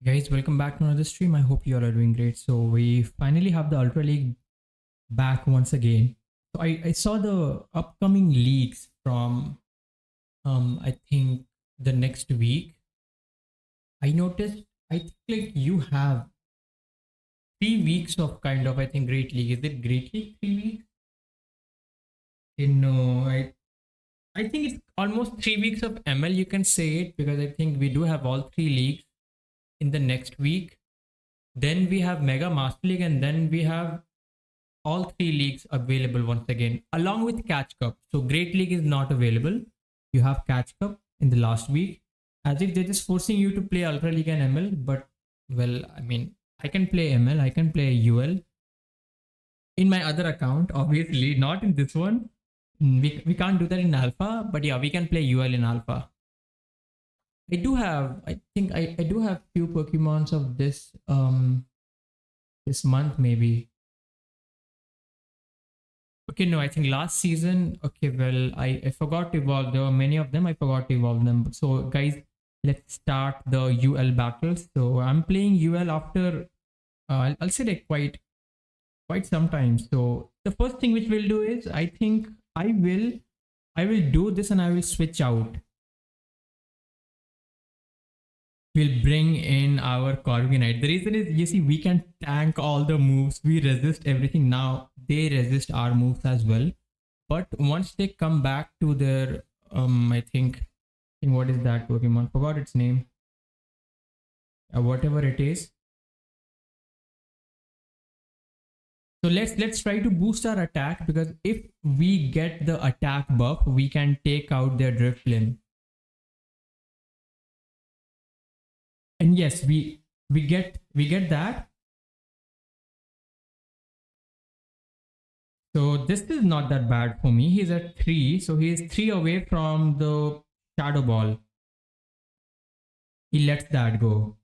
Guys, welcome back to another stream. I hope you all are doing great. So we finally have the Ultra League back once again. So I saw the upcoming leagues from I think the next week. I noticed I think like you have 3 weeks of kind of I think Great League. Is it Great League 3 weeks? No, I think it's almost 3 weeks of ML, you can say it, because I think we do have all three leagues in the next week. Then we have Mega Master League, and then we have all three leagues available once again, along with Catch Cup. So Great League is not available. You have Catch Cup in the last week, as if they're just forcing you to play Ultra League and ML. But well, I mean, I can play ML, I can play UL in my other account, obviously, not in this one. We can't do that in Alpha, but yeah, we can play UL in Alpha. I do have, I think I do have few Pokemons of this month maybe. Okay, no, I think last season. Okay, well, I forgot to evolve. There were many of them. I forgot to evolve them. So, guys, let's start the UL battles. So, I'm playing UL after, I'll say like quite some time. So, the first thing which we'll do is, I think I will do this and I will switch out. We'll bring in our Corviknight. The reason is, you see, we can tank all the moves. We resist everything. Now they resist our moves as well. But once they come back to their, I think what is that Pokemon? Forgot its name. Whatever it is. So let's try to boost our attack, because if we get the attack buff, we can take out their Drifloon. And yes, we get that. So this is not that bad for me. He's at 3, so he is 3 away from the Shadow Ball. He lets that go.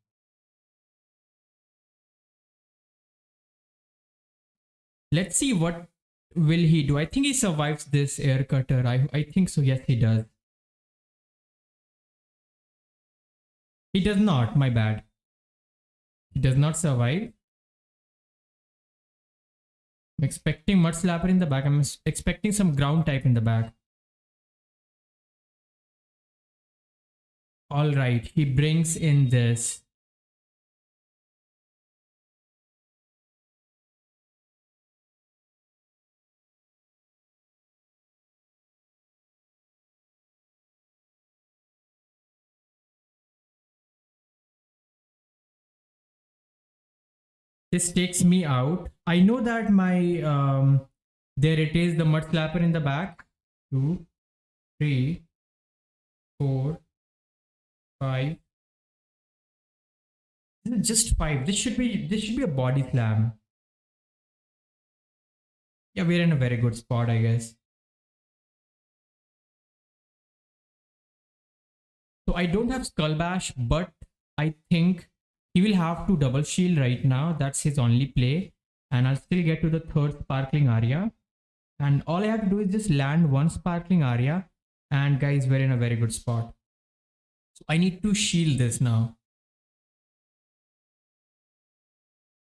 Let's see what will he do. I think he survives this air cutter. I think so. Yes, he does. He does not. My bad. He does not survive. I'm expecting Mud Slapper in the back. I'm expecting some ground type in the back. All right. He brings in this. This takes me out. I know that my there it is, the Mud Slapper in the back. 2, 3, 4, 5. This is just 5. This should be a body slam. Yeah, we're in a very good spot, I guess. So I don't have Skull Bash, but I think he will have to double shield right now. That's his only play. And I'll still get to the third sparkling area. And all I have to do is just land one sparkling area. And guys, we're in a very good spot. So I need to shield this now.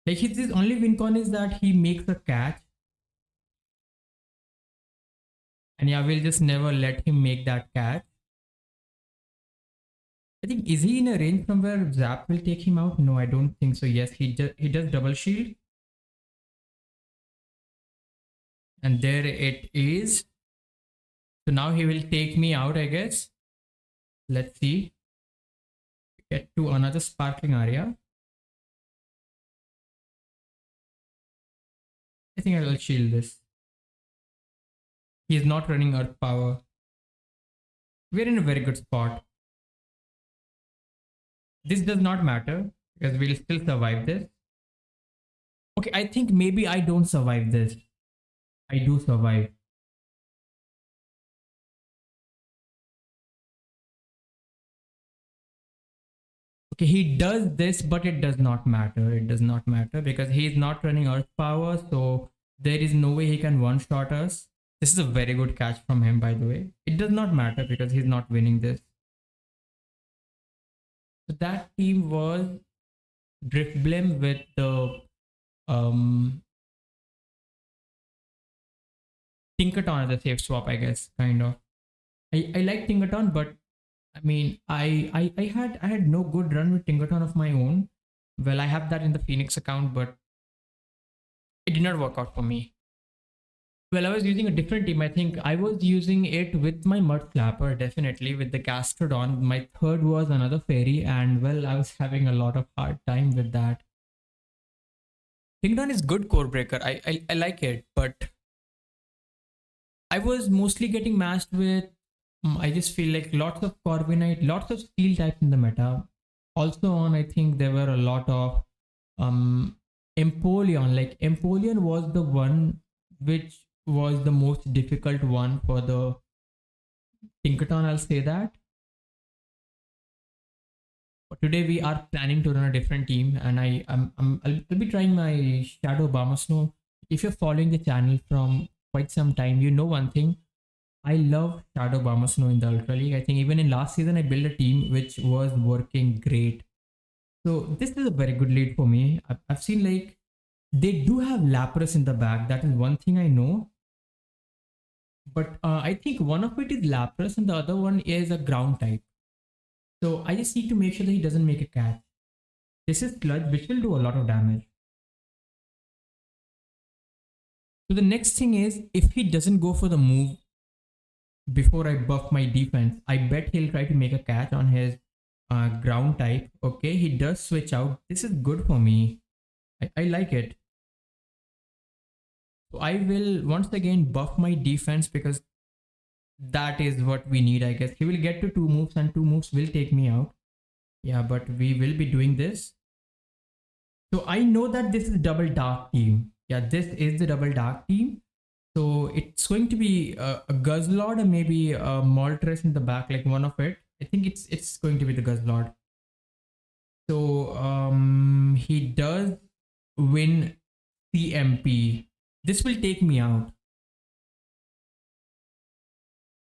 Like, his only win con is that he makes a catch. And yeah, we'll just never let him make that catch. I think, is he in a range from where Zap will take him out? No, I don't think so. Yes, he does double shield. And there it is. So now he will take me out, I guess. Let's see. Get to another sparkling area. I think I will shield this. He is not running Earth Power. We're in a very good spot. This does not matter, because we'll still survive this. Okay, I think maybe I don't survive this. I do survive. Okay, he does this, but it does not matter. It does not matter, because he is not running Earth Power, so there is no way he can one-shot us. This is a very good catch from him, by the way. It does not matter, because he's not winning this. So that team was Drift Blim with the um Tinkaton as a safe swap, I guess, kind of. I like Tinkaton, but I mean, I had no good run with Tinkaton of my own. Well, I have that in the Phoenix account, but it did not work out for me. Well, I was using a different team. I think I was using it with my Mud Flapper, definitely with the Gastrodon. My third was another fairy, and well, I was having a lot of hard time with that. Tinkaton is good core breaker. I like it, but I was mostly getting matched with. I just feel like lots of Corviknight, lots of steel types in the meta. Also, on I think there were a lot of um Empoleon. Like Empoleon was the one which was the most difficult one for the Tinkaton. I'll say that. But today we are planning to run a different team, and I'll be trying my Shadow Snow. If you're following the channel from quite some time, you know one thing. I love Shadow Snow in the Ultra League. I think even in last season, I built a team which was working great. So this is a very good lead for me. I've seen like they do have Lapras in the back. That is one thing I know. But I think one of it is Lapras and the other one is a ground type. So I just need to make sure that he doesn't make a catch. This is Sludge, which will do a lot of damage. So the next thing is if he doesn't go for the move before I buff my defense, I bet he'll try to make a catch on his ground type. Okay, he does switch out. This is good for me. I like it. So I will once again buff my defense because that is what we need, I guess. He will get to two moves and two moves will take me out. Yeah, but we will be doing this. So I know that this is double dark team. Yeah, this is the double dark team. So it's going to be a Guzzlord and maybe a Moltres in the back, like one of it. I think it's going to be the Guzzlord. So he does win CMP. This will take me out.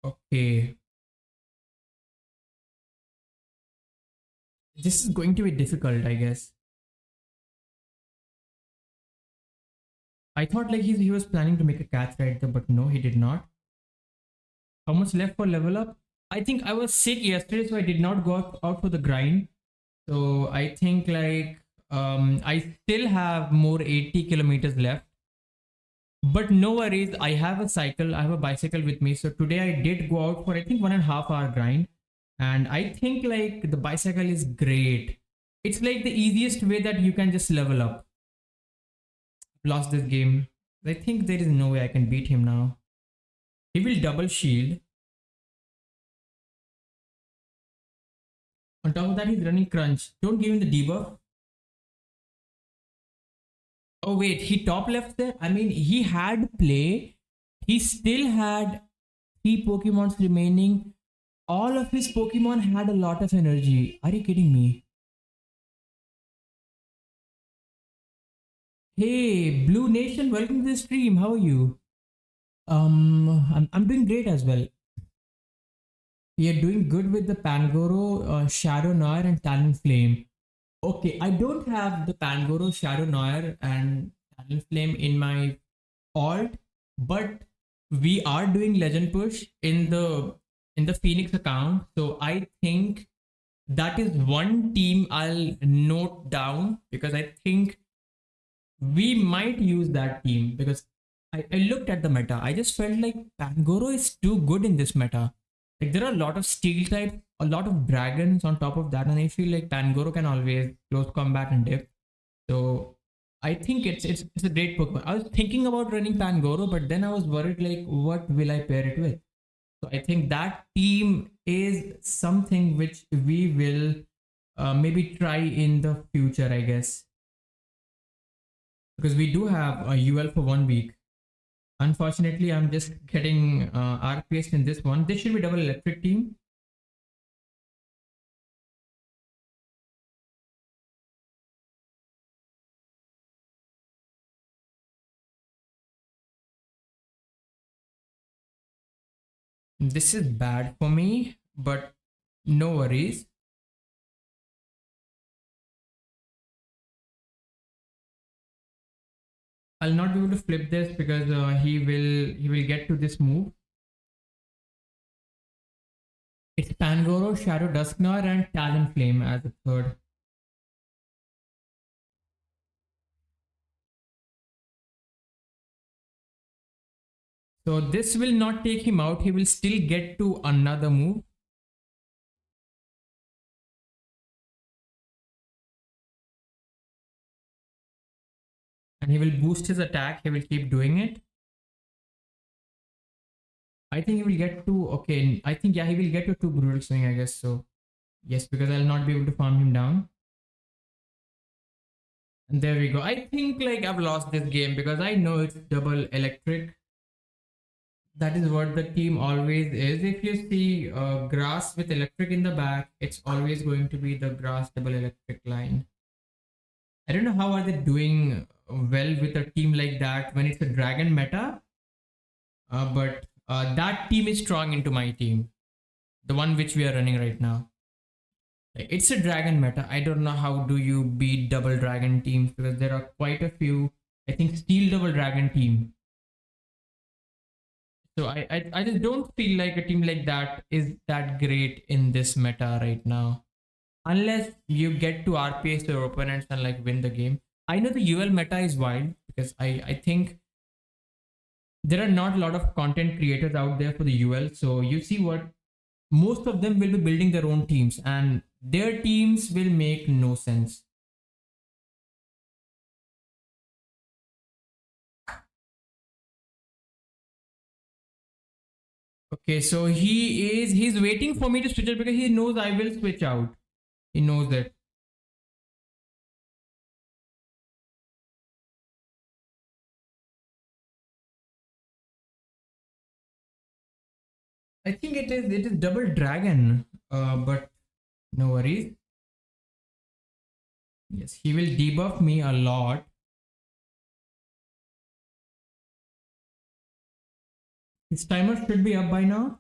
Okay. This is going to be difficult, I guess. I thought like he was planning to make a catch right there, but no, he did not. How much left for level up? I think I was sick yesterday, so I did not go out for the grind. So I think like I still have more 80 kilometers left. But no worries, I have a cycle, I have a bicycle with me. So today I did go out for I think 1.5 hour grind. And I think like the bicycle is great. It's like the easiest way that you can just level up. Lost this game. I think there is no way I can beat him now. He will double shield. On top of that, he's running crunch. Don't give him the debuff. Oh wait, he top left there. I mean, he had play. He still had three Pokemons remaining. All of his Pokemon had a lot of energy. Are you kidding me? Hey, Blue Nation, welcome to the stream. How are you? I'm doing great as well. We are doing good with the Pangoro, Shadow Noir, and Talonflame. Okay, I don't have the Pangoro, Shadow Noir, and Talonflame in my alt, but we are doing Legend Push in the Phoenix account. So I think that is one team I'll note down because I think we might use that team because I looked at the meta. I just felt like Pangoro is too good in this meta. Like there are a lot of steel type, a lot of dragons on top of that, and I feel like Pangoro can always close combat and dip. So I think it's a great Pokemon. I was thinking about running Pangoro, but then I was worried like what will I pair it with? So I think that team is something which we will maybe try in the future, I guess, because we do have a UL for 1 week. Unfortunately, I'm just getting RPS in this one. This should be double electric team. This is bad for me, but no worries. I'll not be able to flip this because he will get to this move. It's Pangoro, Shadow Dusknoir, and Talonflame as a third. So this will not take him out. He will still get to another move. And he will boost his attack. He will keep doing it. I think he will get to, okay, I think, yeah, he will get to 2 Brutal Swing, I guess. So, yes, because I'll not be able to farm him down. And there we go. I think like I've lost this game because I know it's double electric. That is what the team always is. If you see grass with electric in the back, it's always going to be the grass double electric line. I don't know how are they doing well with a team like that when it's a dragon meta. But that team is strong into my team. The one which we are running right now. It's a dragon meta. I don't know how do you beat double dragon teams because there are quite a few. I think steel double dragon team. So I just don't feel like a team like that is that great in this meta right now. Unless you get to RPS your opponents and like win the game. I know the UL meta is wild because I think there are not a lot of content creators out there for the UL. So you see what most of them will be building their own teams and their teams will make no sense. Okay, so he's waiting for me to switch out because he knows I will switch out. He knows that. I think it is double dragon, but no worries. Yes, he will debuff me a lot. His timer should be up by now.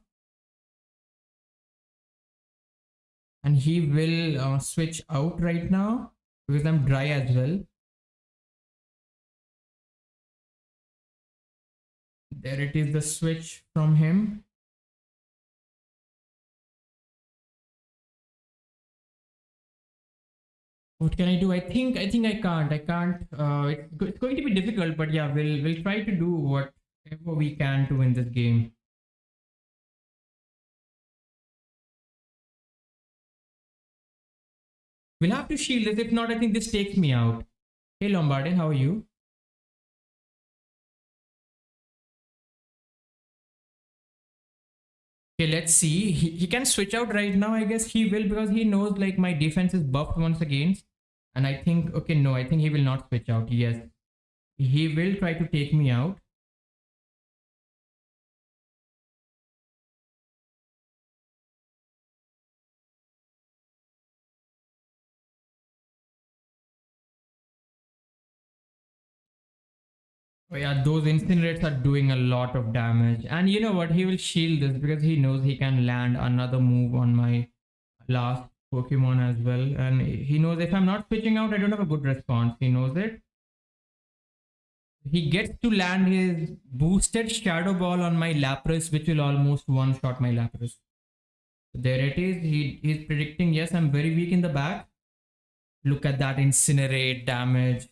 And he will switch out right now because I'm dry as well. There it is, the switch from him. What can I do? I think I can't. It's going to be difficult, but yeah, we'll try to do whatever we can to win this game. We'll have to shield this. If not, I think this takes me out. Hey Lombardi, how are you? Okay, let's see. He can switch out right now. I guess he will because he knows like my defense is buffed once again. And I think, okay, no, I think he will not switch out. Yes, he will try to take me out. Oh yeah, those incinerates are doing a lot of damage. And you know what? He will shield this because he knows he can land another move on my last Pokemon as well. And he knows if I'm not switching out, I don't have a good response. He knows it. He gets to land his boosted Shadow Ball on my Lapras, which will almost one-shot my Lapras. There it is. He's predicting, yes, I'm very weak in the back. Look at that incinerate damage.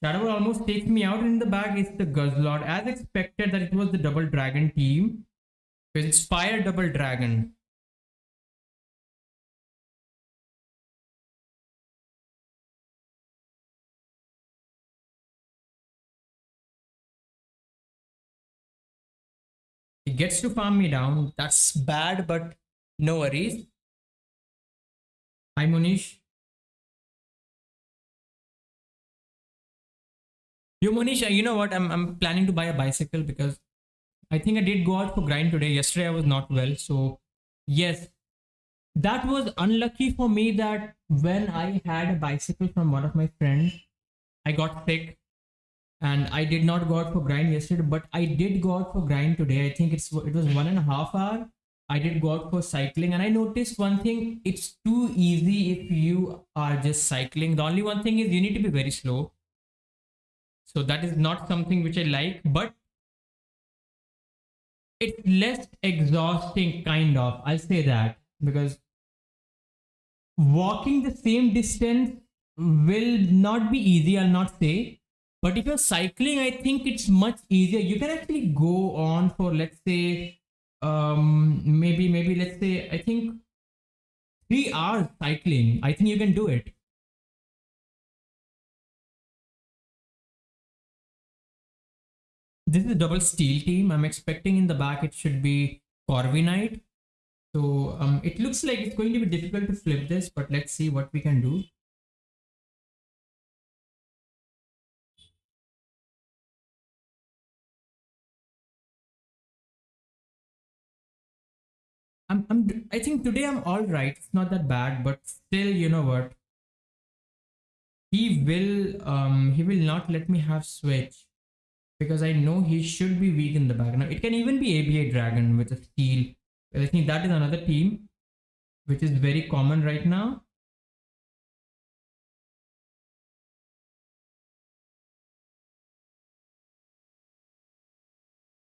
Shadow Ball almost takes me out. In the back is the Guzzlord. As expected that it was the double dragon team. Because it's fire double dragon. He gets to farm me down. That's bad, but no worries. Hi Monish. Yo Monish, you know what? I'm planning to buy a bicycle because I think I did go out for grind today. Yesterday I was not well. So yes, that was unlucky for me that when I had a bicycle from one of my friends, I got sick and I did not go out for grind yesterday, but I did go out for grind today. I think it was 1.5 hours. I did go out for cycling, and I noticed one thing: it's too easy if you are just cycling. The only one thing is you need to be very slow. So that is not something which I like, but it's less exhausting, kind of. I'll say that, because walking the same distance will not be easy, I'll not say. But if you're cycling, I think it's much easier. You can actually go on for, let's say, maybe let's say, I think 3 hours cycling. I think you can do it. This is a double steel team. I'm expecting in the back it should be Corviknight. So it looks like it's going to be difficult to flip this, but let's see what we can do. I think today I'm all right. It's not that bad, but still, you know what? He will not let me have switch, because I know he should be weak in the back. Now it can even be ABA Dragon with a steel. I think that is another team which is very common right now.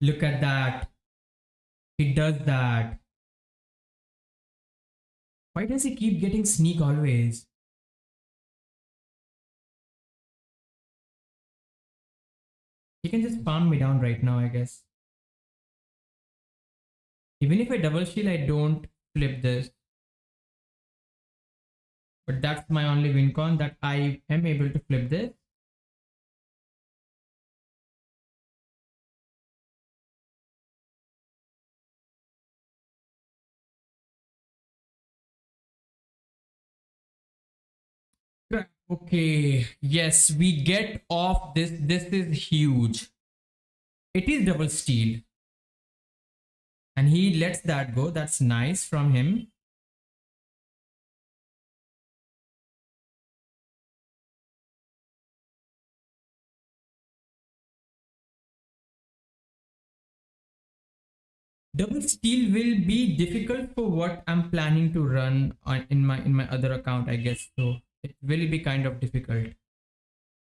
Look at that. He does that. Why does he keep getting sneak always? He can just palm me down right now, I guess. Even if I double shield, I don't flip this. But that's my only win con, that I am able to flip this. Okay, yes, we get off this. This is huge. It is double steal. And he lets that go. That's nice from him. Double steal will be difficult for what I'm planning to run on in my other account, I guess. So it will be kind of difficult.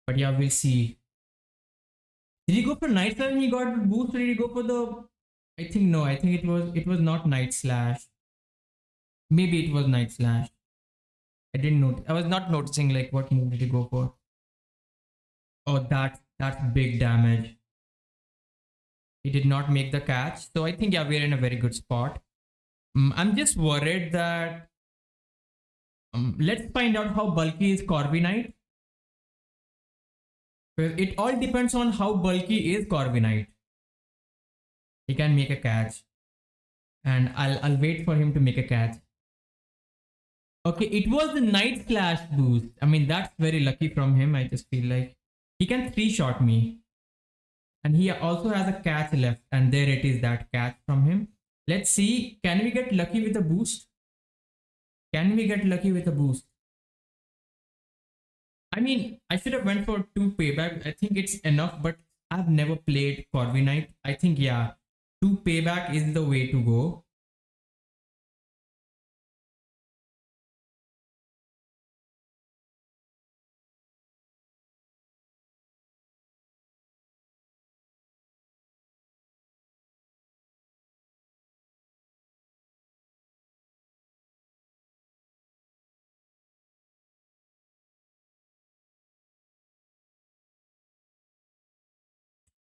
But yeah, we'll see. Did he go for Night Slash when he got boost, or did he go for the, I think no, I think it was not Night Slash. Maybe it was Night Slash. I didn't notice. I was not noticing like what move did he go for. Oh, that's big damage. He did not make the catch. So I think yeah, we're in a very good spot. I'm just worried that let's find out how bulky is Corviknight. Because it all depends on how bulky is Corviknight. He can make a catch. And I'll wait for him to make a catch. Okay, it was the Night Slash boost. I mean, that's very lucky from him. I just feel like he can 3-shot me. And he also has a catch left. And there it is, that catch from him. Let's see. Can we get lucky with a boost? Can we get lucky with a boost? I mean, I should have went for 2 payback. I think it's enough, but I've never played Corviknight. I think, yeah, 2 payback is the way to go.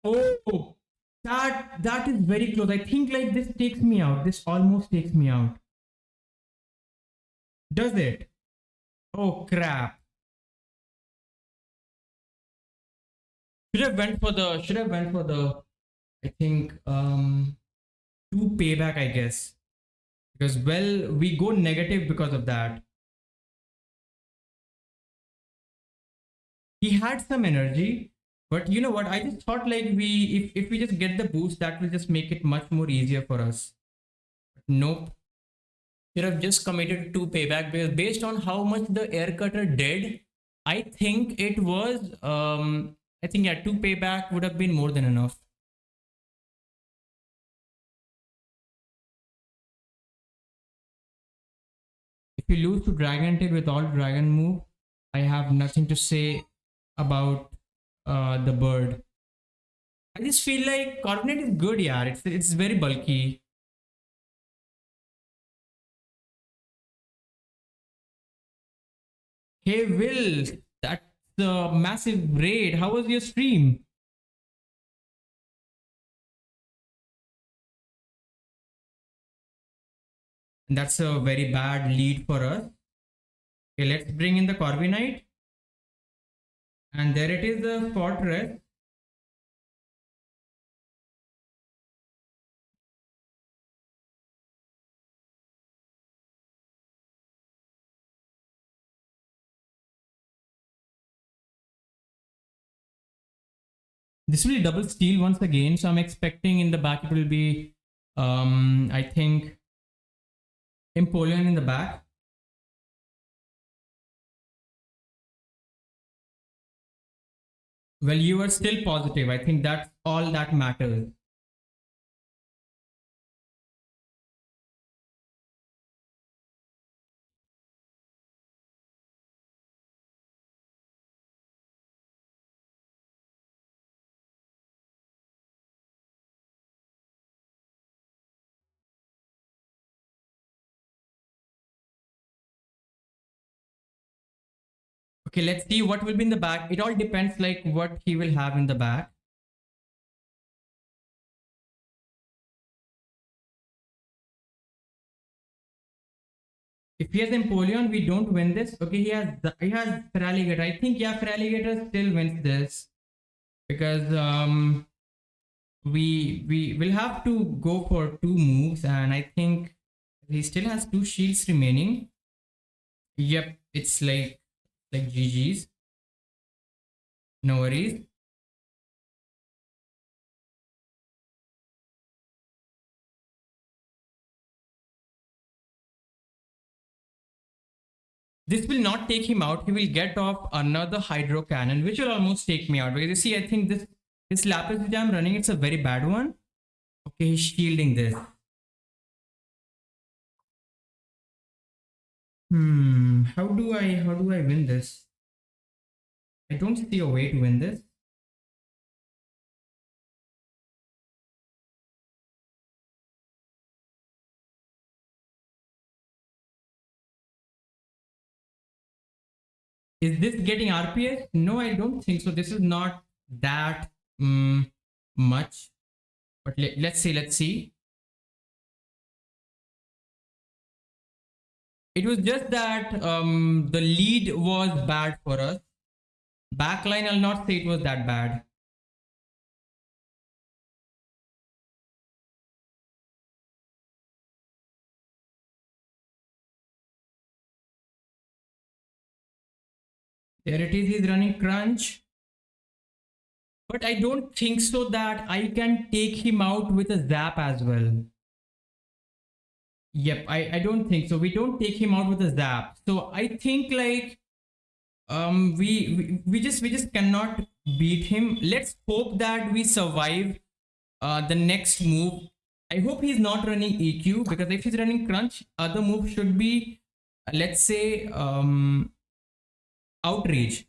Oh, that is very close. I think like this takes me out. This almost takes me out. Does it? Oh crap. Should have went for the I think 2 payback, I guess. Because well, we go negative because of that. He had some energy, but you know what? I just thought like if we just get the boost, that will just make it much more easier for us. Nope. Should have just committed 2 payback, because based on how much the air cutter did, I think it was I think yeah, 2 payback would have been more than enough. you lose to Dragon Tail with all dragon move, I have nothing to say about the bird. I just feel like Corviknight is good, yeah. It's very bulky. Hey Will, that's a massive raid. How was your stream? That's a very bad lead for us. Okay, let's bring in the Corviknight. And there it is, the fortress. This will be double steal once again. So I'm expecting in the back it will be, I think, Empoleon in the back. Well, you are still positive. I think that's all that matters. Okay, let's see what will be in the back. It all depends like what he will have in the back. If he has Empoleon, we don't win this. Okay, he has Feraligatr. I think yeah, Feraligatr still wins this because we will have to go for two moves, and I think he still has two shields remaining. Yep, it's like GG's. No worries. This will not take him out. He will get off another Hydro Cannon, which will almost take me out. Because you see, I think this Lapis which I'm running, it's a very bad one. Okay, he's shielding this. How do I win this? I don't see a way to win this. Is this getting RPS? No, I don't think so. This is not that much. But let's see, let's see. It was just that the lead was bad for us. Backline, I'll not say it was that bad. There it is, he's running crunch. But I don't think so that I can take him out with a zap as well. Yep, I don't think so. We don't take him out with a zap. So I think like we just cannot beat him. Let's hope that we survive the next move. I hope he's not running EQ, because if he's running crunch, other move should be let's say outrage.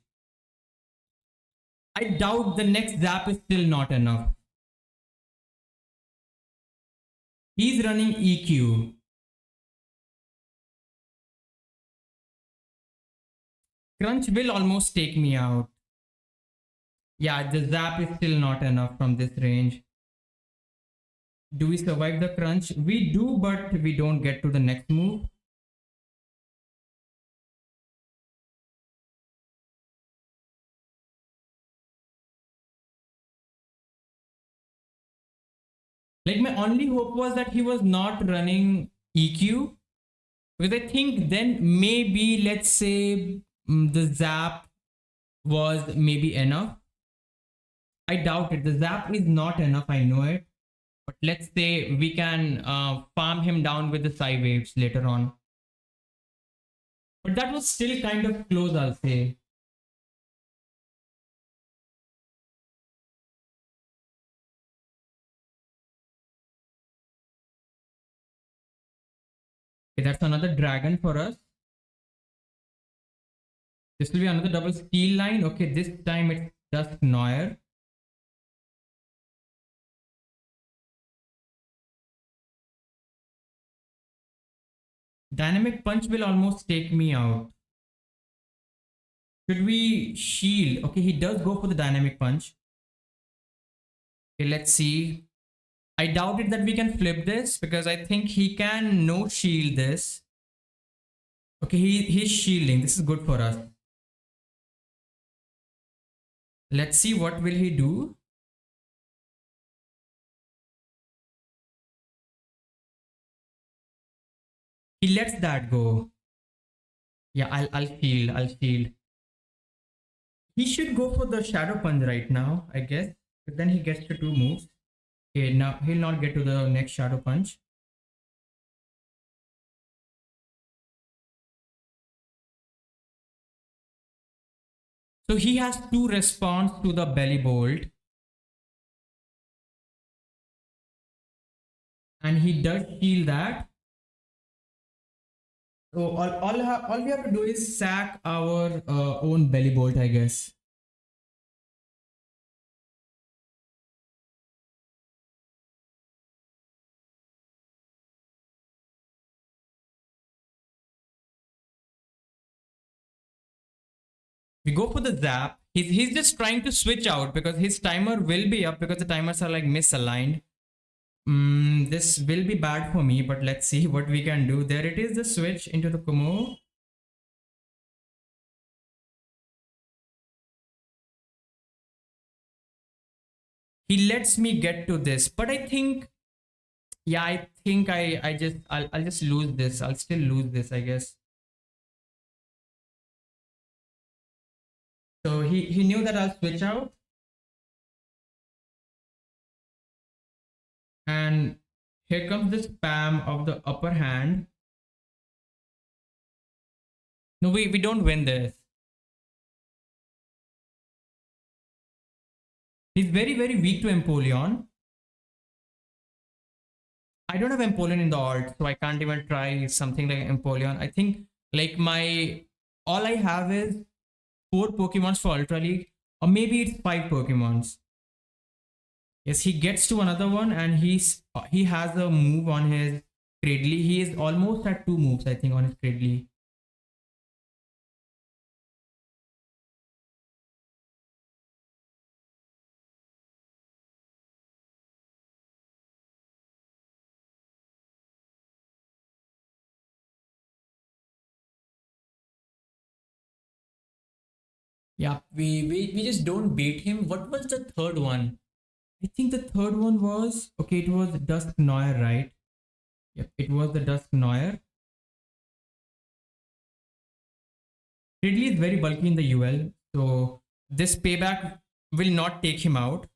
I doubt the next zap is still not enough. He's running EQ. Crunch will almost take me out. Yeah, the zap is still not enough from this range. Do we survive the crunch? We do, but we don't get to the next move. Like my only hope was that he was not running EQ, because I think then maybe let's say the zap was maybe enough. I doubt it. The zap is not enough. I know it. But let's say we can farm him down with the Psy waves later on. But that was still kind of close, I'll say. Okay, that's another dragon for us. This will be another double steel line. Okay, this time it's Dusk Noir. Dynamic Punch will almost take me out. Should we shield? Okay, he does go for the Dynamic Punch. Okay, let's see. I doubt it that we can flip this because I think he can no shield this. Okay, he's shielding. This is good for us. Let's see what will he do. He lets that go. Yeah, I'll shield. I'll shield. He should go for the Shadow Punch right now, I guess. But then he gets to 2 moves. Okay, now he'll not get to the next Shadow Punch. So he has 2 response to the Belly Bolt. And he does shield that. So all we have to do is sack our own Belly Bolt, I guess. We go for the zap. He's just trying to switch out because his timer will be up because the timers are like misaligned. This will be bad for me, but let's see what we can do. There it is, the switch into the Kumo. He lets me get to this, but I think, yeah, I think I'll just lose this. I'll still lose this, I guess. So he knew that I'll switch out. And here comes the spam of the upper hand. No, we don't win this. He's very, very weak to Empoleon. I don't have Empoleon in the alt, so I can't even try something like Empoleon. I think like all I have is 4 Pokemons for Ultra League, or maybe it's 5 Pokemons. Yes, he gets to another one and he has a move on his Cradley. He is almost at 2 moves, I think, on his Cradley. Yeah, we just don't beat him. What was the third one? I think the third one was, okay, it was Dusk Noir, right? Yep, it was the Dusk Noir. Ridley is very bulky in the UL, so this payback will not take him out.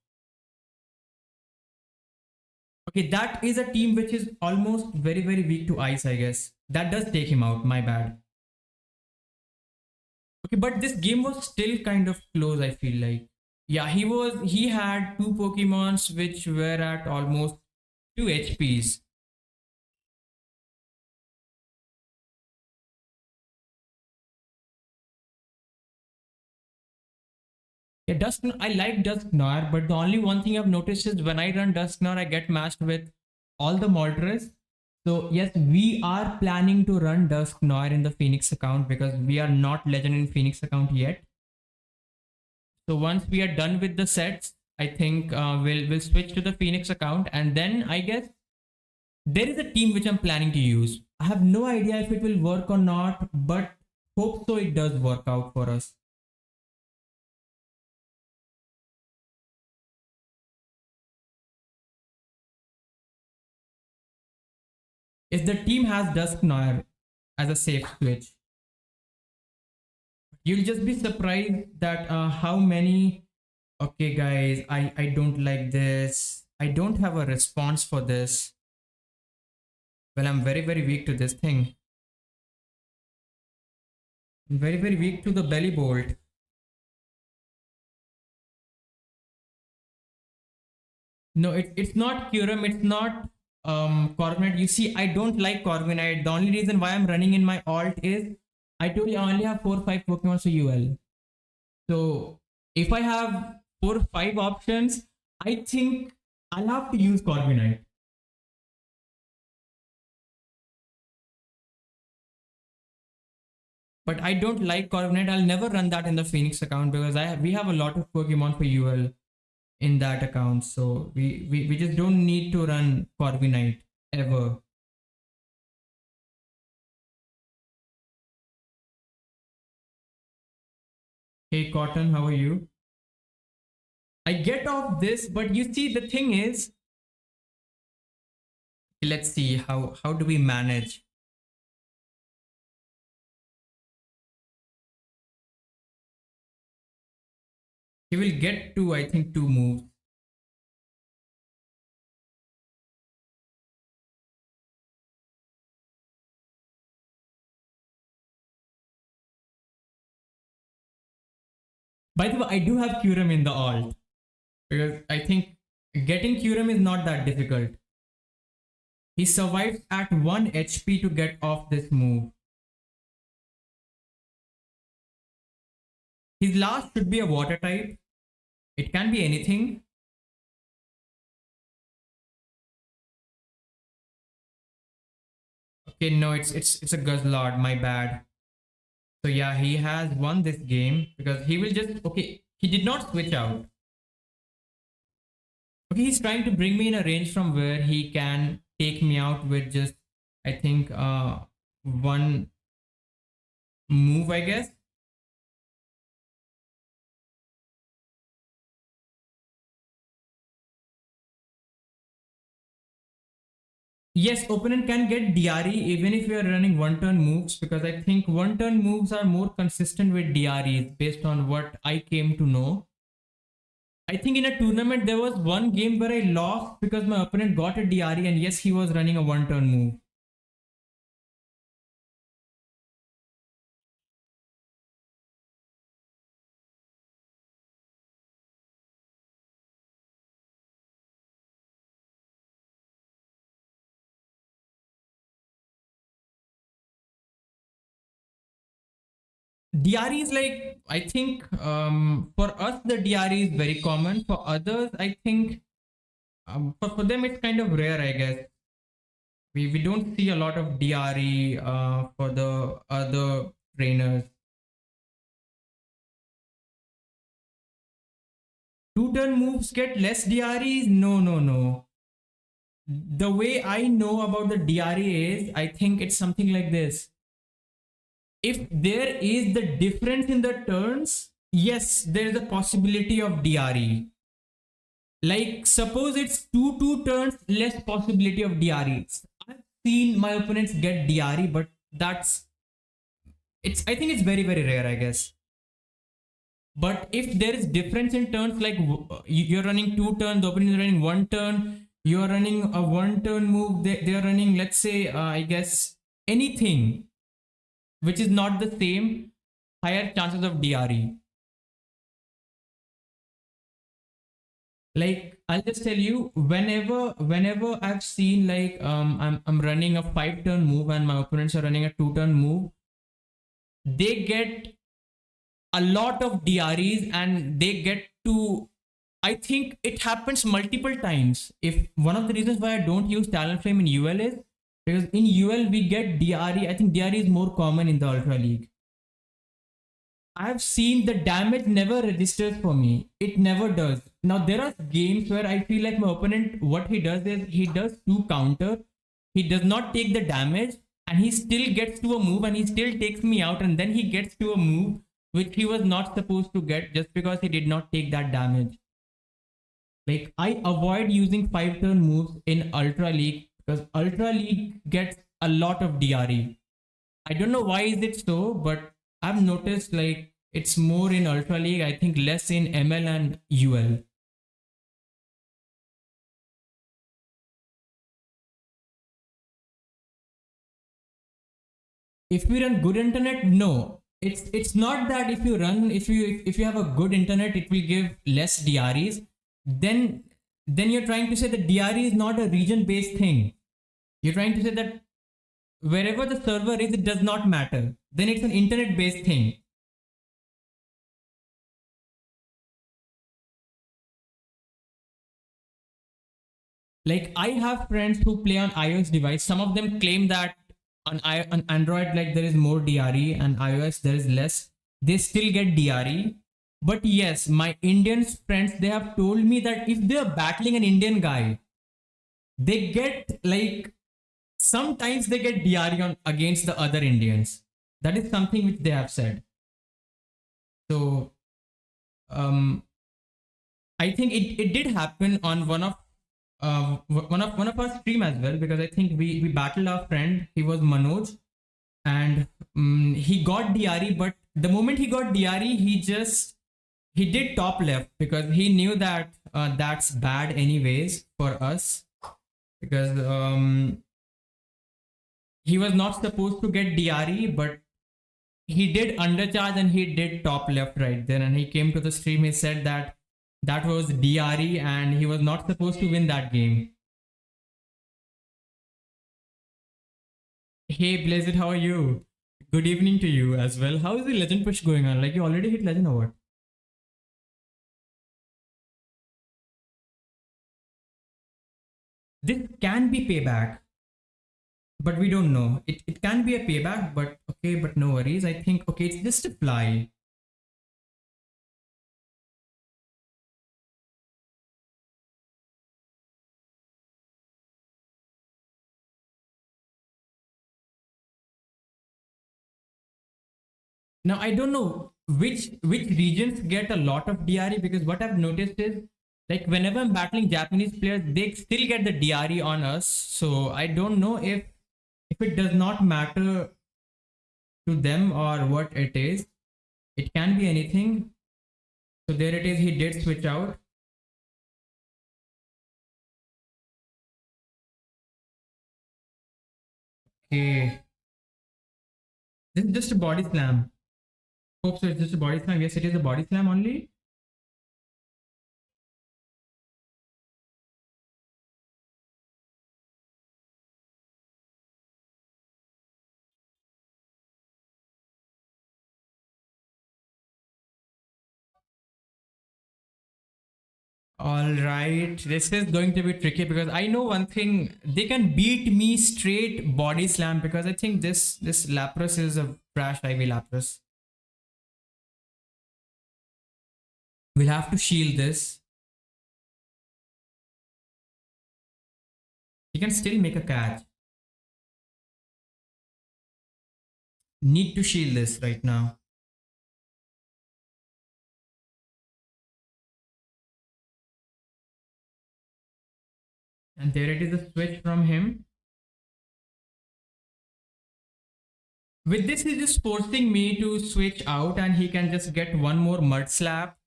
Okay, that is a team which is almost very, very weak to ice, I guess. That does take him out, my bad. Okay, but this game was still kind of close, I feel like. Yeah, he had 2 Pokemons which were at almost 2 HPs. Yeah, I like Dusknoir, but the only one thing I've noticed is when I run Dusknoir, I get matched with all the Moltres. So yes, we are planning to run Dusknoir in the Phoenix account because we are not legend in Phoenix account yet. So once we are done with the sets, I think we'll switch to the Phoenix account, and then I guess there is a team which I'm planning to use. I have no idea if it will work or not, but hope so it does work out for us. If the team has Dusknoir as a safe switch, you'll just be surprised that how many. Okay, guys, I don't like this. I don't have a response for this. Well, I'm very, very weak to this thing. I'm very, very weak to the Belly Bolt. No, it's not Curum. It's not Corviknight. You see, I don't like Corviknight. The only reason why I'm running in my alt is I told you I only have 4 or 5 Pokemon for UL. So if I have 4 or 5 options, I think I'll have to use Corviknight. But I don't like Corviknight. I'll never run that in the Phoenix account because we have a lot of Pokemon for UL in that account. So we just don't need to run Corviknight ever. Hey Cotton, how are you? I get off this, but you see the thing is, let's see how do we manage. He will get to, I think, 2 moves. By the way, I do have Kyurem in the alt because I think getting Kyurem is not that difficult. He survives at 1 HP to get off this move. His last should be a water type. It can be anything. Okay, no, it's a Guzzlord, my bad. So yeah, he has won this game because he will just, okay, he did not switch out. Okay, he's trying to bring me in a range from where he can take me out with just, I think, 1 move, I guess. Yes, opponent can get DRE even if you are running 1 turn moves because I think 1 turn moves are more consistent with DREs based on what I came to know. I think in a tournament there was one game where I lost because my opponent got a DRE and yes, he was running a 1 turn move. DRE is like, I think for us the DRE is very common. For others, I think for them it's kind of rare, I guess. We don't see a lot of DRE for the other trainers. 2 turn moves get less DREs? No, no, no. The way I know about the DRE is, I think it's something like this. If there is the difference in the turns, yes, there is a possibility of DRE. Like suppose it's 2 turns, less possibility of DRE. I've seen my opponents get DRE, but I think it's very, very rare, I guess. But if there is difference in turns, like you're running 2 turns, the opponent is running 1 turn, you're running a 1 turn move, they're running, let's say, I guess, anything which is not the same, higher chances of DRE. Like I'll just tell you, whenever I've seen like I'm running a 5 turn move and my opponents are running a 2 turn move, they get a lot of DREs and they get to, I think it happens multiple times. If one of the reasons why I don't use Talonflame in UL is because in UL we get DRE. I think DRE is more common in the Ultra League. I've seen the damage never registers for me. It never does. Now there are games where I feel like my opponent, what he does is he does 2 counter. He does not take the damage and he still gets to a move and he still takes me out and then he gets to a move which he was not supposed to get just because he did not take that damage. Like I avoid using 5 turn moves in Ultra League because Ultra League gets a lot of DRE. I don't know why is it so, but I've noticed like it's more in Ultra League, I think less in ML and UL. If we run good internet, no. It's not that if you have a good internet, it will give less DREs. Then you're trying to say that DRE is not a region based thing. You're trying to say that wherever the server is, it does not matter. Then it's an internet based thing. Like I have friends who play on iOS device. Some of them claim that on Android, like there is more DRE, and iOS there is less. They still get DRE. But yes, my Indian friends, they have told me that if they are battling an Indian guy, they get like sometimes they get DRE on against the other Indians. That is something which they have said. So um, I think it did happen on one of our stream as well, because I think we battled our friend. He was Manoj, and he got DRE. But the moment he got DRE, he did top left because he knew that that's bad anyways for us, because he was not supposed to get DRE, but he did undercharge and he did top left right then. And he came to the stream. He said that that was DRE and he was not supposed to win that game. Hey Blazed, how are you? Good evening to you as well. How is the legend push going on? Like you already hit legend or what? This can be payback, but we don't know. It can be a payback, but okay, but no worries. I think okay, it's just a fly. Now I don't know which regions get a lot of DRE, because what I've noticed is like whenever I'm battling Japanese players, they still get the DRE on us. So I don't know if it does not matter to them or what it is. It can be anything. So there it is. He did switch out. Okay. This is just a body slam. Hope so. It's just a body slam. Yes, it is a body slam only. All right, this is going to be tricky because I know one thing, they can beat me straight body slam, because I think this Lapras is a trash IV Lapras. We'll have to shield this. He can still make a catch. Need to shield this right now. And there it is, a switch from him. With this, he's just forcing me to switch out, and he can just get one more mud slap,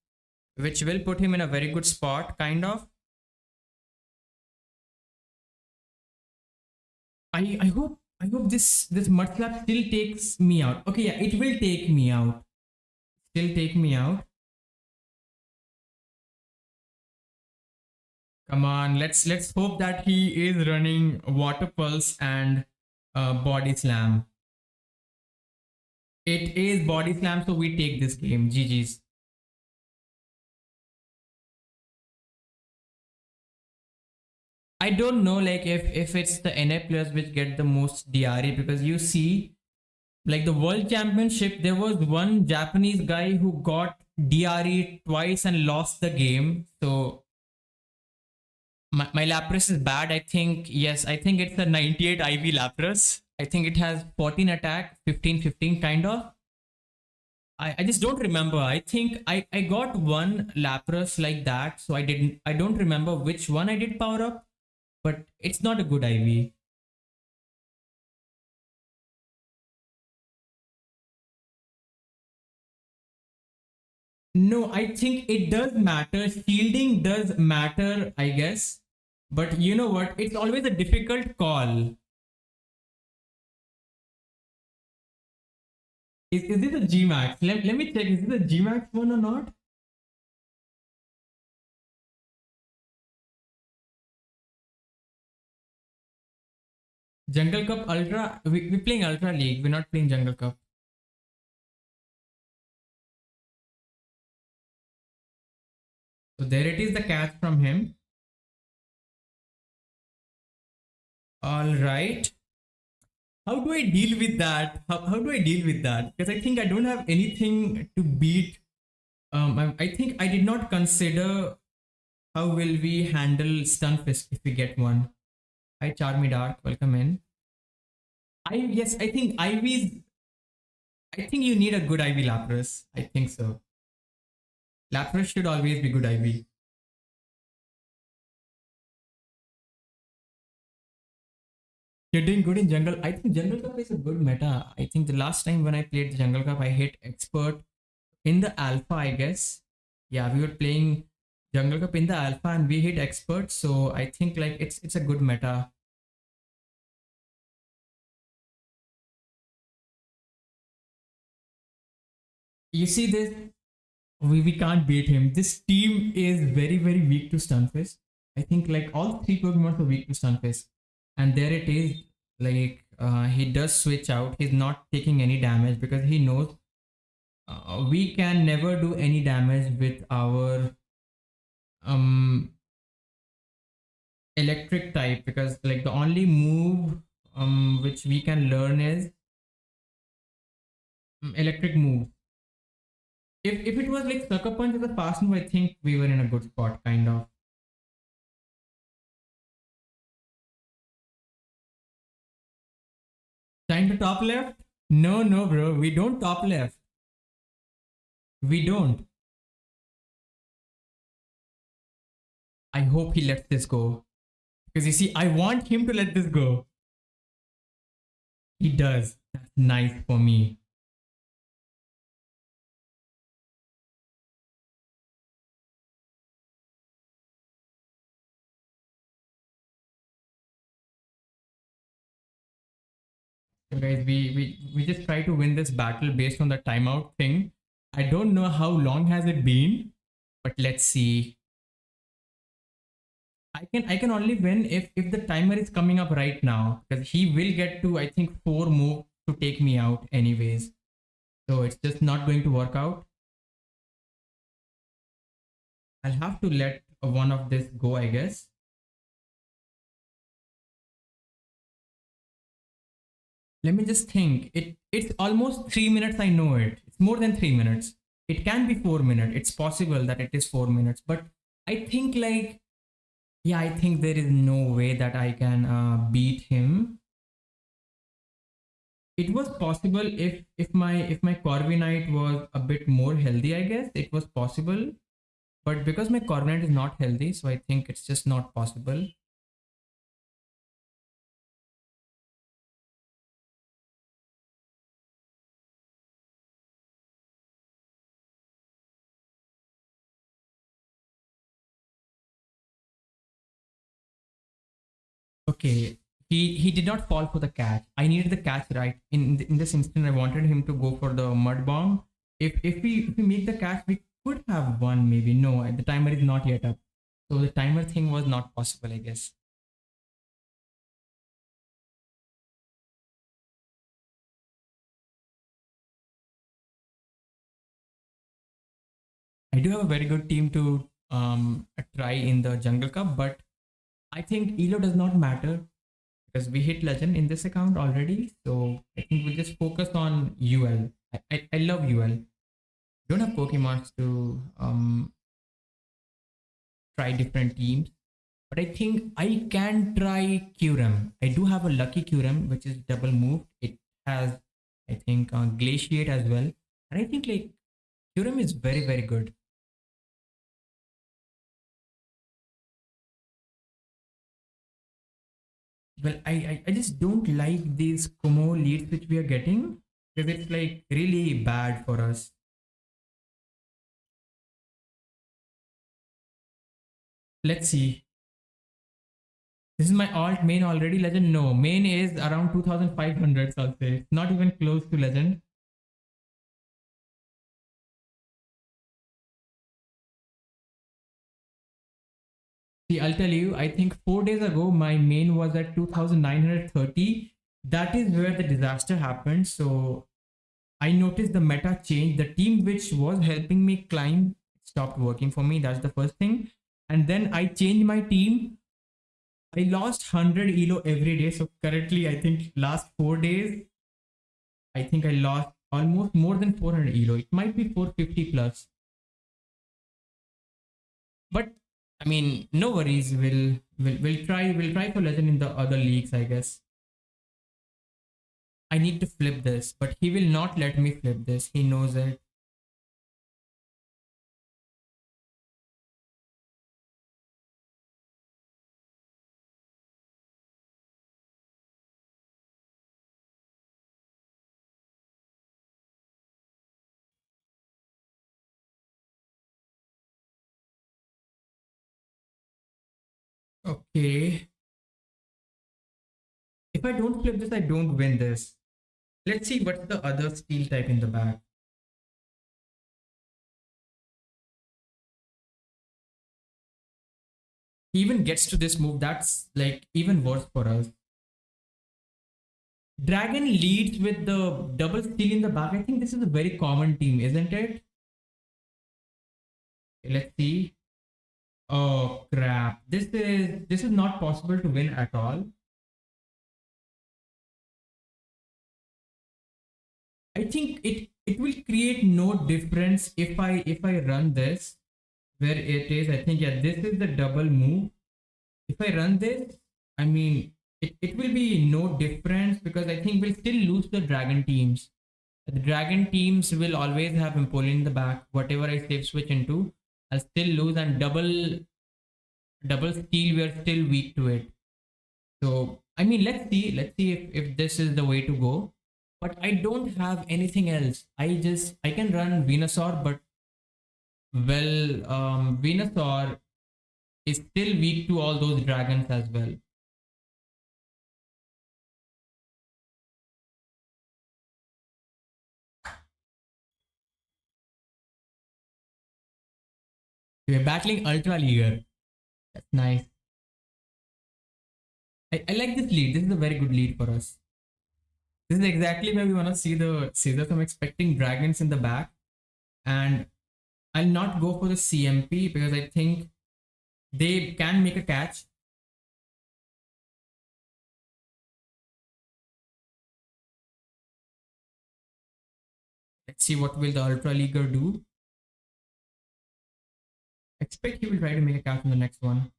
which will put him in a very good spot, kind of. I hope this mud slap still takes me out. Okay, yeah, it will take me out. Still take me out. Come on, let's hope that he is running water pulse and body slam. It is body slam, so we take this game. GG's. I don't know, like if it's the NA players which get the most DRE, because you see, like the world championship, there was one Japanese guy who got DRE twice and lost the game. So my Lapras is bad. I think, yes, I think it's a 98 IV Lapras. I think it has 14 attack, 15 kind of. I just don't remember. I think I got one Lapras like that, so I don't remember which one I did power up, but it's not a good IV. No, I think it does matter. Shielding does matter, I guess. But you know what? It's always a difficult call. Is this a Gmax? Let me check. Is this a Gmax one or not? Jungle Cup Ultra. We're playing Ultra League. We're not playing Jungle Cup. So there it is, the catch from him. All right. How do I deal with that? How do I deal with that? Because I think I don't have anything to beat. I think I did not consider how will we handle Stunfisk if we get one. Hi, Charmy Dark. Welcome in. Yes, I think Ivy's. I think you need a good Ivy Lapras. I think so. Lapras should always be good Ivy. You're doing good in Jungle. I think Jungle Cup is a good meta. I think the last time when I played the Jungle Cup, I hit Expert in the Alpha, I guess. Yeah, we were playing Jungle Cup in the Alpha and we hit Expert. So I think like it's a good meta. You see this? We can't beat him. This team is very, very weak to Stunfisk. I think like all three Pokemon are weak to Stunfisk. And there it is. Like he does switch out. He's not taking any damage because he knows we can never do any damage with our um electric type, because like the only move which we can learn is electric move. If it was like Sucker Punch as a fast move, I think we were in a good spot, kind of. Time to top left? No, no, bro. We don't top left. We don't. I hope he lets this go. Because you see, I want him to let this go. He does. That's nice for me. So guys, we just try to win this battle based on the timeout thing. I don't know how long has it been, but let's see. I can only win if the timer is coming up right now, because he will get to I think 4 moves to take me out anyways. So it's just not going to work out. I'll have to let one of this go, I guess. Let me just think. It's almost 3 minutes. I know it. It's more than 3 minutes. It can be 4 minutes. It's possible that it is 4 minutes, but I think like yeah, I think there is no way that I can beat him. It was possible if my Corviknight was a bit more healthy. I guess it was possible, but because my Corviknight is not healthy, so I think it's just not possible. Okay, he did not fall for the catch. I needed the catch right. In this instant, I wanted him to go for the mud bomb. If we make the catch, we could have won maybe. No, the timer is not yet up. So the timer thing was not possible, I guess. I do have a very good team to try in the Jungle Cup, but I think Elo does not matter because we hit legend in this account already. So I think we'll just focus on UL. I love UL. Don't have Pokemons to try different teams, but I think I can try Kyurem. I do have a lucky Kyurem, which is double move. It has, I think, Glaciate as well. And I think like Kyurem is very, very good. Well, I just don't like these Kumo leads which we are getting because it's like really bad for us. Let's see. This is my alt main already legend. No, main is around 2500. I'll say not even close to legend. See, I'll tell you, I think 4 days ago, my main was at 2930. That is where the disaster happened. So I noticed the meta change. The team which was helping me climb stopped working for me. That's the first thing. And then I changed my team. I lost 100 elo every day. So currently, I think last 4 days, I think I lost almost more than 400 elo. It might be 450 plus. But I mean, no worries. We'll try for legend in the other leagues, I guess. I need to flip this, but he will not let me flip this. He knows it. Okay. If I don't flip this, I don't win this. Let's see what's the other steel type in the back. He even gets to this move. That's like even worse for us. Dragon leads with the double steel in the back. I think this is a very common team, isn't it? Let's see. Oh crap. This is not possible to win at all. I think it will create no difference if I run this where it is. I think yeah, this is the double move. If I run this, I mean it will be no difference because I think we'll still lose the dragon teams. The dragon teams will always have Empoleon in the back. Whatever I save switch into, I'll still lose and double steal, we are still weak to it. So I mean let's see if this is the way to go. But I don't have anything else. I can run Venusaur, but Venusaur is still weak to all those dragons as well. We're battling Ultra Leaguer. That's nice. I like this lead. This is a very good lead for us. This is exactly where we want to see the scissors. I'm expecting dragons in the back. And I'll not go for the CMP because I think they can make a catch. Let's see what will the Ultra Leaguer do. Expect he will try to make a catch in the next one.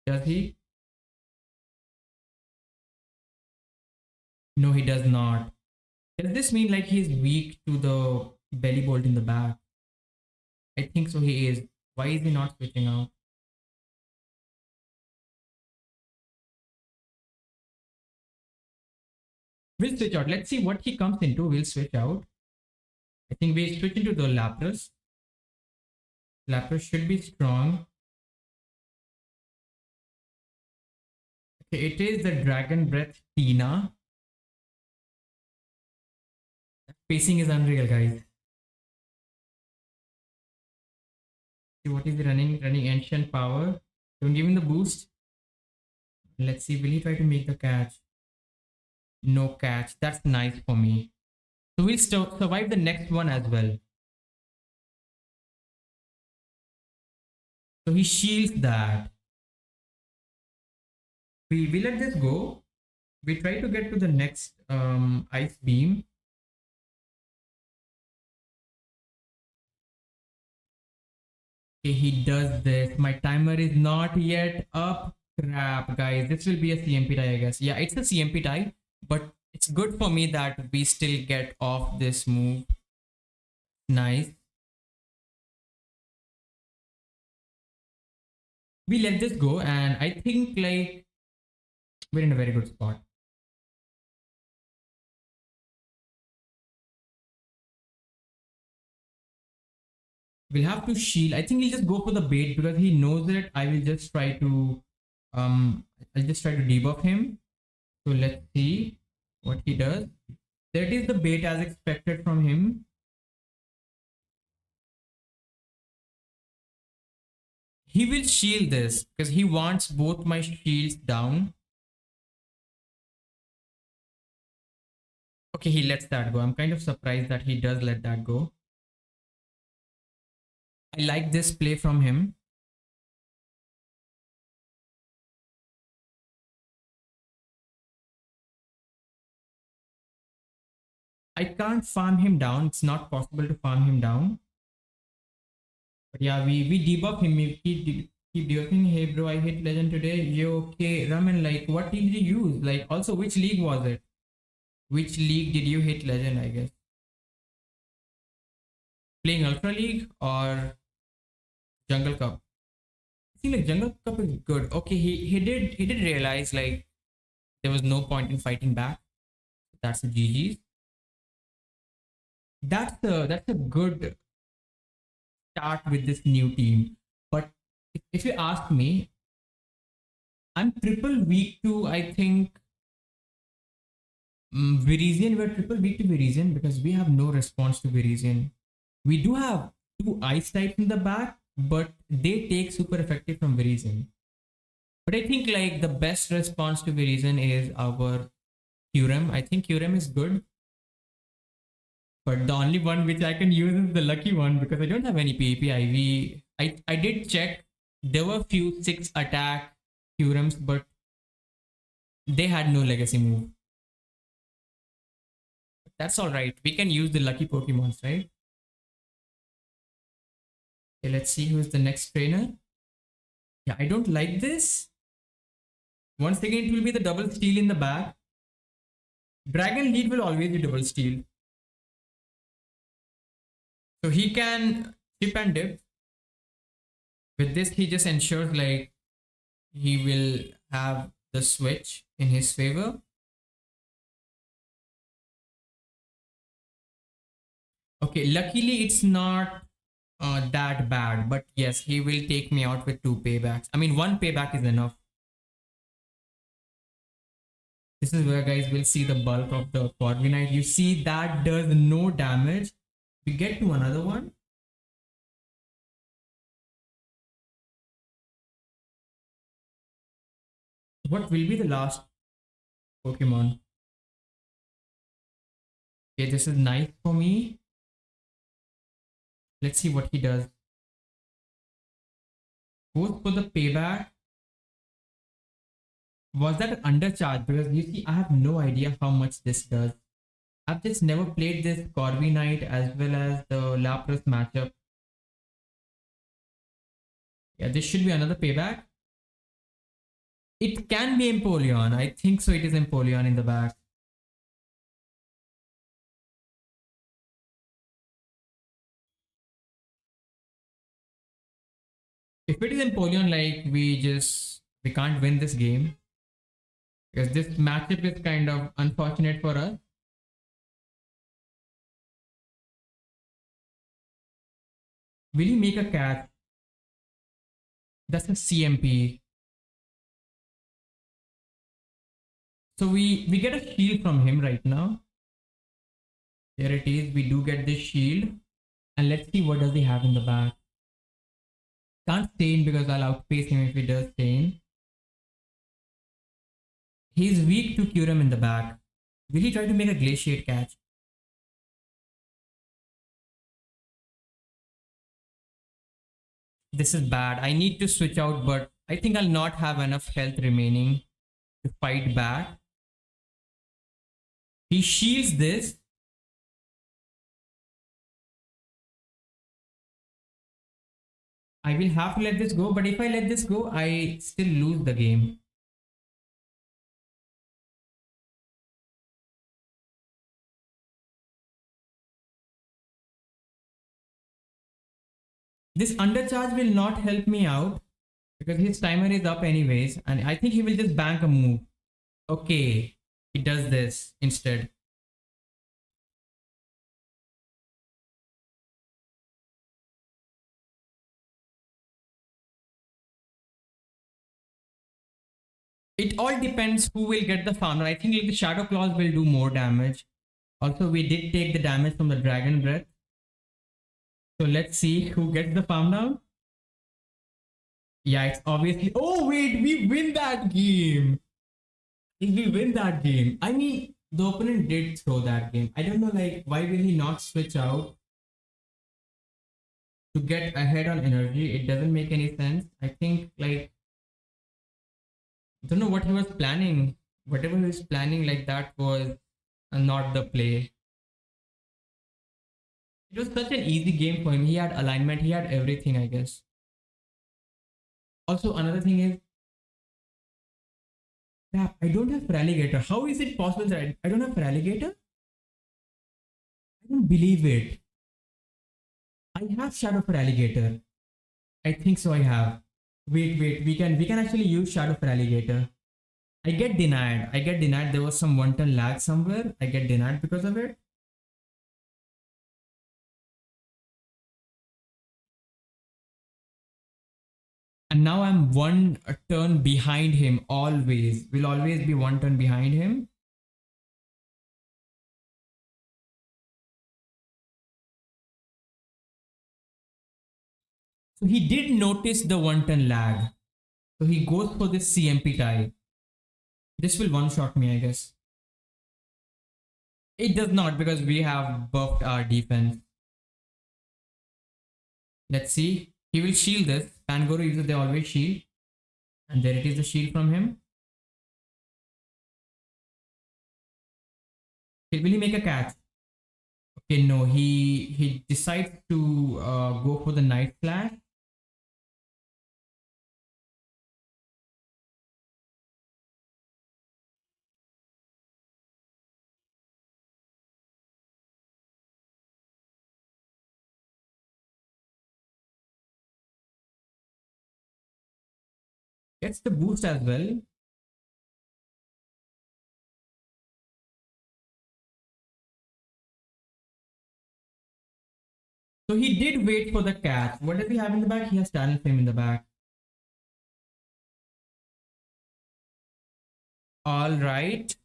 Does he? No, he does not. Does this mean like he's weak to the belly bolt in the back? I think so he is. Why is he not switching out? We'll switch out. Let's see what he comes into. We'll switch out. I think we switch into the Lapras. Lapras should be strong. Okay, it is the Dragon Breath Tina. Pacing is unreal, guys. See what is he running? Running Ancient Power. Don't give him the boost. Let's see. Will he try to make the catch? No catch. That's nice for me. So we'll survive the next one as well. So he shields that. We let this go. We try to get to the next ice beam. Okay, he does this. My timer is not yet up. Crap, guys. This will be a CMP tie, I guess. Yeah, it's a CMP tie, but it's good for me that we still get off this move. Nice. We let this go, and I think like we're in a very good spot. We'll have to shield. I think he'll just go for the bait because he knows that I will just try to I'll just try to debuff him. So let's see what he does. That is the bait as expected from him. He will shield this because he wants both my shields down. Okay, he lets that go. I'm kind of surprised that he does let that go. I like this play from him. I can't farm him down. It's not possible to farm him down. But yeah, we debuff him. We keep debuffing. Hey bro, I hit legend today. You okay? Ramen, like what team did you use? Like also which league was it? Which league did you hit legend, I guess? Playing Ultra League or Jungle Cup? I think like Jungle Cup is good. Okay, he did realize like there was no point in fighting back. That's a GG's. That's a good start with this new team. But if you ask me, I'm triple weak to I think Virizion. We're triple weak to Virizion because we have no response to Virizion. We do have two ice types in the back, but they take super effective from Virizion. But I think like the best response to Virizion is our Curem. I think Curem is good. But the only one which I can use is the lucky one because I don't have any PvP IV. I did check. There were few 6 attack Curems, but they had no legacy move. That's alright. We can use the lucky Pokemons, right? Okay, let's see who's the next trainer. Yeah, I don't like this. Once again, it will be the double steal in the back. Dragon lead will always be double steal. So he can chip and dip. With this, he just ensures like he will have the switch in his favor. Okay, luckily it's not that bad, but yes, he will take me out with 2 paybacks. I mean, 1 payback is enough. This is where guys will see the bulk of the Corviknight. You see that does no damage. We get to another one. What will be the last Pokemon? Okay, this is nice for me. Let's see what he does. Goes for the payback. Was that an undercharge? Because you see, I have no idea how much this does. I've just never played this Corviknight as well as the Lapras matchup. Yeah, this should be another payback. It can be Empoleon. I think so. It is Empoleon in the back. If it is Empoleon, like we can't win this game because this matchup is kind of unfortunate for us. Will he make a catch? That's a CMP. So we get a shield from him right now. There it is. We do get this shield. And let's see what does he have in the back. Can't stain because I'll outpace him if he does stain. He's weak to Curem in the back. Will he try to make a Glaciate catch? This is bad. I need to switch out, but I think I'll not have enough health remaining to fight back. He shields this. I will have to let this go, but if I let this go, I still lose the game. This undercharge will not help me out because his timer is up anyways, and I think he will just bank a move. Okay, he does this instead. It all depends who will get the farmer. I think like the Shadow Claws will do more damage. Also, we did take the damage from the Dragon Breath. So let's see who gets the farm down. Yeah, it's obviously. Oh wait, we win that game. If we win that game, I mean, the opponent did throw that game. I don't know, like, why will he not switch out to get ahead on energy? It doesn't make any sense. I think, like, I don't know what he was planning. Whatever he was planning, like, that was not the play. It was such an easy game for him. He had alignment, he had everything, I guess. Also, another thing is, crap, I don't have Alligator. How is it possible that I don't have Alligator? I don't believe it. I have Shadow for Alligator. I think so. I have. Wait. We can actually use Shadow for Alligator. I get denied. I get denied. There was some one-turn lag somewhere. I get denied because of it. And now I'm one turn behind him. Always. Will always be one turn behind him. So he did notice the one-turn lag. So he goes for this CMP tie. This will one-shot me, I guess. It does not because we have buffed our defense. Let's see. He will shield this. Pangoro uses they always shield. And there it is, the shield from him. Will he make a catch? Okay, no. He decides to go for the Night Slash. Gets the boost as well. So he did wait for the catch. What does he have in the back? He has Talent Flame in the back. All right.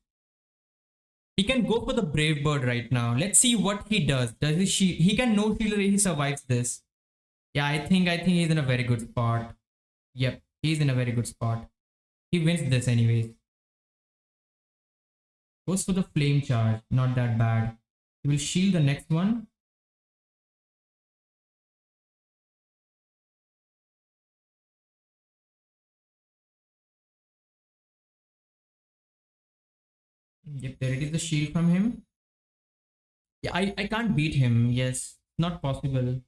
He can go for the Brave Bird right now. Let's see what he does. Does he shield? He can no shield. He survives this. Yeah, I think he's in a very good spot. Yep, he's in a very good spot. He wins this anyways. Goes for the flame charge. Not that bad. He will shield the next one. Yep, there it is, the shield from him. Yeah, I can't beat him. Yes, not possible.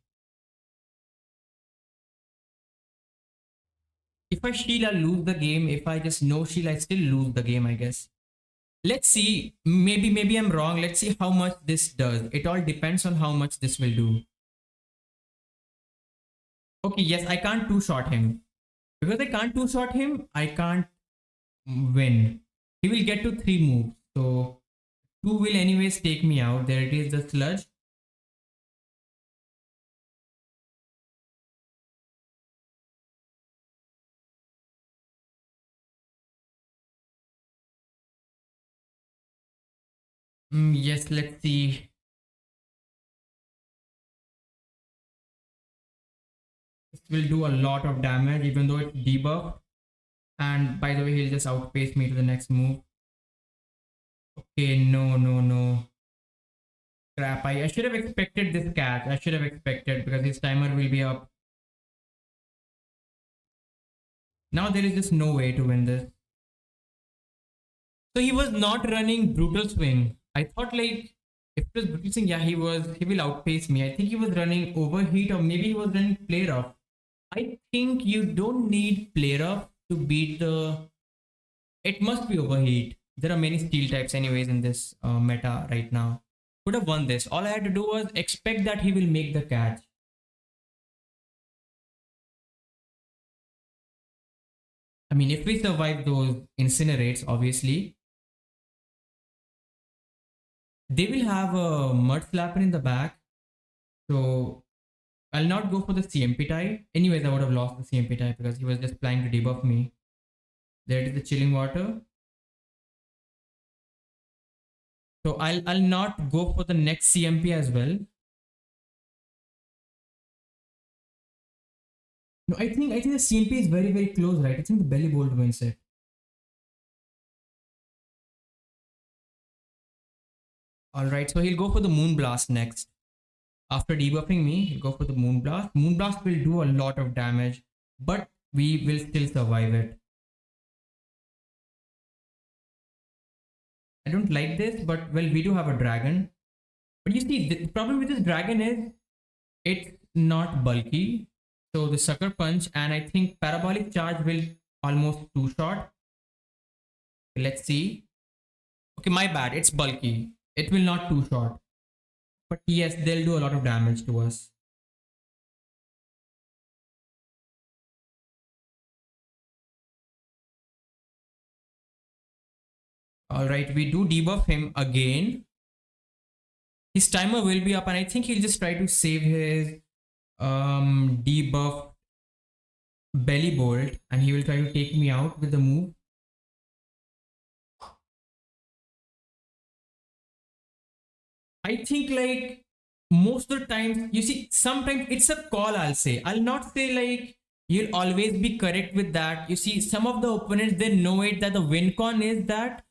If I shield, I'll lose the game. If I just no shield, I still lose the game, I guess. Let's see. Maybe I'm wrong. Let's see how much this does. It all depends on how much this will do. Okay, yes, I can't two-shot him. Because I can't two-shot him, I can't win. He will get to 3 moves. So 2 will anyways take me out. There it is, the sludge. Yes, let's see. This will do a lot of damage even though it's debuff. And by the way, he'll just outpace me to the next move. Okay, no. Crap, I should have expected this catch. I should have expected because his timer will be up. Now there is just no way to win this. So he was not running brutal swing. I thought like if it was brutal swing, yeah, he will outpace me. I think he was running overheat or maybe he was running play rough. I think you don't need play rough to beat the. It must be overheat. There are many steel types anyways in this meta right now. Could have won this. All I had to do was expect that he will make the catch. I mean, if we survive those incinerates, obviously, they will have a mud flapper in the back. So I'll not go for the CMP tie. Anyways, I would have lost the CMP tie because he was just planning to debuff me. There it is, the chilling water. So I'll not go for the next CMP as well. No, I think the CMP is very close, right? I think the belly bolt wins it. All right, so he'll go for the moon blast next. After debuffing me, he'll go for the moon blast. Moon blast will do a lot of damage, but we will still survive it. I don't like this, but well, we do have a dragon. But you see, the problem with this dragon is it's not bulky. So the sucker punch and I think parabolic charge will almost two shot. Let's see. Okay, my bad. It's bulky. It will not two shot. But yes, they'll do a lot of damage to us. Alright, we do debuff him again. His timer will be up and I think he'll just try to save his debuff belly bolt and he will try to take me out with the move. I think like most of the times, you see, sometimes it's a call, I'll say. I'll not say like you'll always be correct with that. You see, some of the opponents, they know it that the win con is that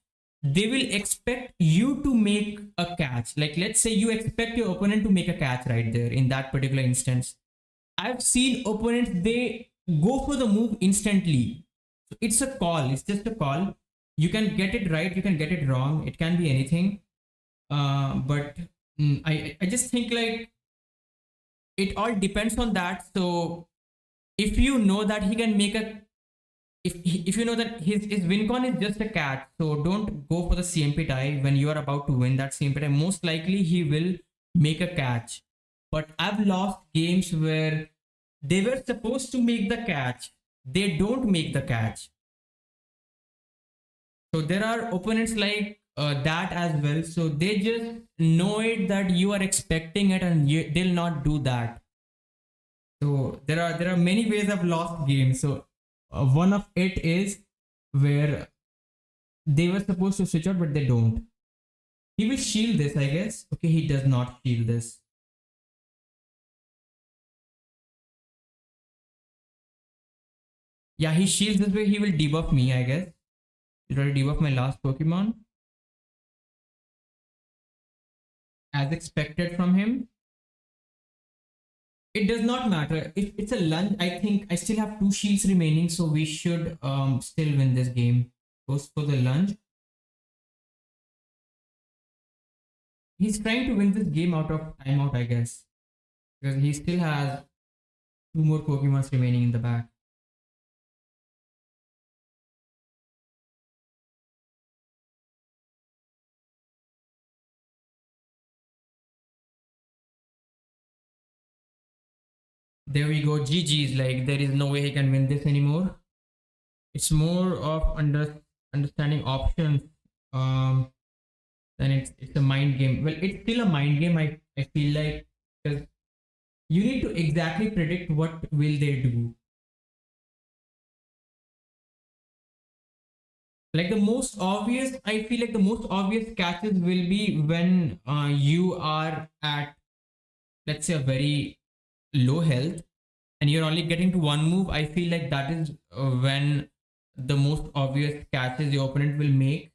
they will expect you to make a catch. Like, let's say you expect your opponent to make a catch right there in that particular instance. I've seen opponents, they go for the move instantly. So it's a call, it's just a call. You can get it right, you can get it wrong, it can be anything. But I just think like it all depends on that. So if you know that he can make a if you know that his win con is just a cat, so don't go for the CMP tie when you are about to win that CMP tie. Most likely he will make a catch. But I've lost games where they were supposed to make the catch, they don't make the catch. So there are opponents like that as well. So they just know it that you are expecting it and they'll not do that. So there are many ways I've lost games. So one of it is where they were supposed to switch out but they don't. He will shield this, I guess. Okay, he does not shield this. Yeah, he shields this way. He will debuff me, I guess. He'll try to debuff my last Pokemon. As expected from him. It does not matter. If it's a lunge, I think I still have two shields remaining, so we should still win this game. Goes for the lunge. He's trying to win this game out of timeout, I guess. Because he still has two more Pokemons remaining in the back. There we go. GG's. Like, there is no way he can win this anymore. It's more of understanding options. Then it's a mind game. Well, it's still a mind game, I feel like, because you need to exactly predict what will they do. Like the most obvious, I feel like the most obvious catches will be when you are at, let's say, a very low health and you're only getting to one move. I feel like that is when the most obvious catches your opponent will make.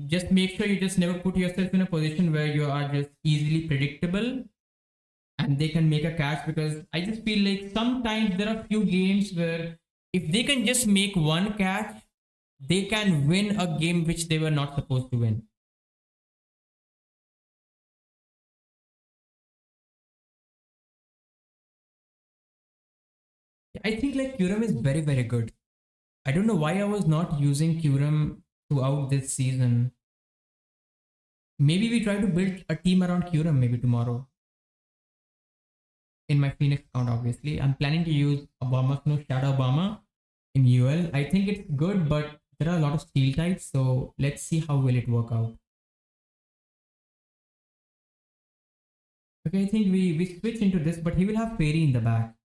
Just make sure you just never put yourself in a position where you are just easily predictable and they can make a catch, because I just feel like sometimes there are few games where if they can just make one catch, they can win a game which they were not supposed to win. I think like Kyurem is very good. I don't know why I was not using Kyurem throughout this season. Maybe we try to build a team around Kyurem maybe tomorrow. In my Phoenix account, obviously. I'm planning to use Obama Snow Shadow Obama in UL. I think it's good, but there are a lot of steel types, so let's see how will it work out. Okay, I think we switch into this, but he will have fairy in the back.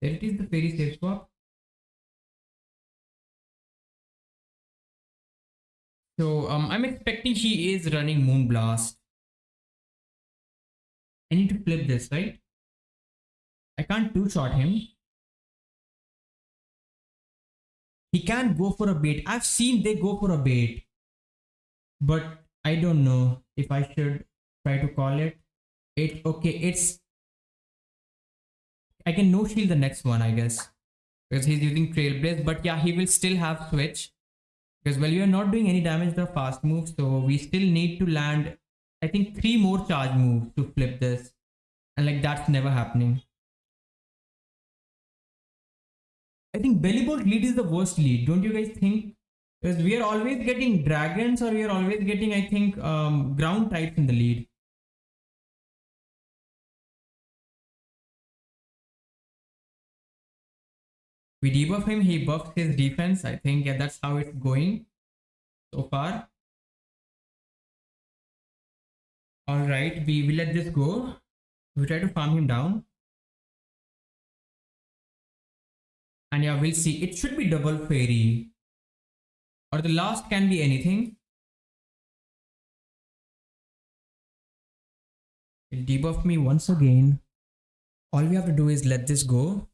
There it is, the fairy safe swap. So I'm expecting he is running Moonblast. I need to flip this, right? I can't two-shot him. He can go for a bait. I've seen they go for a bait. But I don't know if I should try to call it. Okay, it's I can no shield the next one, I guess. Because he's using Trailblaze. But yeah, he will still have switch. Because well, we are not doing any damage to the fast move, so we still need to land, I think, 3 more charge moves to flip this. And like that's never happening. I think Bellybolt lead is the worst lead, don't you guys think? Because we are always getting dragons or we are always getting, I think, ground types in the lead. We debuff him, he buffs his defense. I think yeah, that's how it's going so far. Alright, we let this go. We try to farm him down. And yeah, we'll see. It should be double fairy. Or the last can be anything. It'll debuff me once again. All we have to do is let this go.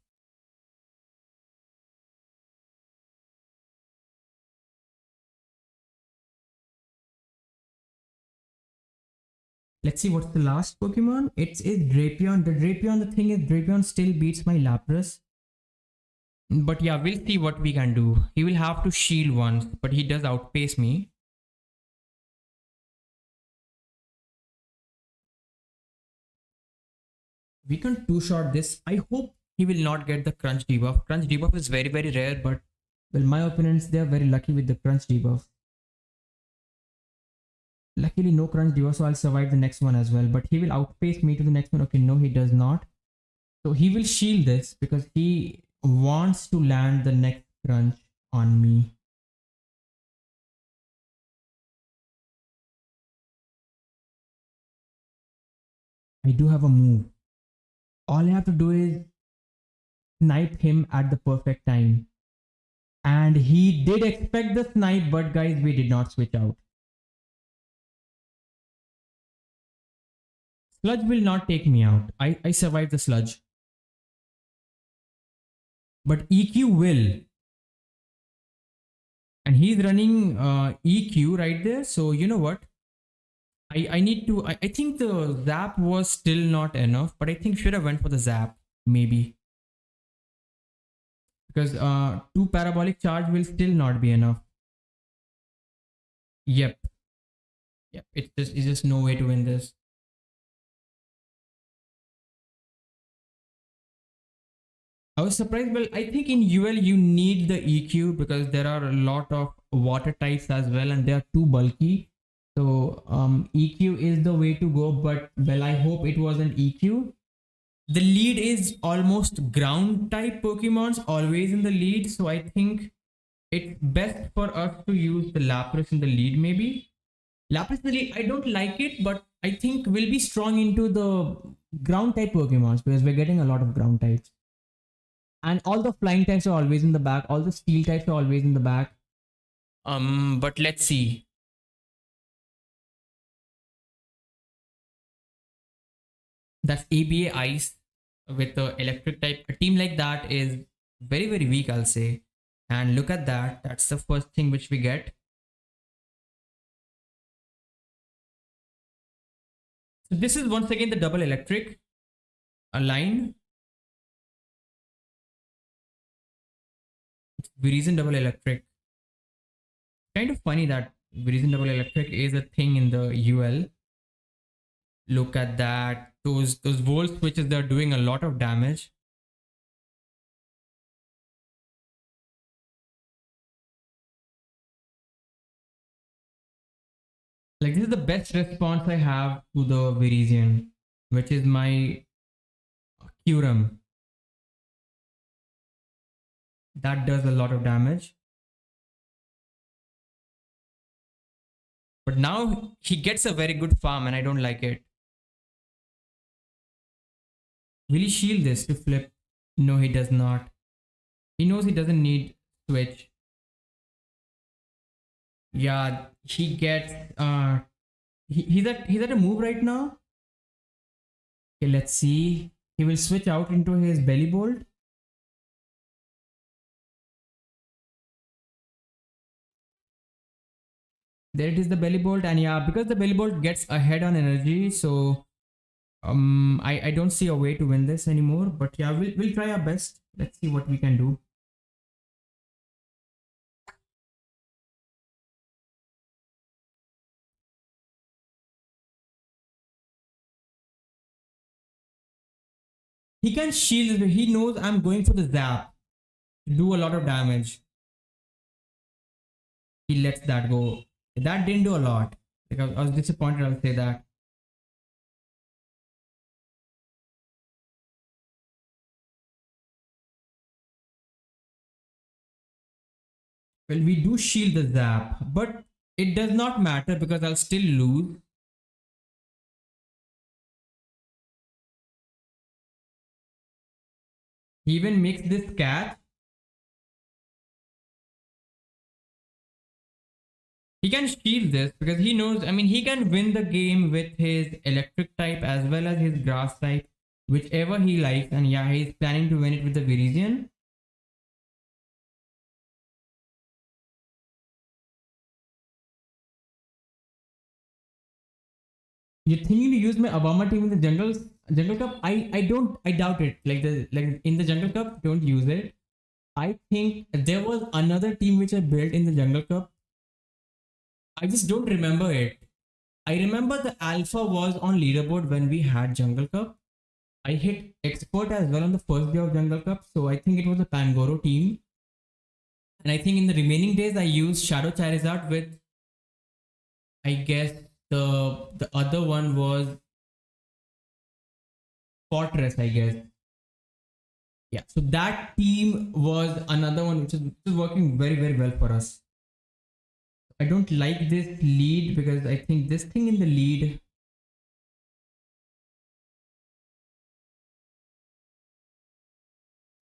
Let's see what's the last Pokemon. It's Drapion. The thing is Drapion still beats my Lapras. But yeah, we'll see what we can do. He will have to shield once, but he does outpace me. We can two-shot this. I hope he will not get the crunch debuff. Crunch debuff is very, very rare, but well, my opponents, they are very lucky with the crunch debuff. Luckily, no crunch debuff, so I'll survive the next one as well. But he will outpace me to the next one. Okay, no, he does not. So he will shield this because he wants to land the next crunch on me. I do have a move. All I have to do is snipe him at the perfect time. And he did expect the snipe, but guys, we did not switch out. Sludge will not take me out. I survived the sludge. But EQ will. And he's running EQ right there. So you know what? I need to, I think the zap was still not enough, but I think should have went for the zap, maybe. Because 2 parabolic charge will still not be enough. Yep. Yep, it's just no way to win this. I was surprised. Well, I think in UL you need the EQ because there are a lot of water types as well and they are too bulky. So EQ is the way to go, but well, I hope it wasn't EQ. The lead is almost ground type Pokemons always in the lead. So I think it's best for us to use the Lapras in the lead maybe. Lapras in the lead, I don't like it, but I think we'll be strong into the ground type Pokemons because we're getting a lot of ground types. And all the flying types are always in the back. All the steel types are always in the back. But let's see. That's ABA Ice with the electric type. A team like that is very, very weak, I'll say. And look at that. That's the first thing which we get. So this is once again the double electric line. Virizion double electric. Kind of funny that Virizion double electric is a thing in the UL. Look at that. Those volt switches, they're doing a lot of damage. Like this is the best response I have to the Virizion, which is my Kyurem. That does a lot of damage. But now he gets a very good farm and I don't like it. Will he shield this to flip? No, he does not. He knows he doesn't need switch. Yeah, he gets he's at a move right now. Okay, let's see. He will switch out into his belly bolt. There it is, the belly bolt. And yeah, because the belly bolt gets ahead on energy, so I don't see a way to win this anymore. But yeah, we'll try our best. Let's see what we can do. He can shield. He knows I'm going for the zap to do a lot of damage. He lets that go. That didn't do a lot. Like I was disappointed, I'll say that. Well, we do shield the zap, but it does not matter because I'll still lose. He even makes this cat. He can shield this because he knows, I mean, he can win the game with his electric type as well as his grass type, whichever he likes. And yeah, he's planning to win it with the Virizion. You're thinking to use my Obama team in the jungle cup? I doubt it. Like in the jungle cup, don't use it. I think there was another team which I built in the jungle cup. I just don't remember it. I remember the alpha was on leaderboard when we had jungle cup. I hit expert as well on the first day of jungle cup, so I think it was a Pangoro team. And I think in the remaining days I used Shadow Charizard with, I guess the other one was Fortress, I guess. Yeah, so that team was another one which is working very well for us. I don't like this lead because I think this thing in the lead.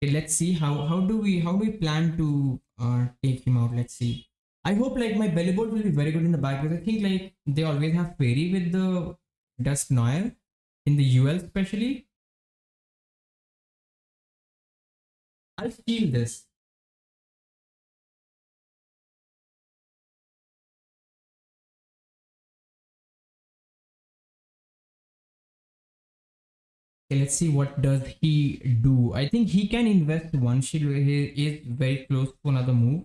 Okay, let's see how do we plan to take him out. Let's see. I hope like my belly board will be very good in the back because I think like they always have fairy with the Dusk Noir in the UL especially. I'll steal this. Okay, let's see what does he do. I think he can invest one shield. He is very close to another move.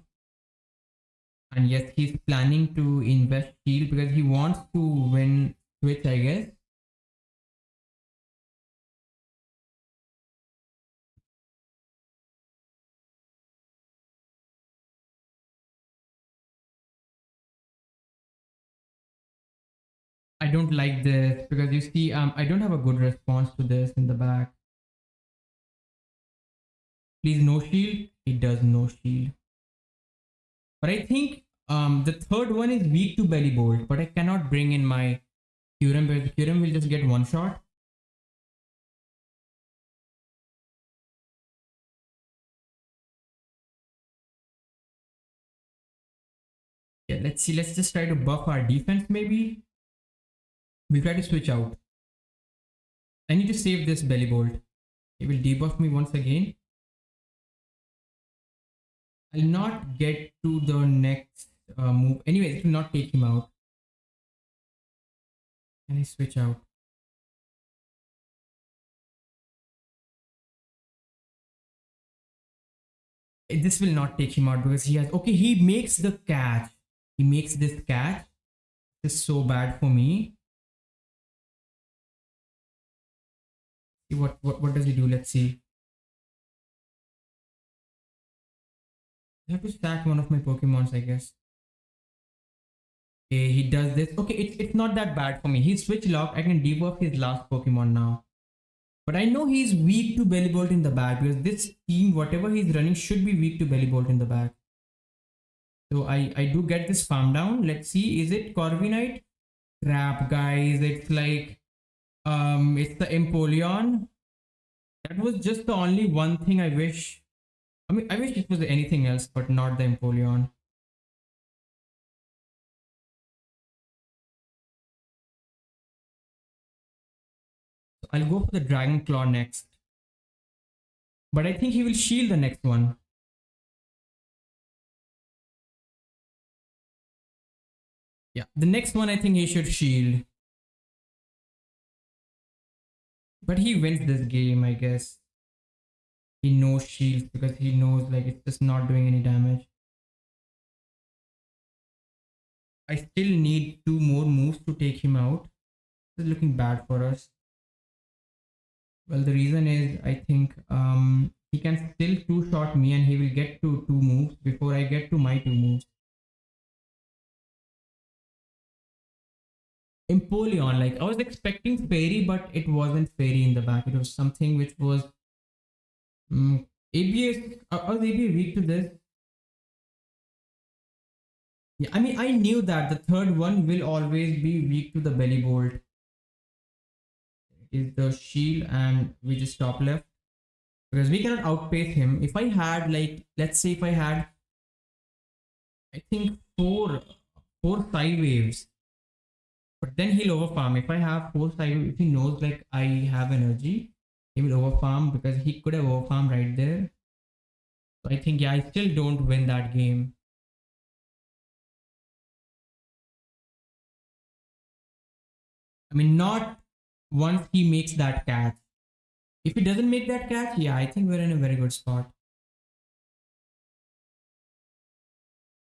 And yes, he's planning to invest shield because he wants to win Switch, I guess. I don't like this because you see, I don't have a good response to this in the back. Please no shield. It does no shield. But I think the third one is weak to belly bolt, but I cannot bring in my Kyurem because Kyurem will just get one shot. Yeah, let's see. Let's just try to buff our defense maybe. We try to switch out. I need to save this belly bolt. It will debuff me once again. I'll not get to the next move. Anyways, it will not take him out. Can I switch out? This will not take him out because he has, okay, he makes the catch. He makes this catch. This is so bad for me. See what does he do? Let's see. I have to stack one of my Pokemons, I guess. Okay, he does this. Okay, it's not that bad for me. He's switch locked. I can debuff his last Pokemon now. But I know he's weak to Belly Bolt in the back because this team, whatever he's running, should be weak to Belly Bolt in the back. So I do get this farm down. Let's see. Is it Corviknight? Crap, guys. It's like it's the Empoleon. That was just the only one thing I wish. I mean, I wish it was anything else, but not the Empoleon. I'll go for the Dragon Claw next. But I think he will shield the next one. Yeah, the next one I think he should shield. But he wins this game, I guess. He knows shields because he knows like it's just not doing any damage. I still need 2 more moves to take him out. This is looking bad for us. Well, the reason is I think he can still two-shot me and he will get to 2 moves before I get to my 2 moves. Empoleon, like I was expecting fairy, but it wasn't fairy in the back. It was something which was ABA. Was ABA weak to this? Yeah, I mean I knew that the third one will always be weak to the belly bolt. It is the shield, and we just top left because we cannot outpace him. If I had like, let's say if I had, I think four side waves, but then he'll overfarm. If I have 4 side waves, if he knows like I have energy, he will overfarm because he could have overfarmed right there. So I think yeah, I still don't win that game. I mean, not once he makes that catch. If he doesn't make that catch, yeah, I think we're in a very good spot.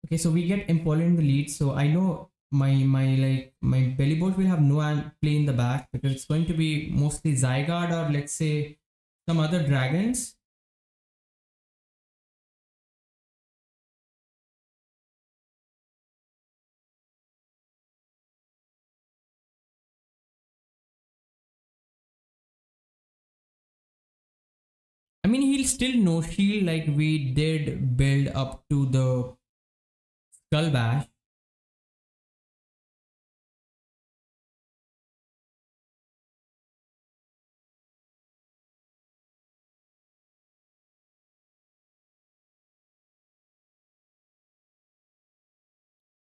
Okay, so we get Empoleon in the lead. So I know my belly bolt will have no play in the back because it's going to be mostly Zygarde or let's say some other dragons. I mean, he'll still no shield like we did build up to the Skull Bash.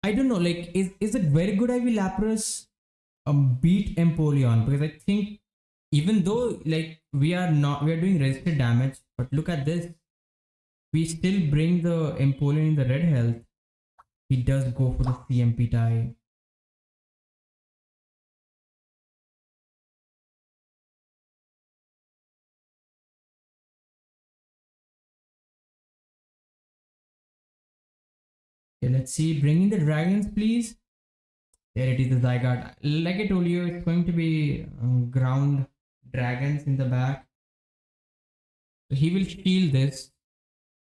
I don't know, like, is it very good Ivy Lapras beat Empoleon? Because I think even though like we are doing resisted damage, but look at this. We still bring the Empoleon in the red health. He does go for the CMP tie. Okay, let's see. Bring in the dragons, please. There it is, the Zygarde. Like I told you, it's going to be ground dragons in the back. So he will steal this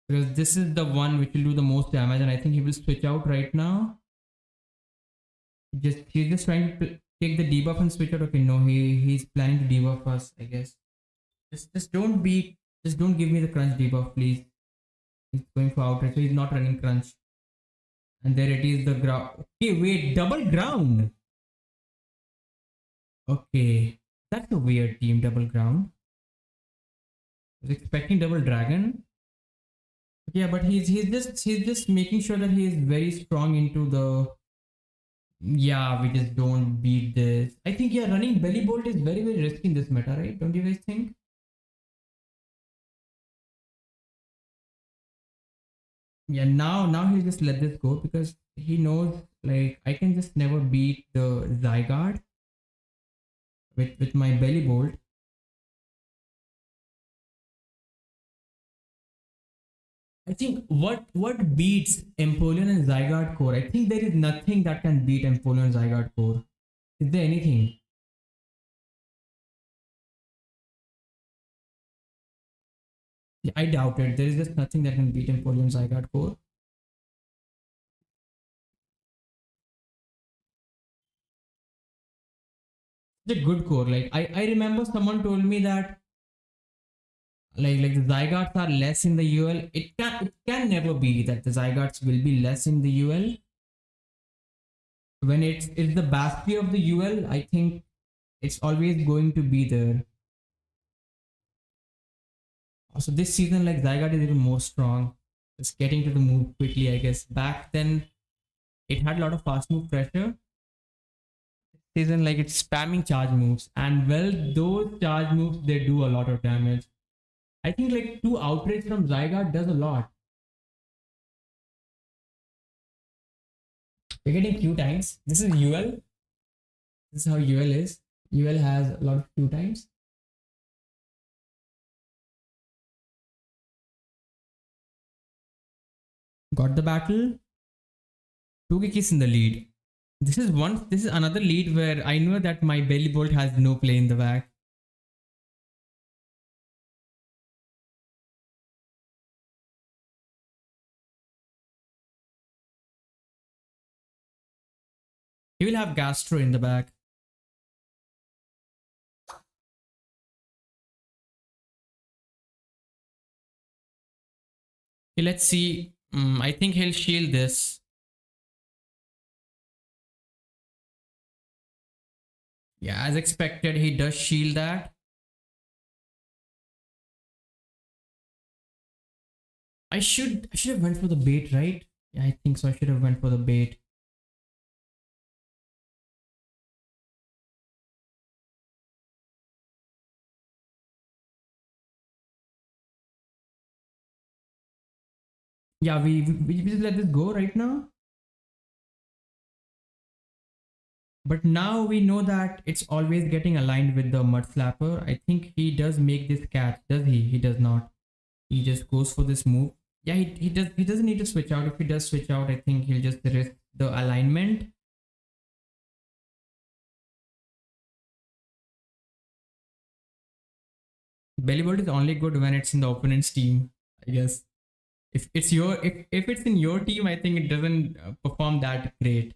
because this is the one which will do the most damage, and I think he will switch out right now. He's just trying to take the debuff and switch out. Okay, no, he's planning to debuff us, I guess. Just don't be, just don't give me the crunch debuff, please. He's going for outright, so he's not running crunch. And there it is, the ground. Okay, wait, double ground. Okay, that's a weird team, double ground. I was expecting double dragon. Yeah, but he's just making sure that he is very strong into the. Yeah, we just don't beat this. I think yeah, running belly bolt is very risky in this meta, right? Don't you guys think? Yeah, now he'll just let this go because he knows like I can just never beat the Zygarde with my belly bolt. I think what beats Empoleon and Zygarde core? I think there is nothing that can beat Empoleon and Zygarde core. Is there anything? Yeah, I doubt it. There is just nothing that can beat Empoleon and Zygarde core. It's a good core. Like I remember someone told me that like the Zygardes are less in the UL. It can never be that the Zygardes will be less in the UL. When it's the bastion of the UL, I think it's always going to be there. So this season, like Zygarde is even more strong. Just getting to the move quickly, I guess. Back then, it had a lot of fast move pressure. season, like it's spamming charge moves, and well, those charge moves they do a lot of damage. I think like 2 outrage from Zygarde does a lot. We're getting Q times. This is UL. This is how UL is. UL has a lot of Q times. Got the battle. 2 Kicks in the lead. This is another lead where I know that my belly bolt has no play in the back. He will have Gastro in the back. Okay, let's see. I think he'll shield this. Yeah, as expected, he does shield that. I should have went for the bait, right? Yeah, I think so. I should have went for the bait. Yeah, we just let this go right now. But now we know that it's always getting aligned with the Mud Slapper. I think he does make this catch. Does he? He does not. He just goes for this move. Yeah, he doesn't need to switch out. If he does switch out, I think he'll just risk the alignment. Bellybolt is only good when it's in the opponent's team, I guess. If it's in your team, I think it doesn't perform that great.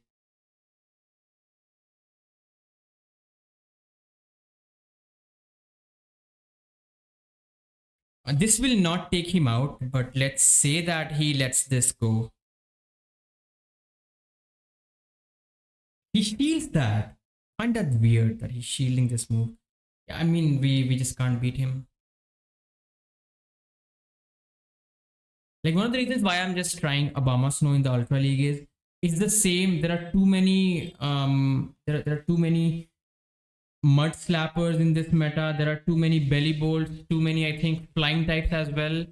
This will not take him out, but let's say that he lets this go. He shields that. I find that weird that he's shielding this move. Yeah, I mean, we just can't beat him. Like one of the reasons why I'm just trying Obama Snow in the Ultra League is it's the same. There are too many there are too many mud slappers in this meta. There are too many belly bolts, too many I think flying types as well.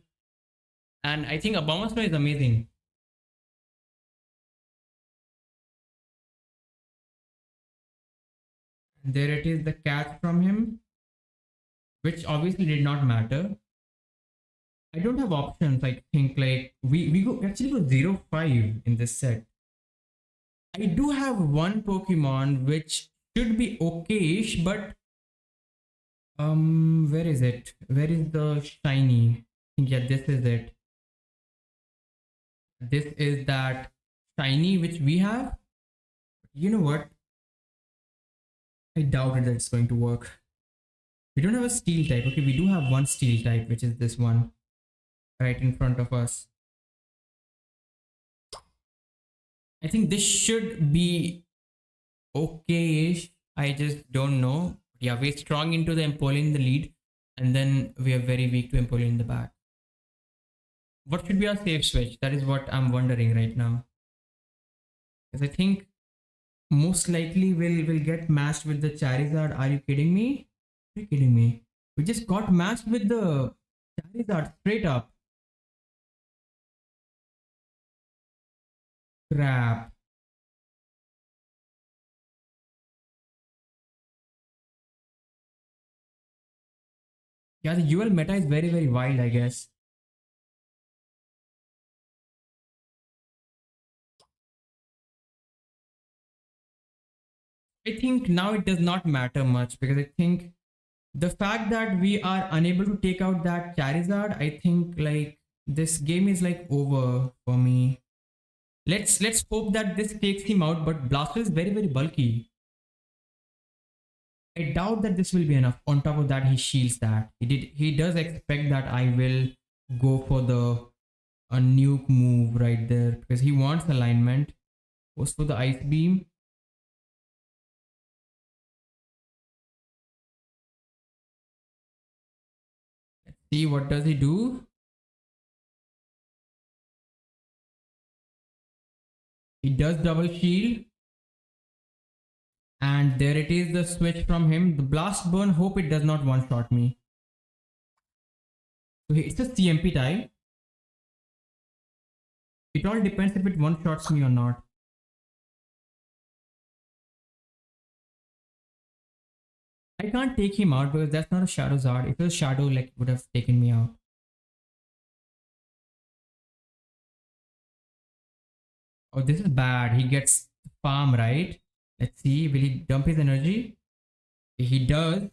And I think Obama Snow is amazing. There it is, the catch from him, which obviously did not matter. I don't have options. I think like we go actually go 0-5 in this set. I do have one Pokemon which should be okayish, but where is it? Where is the shiny? I think yeah, this is it. This is that shiny which we have. You know what? I doubt it that it's going to work. We don't have a steel type. Okay, we do have one steel type, which is this one right in front of us. I think this should be okay-ish. I just don't know. Yeah, we're strong into the Empoleon in the lead, and then we are very weak to Empoleon in the back. What should be our safe switch? That is what I'm wondering right now. Because I think most likely we'll get matched with the Charizard. Are you kidding me? Are you kidding me? We just got matched with the Charizard straight up. Crap. Yeah, the UL meta is very, very wild, I guess. I think now it does not matter much because I think the fact that we are unable to take out that Charizard, I think like this game is like over for me. Let's hope that this takes him out, but Blaster is very, very bulky. I doubt that this will be enough. On top of that, he shields that. He does expect that I will go for the a nuke move right there because he wants alignment. Goes for the ice beam. Let's see what does he do. He does double shield. And there it is, the switch from him. The blast burn, hope it does not one shot me. So it's a CMP type. It all depends if it one shots me or not. I can't take him out because that's not a shadow Zard. If it was shadow, like it would have taken me out. Oh, this is bad. He gets farm, right? Let's see. Will he dump his energy? He does.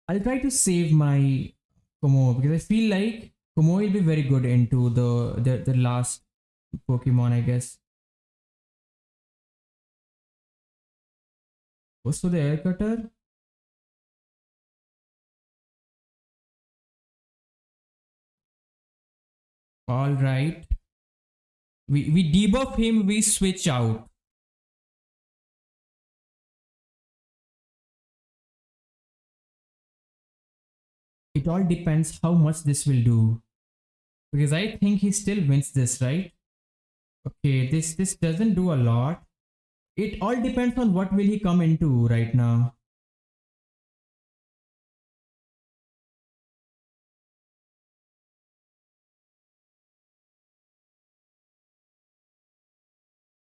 I'll try to save my Komo because I feel like Komo will be very good into the last Pokemon, I guess. Goes for the air cutter. All right. We debuff him, we switch out. It all depends how much this will do. Because I think he still wins this, right? Okay, this doesn't do a lot. It all depends on what will he come into right now.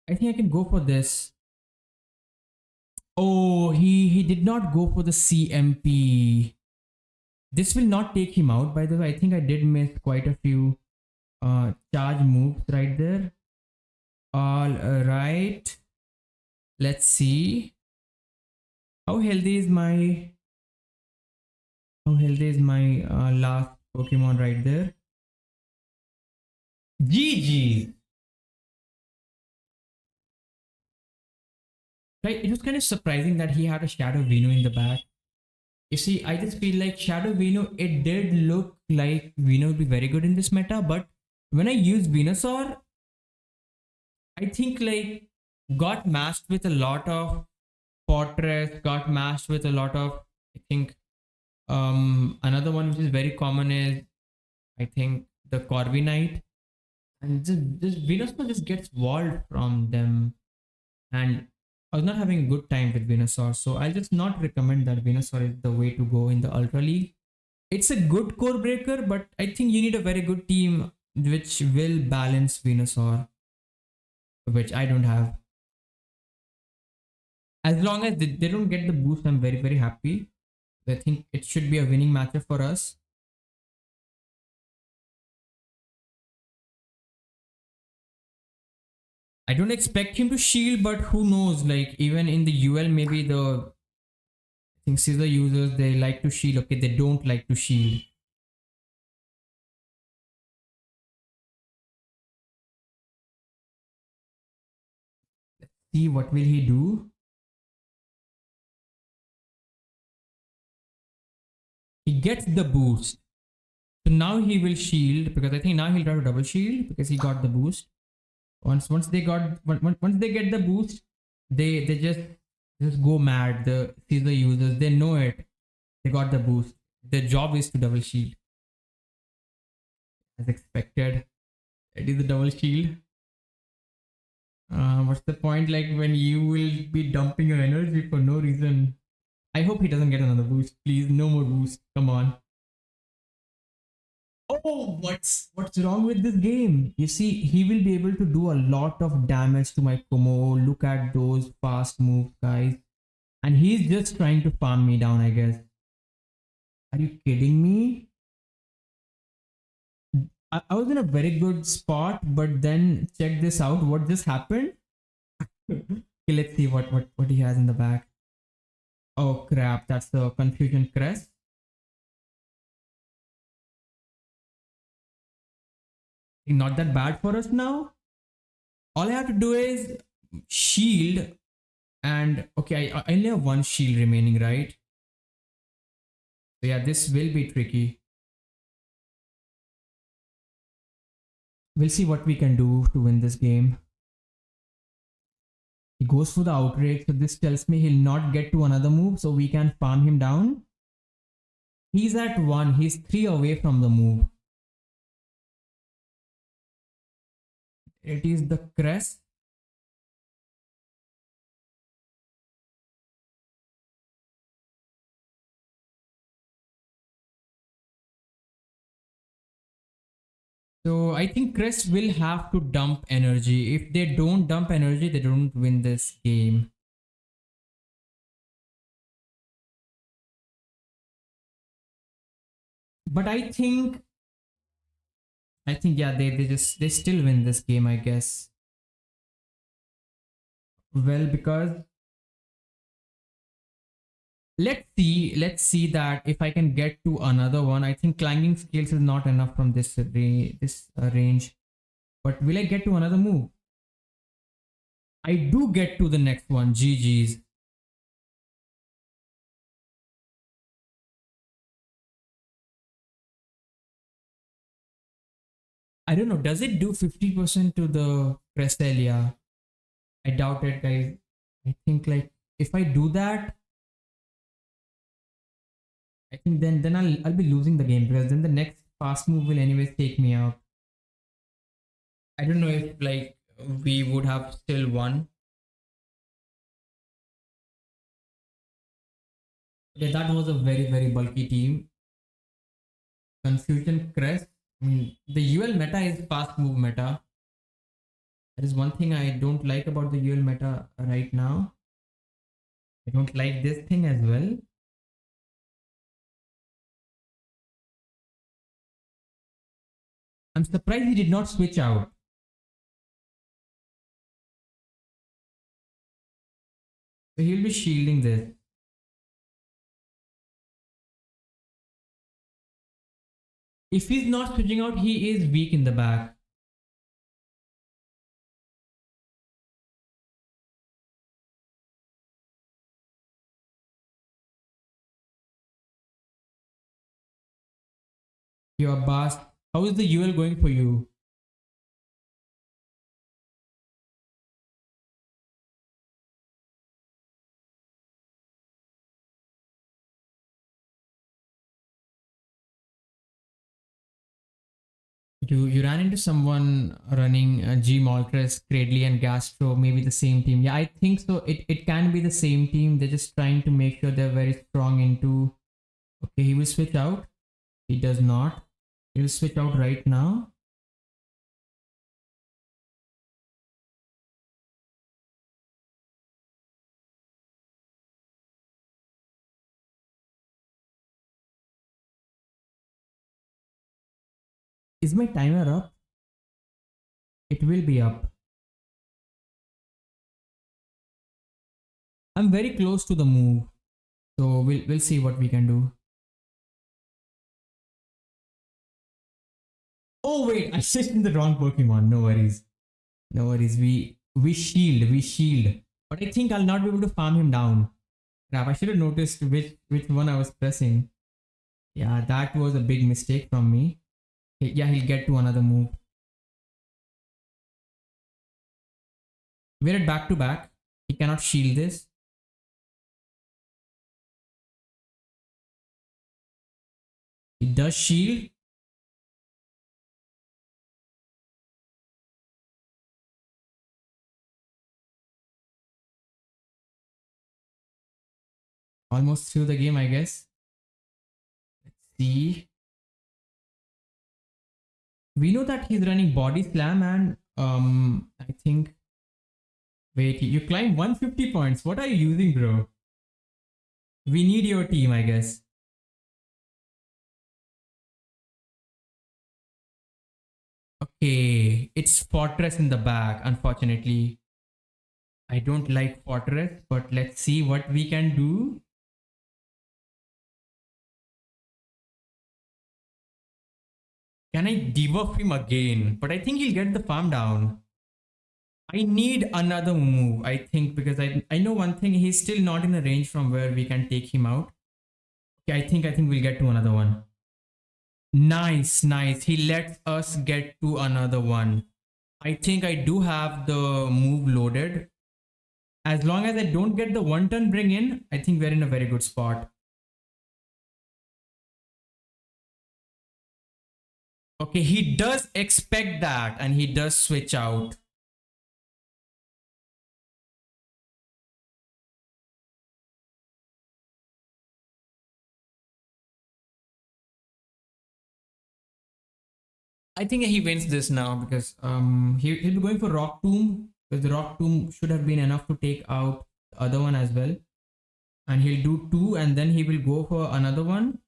I think I can go for this. Oh, he did not go for the CMP. This will not take him out, by the way. I think I did miss quite a few charge moves right there. All right. Let's see. How healthy is my last Pokemon right there? GG. Right, it was kind of surprising that he had a Shadow Veno in the back. You see, I just feel like Shadow Veno, it did look like Veno would be very good in this meta, but when I use Venusaur, I think like got matched with a lot of Fortress, got matched with a lot of, I think another one which is very common is, I think, the Corviknight. And this Venusaur just gets walled from them. And I was not having a good time with Venusaur, so I'll just not recommend that Venusaur is the way to go in the Ultra League. It's a good core breaker, but I think you need a very good team which will balance Venusaur, which I don't have. As long as they don't get the boost, I'm very, very happy. I think it should be a winning matchup for us. I don't expect him to shield, but who knows? Like, even in the UL, maybe the I think scissor users, they like to shield. Okay, they don't like to shield. Let's see what will he do. He gets the boost. So now he will shield because I think now he'll try to double shield because he got the boost. Once they get the boost, they just go mad. The scissor users, they know it. They got the boost. Their job is to double shield. As expected. It is the double shield. What's the point like when you will be dumping your energy for no reason? I hope he doesn't get another boost. Please, no more boost. Come on. Oh, what's wrong with this game? You see, he will be able to do a lot of damage to my Komo. Look at those fast moves, guys. And he's just trying to farm me down, I guess. Are you kidding me? I was in a very good spot, but then check this out. What just happened? Okay, let's see what he has in the back. Oh crap, that's the Confusion Crest. Not that bad for us now. All I have to do is shield, and okay, I only have one shield remaining, right? So yeah, this will be tricky. We'll see what we can do to win this game. He goes for the outrage, so this tells me he'll not get to another move, so we can farm him down. He's at 1, he's 3 away from the move. It is the crest. So I think crest will have to dump energy. If they don't dump energy, they don't win this game. But I think yeah, they still win this game, I guess. Well, because let's see that if I can get to another one. I think clanging scales is not enough from this range. But will I get to another move? I do get to the next one. GG's. I don't know. Does it do 50% to the Cresselia? I doubt it, guys. I think like if I do that, I think then I'll be losing the game because then the next fast move will anyways take me out. I don't know if like we would have still won. Yeah, that was a very bulky team. Confusion Crest. I mean, the UL meta is fast move meta. That is one thing I don't like about the UL meta right now. I don't like this thing as well. I'm surprised he did not switch out. So he'll be shielding this. If he's not switching out, he is weak in the back. Your boss. How is the UL going for you? You ran into someone running G Moltres, Cradley, and Gastro, maybe the same team. Yeah, I think so. It can be the same team. They're just trying to make sure they're very strong into. Okay, he will switch out. He does not. He will switch out right now. Is my timer up? It will be up. I'm very close to the move. So we'll see what we can do. Oh wait, I switched in the wrong Pokemon. No worries. No worries. We shield. But I think I'll not be able to farm him down. Crap, I should have noticed which one I was pressing. Yeah, that was a big mistake from me. Yeah, he'll get to another move. We're at back to back. He cannot shield this. He does shield. Almost through the game, I guess. Let's see. We know that he's running body slam and I think. Wait, you climb 150 points. What are you using, bro? We need your team, I guess. Okay, it's Fortress in the back, unfortunately. I don't like Fortress, but let's see what we can do. Can I debuff him again? But I think he'll get the farm down. I need another move, I think, because I know one thing, he's still not in a range from where we can take him out. Okay, I think we'll get to another one. Nice, nice. He lets us get to another one. I think I do have the move loaded. As long as I don't get the one turn bring in, I think we're in a very good spot. Okay, he does expect that and he does switch out. I think he wins this now because he'll be going for Rock Tomb because the Rock Tomb should have been enough to take out the other one as well. And he'll do two and then he will go for another one.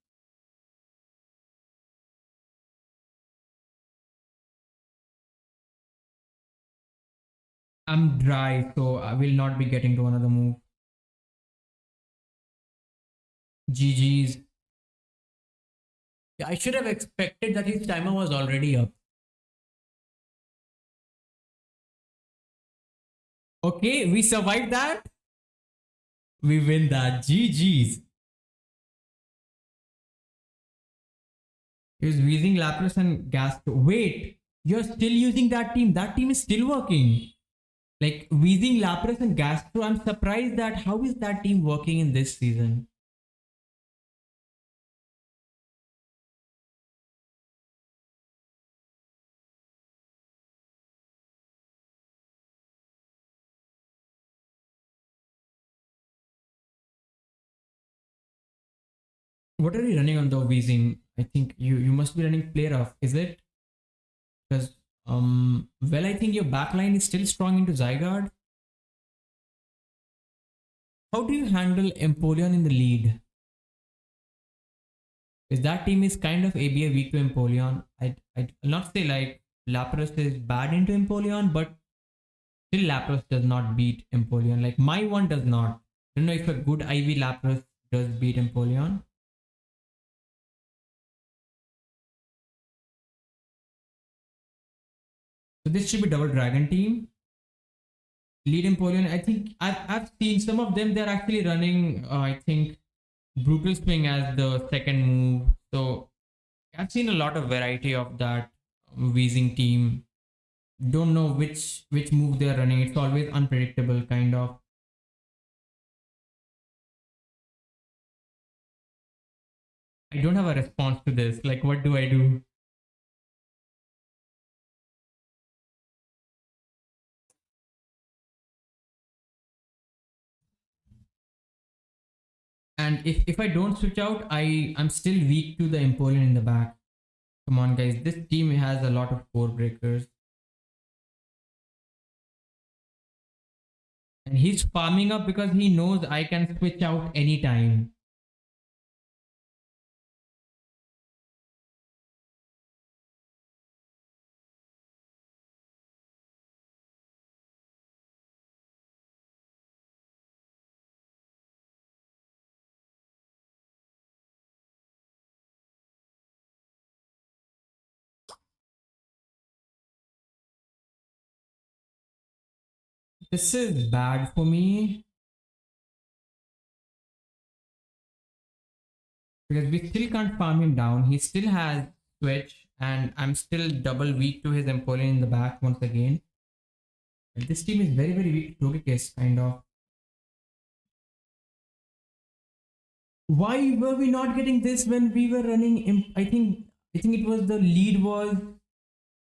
I'm dry, so I will not be getting to another move. GG's. Yeah, I should have expected that his timer was already up. Okay, we survived that. We win that. GG's. He was using Lapras and Gas. Wait, you're still using that team. That team is still working. Like Weezing, Lapras, and Gastro. I'm surprised that how is that team working in this season? What are you running on the Weezing? I think you must be running Play Rough, is it? Because well, I think your backline is still strong into Zygarde. How do you handle Empoleon in the lead? Because that team is kind of ABA weak to Empoleon. I'd not say like Lapras is bad into Empoleon, but still Lapras does not beat Empoleon. Like my one does not. I don't know if a good IV Lapras does beat Empoleon. So this should be double dragon team. Lead Empoleon. I think I've seen some of them. They're actually running. I think brutal swing as the second move. So I've seen a lot of variety of that Weezing team. Don't know which move they're running. It's always unpredictable, kind of. I don't have a response to this. Like, what do I do? And if I don't switch out, I'm still weak to the Empoleon in the back. Come on, guys. This team has a lot of core breakers. And he's farming up because he knows I can switch out anytime. This is bad for me because we still can't farm him down. He still has switch, and I'm still double weak to his Empoleon in the back once again. And this team is very weak to Togekiss, kind of. Why were we not getting this when we were running? I think it was the lead was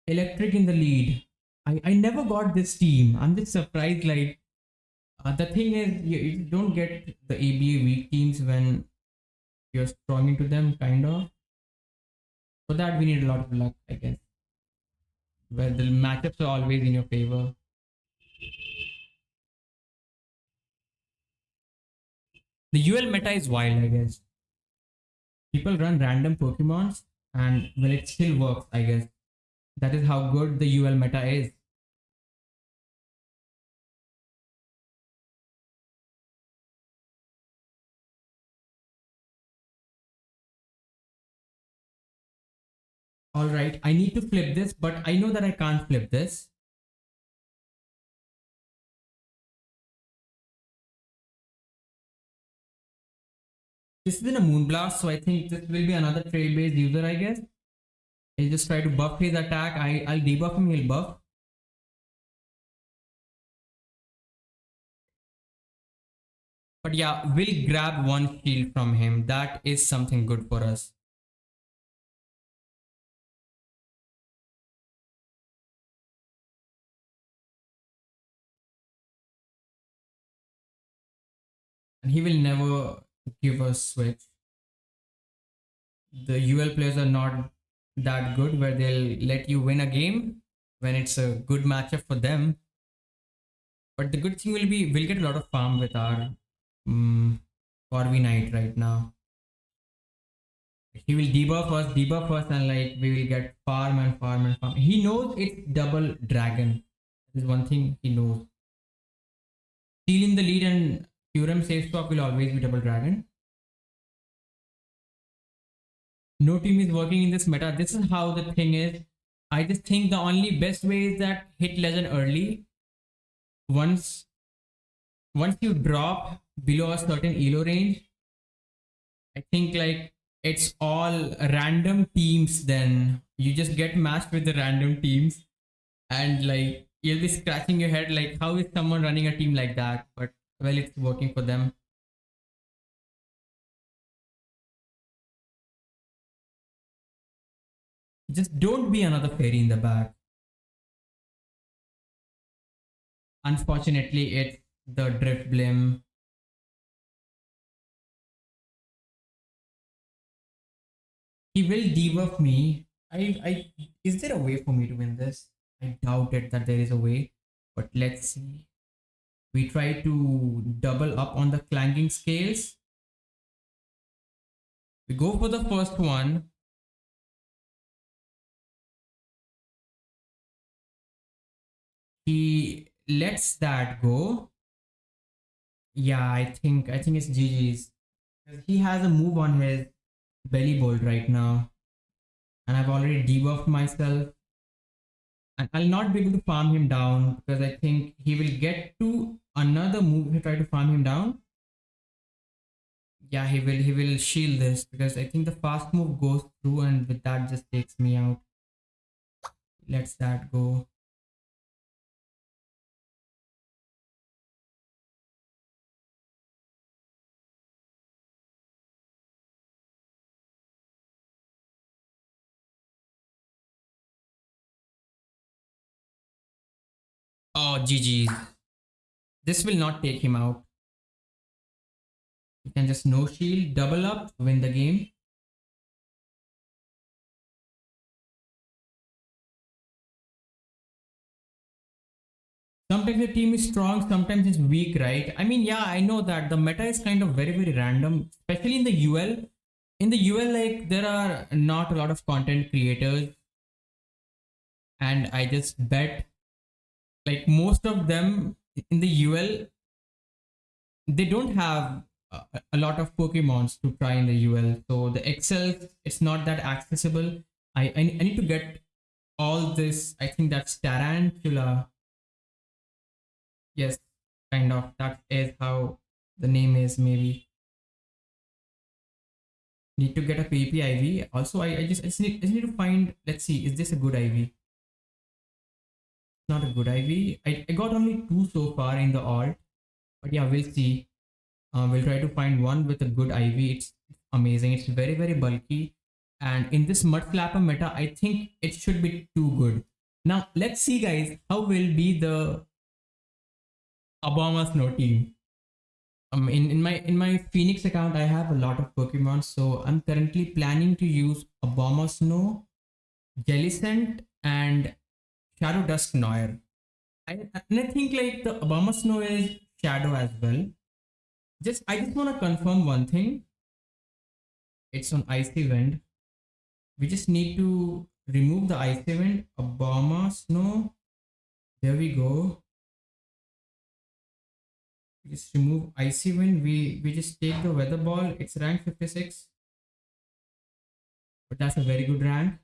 electric in the lead. I never got this team. I'm just surprised. Like the thing is, you don't get the ABA weak teams when you're strong into them, kind of. For that, we need a lot of luck, I guess. Where the matchups are always in your favor. The UL meta is wild, I guess. People run random Pokemons, and well, it still works, I guess. That is how good the UL meta is. All right, I need to flip this, but I know that I can't flip this. This is in a Moonblast, so I think this will be another trail-based user, I guess. He'll just try to buff his attack. I'll debuff him, he'll buff. But yeah, we'll grab one shield from him. That is something good for us. and he will never give a switch. The UL players are not that good where they'll let you win a game when it's a good matchup for them. But the good thing will be we'll get a lot of farm with our Corby Knight right now. He will debuff us, and like we will get farm and farm and farm. He knows it's double dragon. This is one thing he knows. Stealing the lead and Curem safe swap will always be double dragon. No team is working in this meta. This is how the thing is. I just think the only best way is that hit legend early. Once you drop below a certain elo range, I think like it's all random teams. Then you just get matched with the random teams, and like you'll be scratching your head like how is someone running a team like that? But well, it's working for them. Just don't be another fairy in the back. Unfortunately, it's the drift blim. He will debuff me. Is there a way for me to win this? I doubt it that there is a way, but let's see. We try to double up on the clanking scales. We go for the first one. He lets that go. Yeah, I think it's GG's. He has a move on his belly bolt right now, and I've already debuffed myself, and I'll not be able to farm him down because I think he will get to another move to try to farm him down. Yeah, he will shield this because I think the fast move goes through, and with that just takes me out. Let's that go. Oh, GG. This will not take him out. You can just no shield, double up, win the game. Sometimes the team is strong, sometimes it's weak, right? I mean, yeah, I know that the meta is kind of very, very random, especially in the UL. In the UL, like, there are not a lot of content creators, and I just bet, like, most of them in the UL, they don't have a lot of Pokemons to try in the UL. So the Excel, it's not that accessible. I need to get all this. I think that's Tarantula. Yes, kind of. That is how the name is, maybe. Need to get a PvP IV. Also, I just need to find. Let's see, is this a good IV? Not a good IV. I got only 2 so far in the alt. But yeah, we'll see. We'll try to find one with a good IV. It's amazing. It's very, very bulky. And in this Mud Flapper meta, I think it should be too good. Now, let's see, guys, how will be the Obama Snow team. In my Phoenix account, I have a lot of Pokemon, so I'm currently planning to use Obama Snow, Jellicent, and Shadow Dusk Noir. And I think like the Obama Snow is Shadow as well. I just want to confirm one thing. It's on Icy Wind. We just need to remove the Icy Wind, Obama Snow. There we go. We just remove Icy Wind. We just take the Weather Ball. It's rank 56. But that's a very good rank.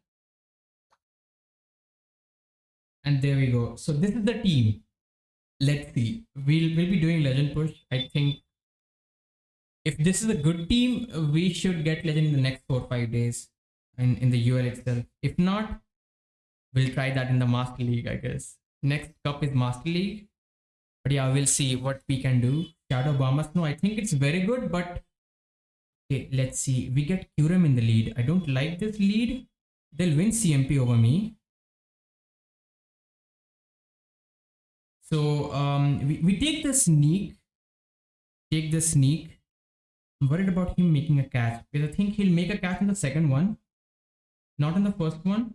And there we go. So this is the team. Let's see. We'll be doing Legend Push. I think if this is a good team, we should get Legend in the next 4 or 5 days in the UL itself. If not, we'll try that in the Master League, I guess. Next cup is Master League. But yeah, we'll see what we can do. Shadow Bomber Snow, I think it's very good, but okay, let's see. We get Curem in the lead. I don't like this lead. They'll win CMP over me. So we take the sneak. take the sneak. I'm worried about him making a catch because I think he'll make a catch in the second one, not in the first one.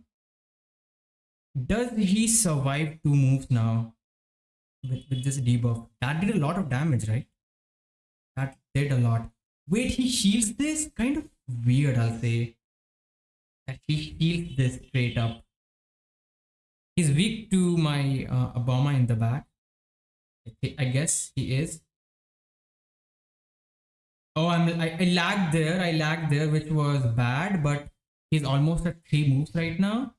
Does he survive two moves now with this debuff? That did a lot of damage, right? That did a lot. Wait, he shields this? Kind of weird, I'll say. That he shields this straight up. He's weak to my Obama in the back. I guess he is. Oh, I lagged there. I lagged there, which was bad, but he's almost at 3 moves right now.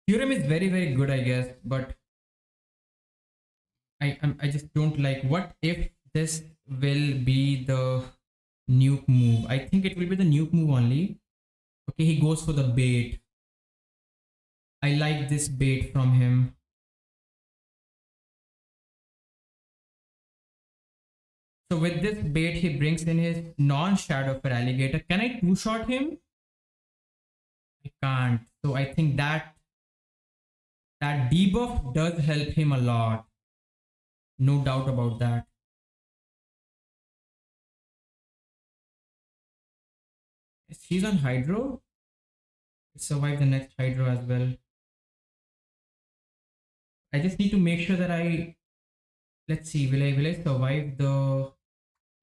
Theorem is very, very good, I guess, but I just don't like. What if this will be the nuke move? I think it will be the nuke move only. Okay, he goes for the bait. I like this bait from him. So with this bait, he brings in his non-shadow for alligator. Can I two-shot him? I can't. So I think that debuff does help him a lot. No doubt about that. He's on Hydro. Survive the next Hydro as well. I just need to make sure that let's see, will I survive the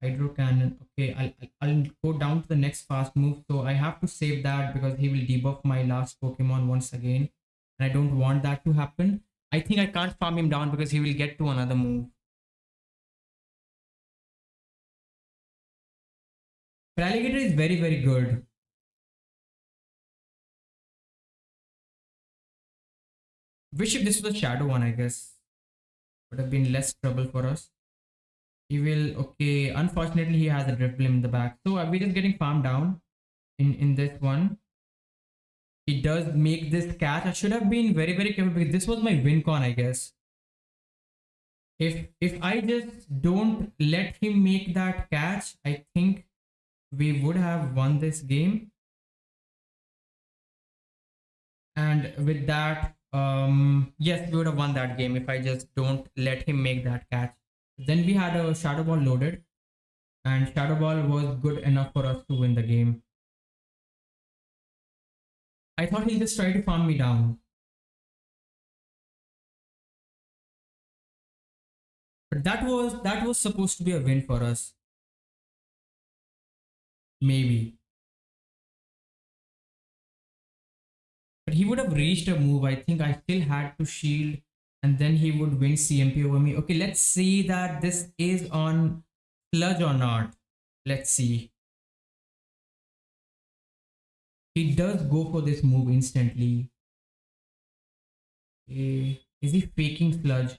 Hydro Cannon? Okay, I'll go down to the next fast move. So I have to save that because he will debuff my last Pokemon once again. And I don't want that to happen. I think I can't farm him down because he will get to another move. Alligator is very, very good. Wish if this was a shadow one, I guess. Would have been less trouble for us. He will, okay. Unfortunately, he has a Drifblim in the back. So we're just getting farmed down in this one. He does make this catch. I should have been very, very careful because this was my win con, I guess. If I just don't let him make that catch, I think we would have won this game. And with that, yes, we would have won that game if I just don't let him make that catch. Then we had a Shadow Ball loaded, and Shadow Ball was good enough for us to win the game. I thought he'll just try to farm me down. But that was supposed to be a win for us. Maybe. But he would have reached a move. I think I still had to shield and then he would win CMP over me. Okay, let's see that this is on Sludge or not. Let's see. He does go for this move instantly. Okay. Is he faking Sludge?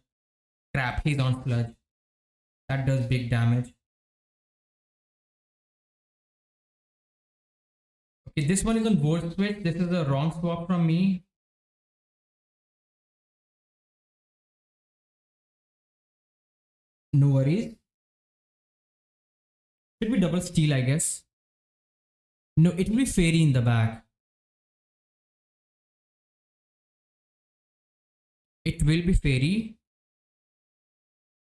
Crap, he's on Sludge. That does big damage. Okay, this one is on Volt Switch. This is a wrong swap from me. No worries. Should be double steal, I guess. No, it will be Fairy in the back. It will be Fairy.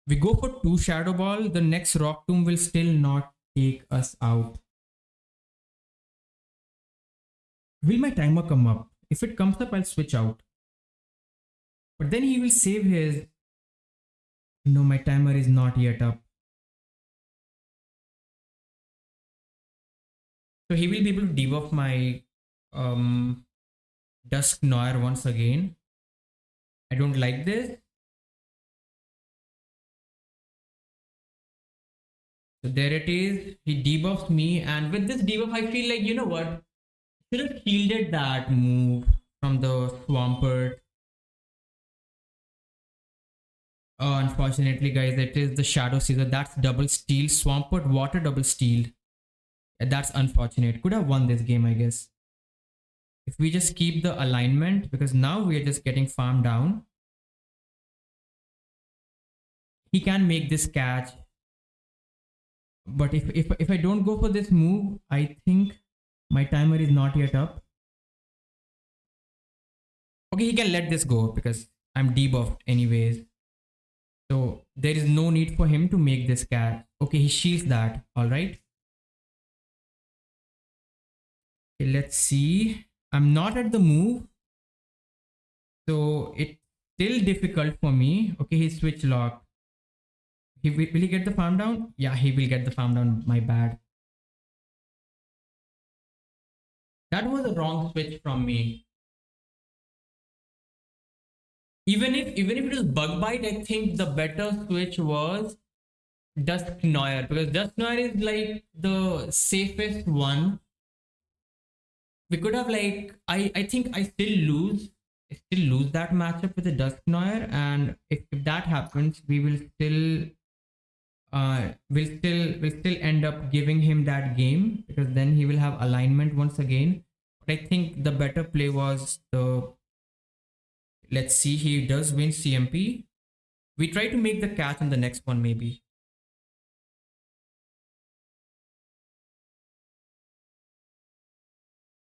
We go for 2 Shadow Ball. The next Rock Tomb will still not take us out. Will my timer come up? If it comes up, I'll switch out. But then he will save his... No, my timer is not yet up. So he will be able to debuff my Dusk Noir once again. I don't like this. So there it is. He debuffs me, and with this debuff, I feel like, you know what? Should have shielded that move from the Swampert. Oh, unfortunately, guys, it is the Shadow Caesar. That's double steal. Swampert water double steal. That's unfortunate. Could have won this game, I guess. If we just keep the alignment, because now we are just getting farmed down. He can make this catch. But if I don't go for this move, I think my timer is not yet up. Okay, he can let this go because I'm debuffed anyways. So there is no need for him to make this catch. Okay, he shields that. All right. Okay, let's see. I'm not at the move. So it's still difficult for me. Okay, he switch lock. Will he get the farm down? Yeah, he will get the farm down. My bad. That was a wrong switch from me. Even if it was bug bite, I think the better switch was Dusk Noir, because Dusk Noir is like the safest one. We could have like I think I still lose that matchup with the Dusk Noir, and if that happens, we will still will still end up giving him that game, because then he will have alignment once again. But I think the better play was the, let's see, he does win CMP. We try to make the catch on the next one maybe.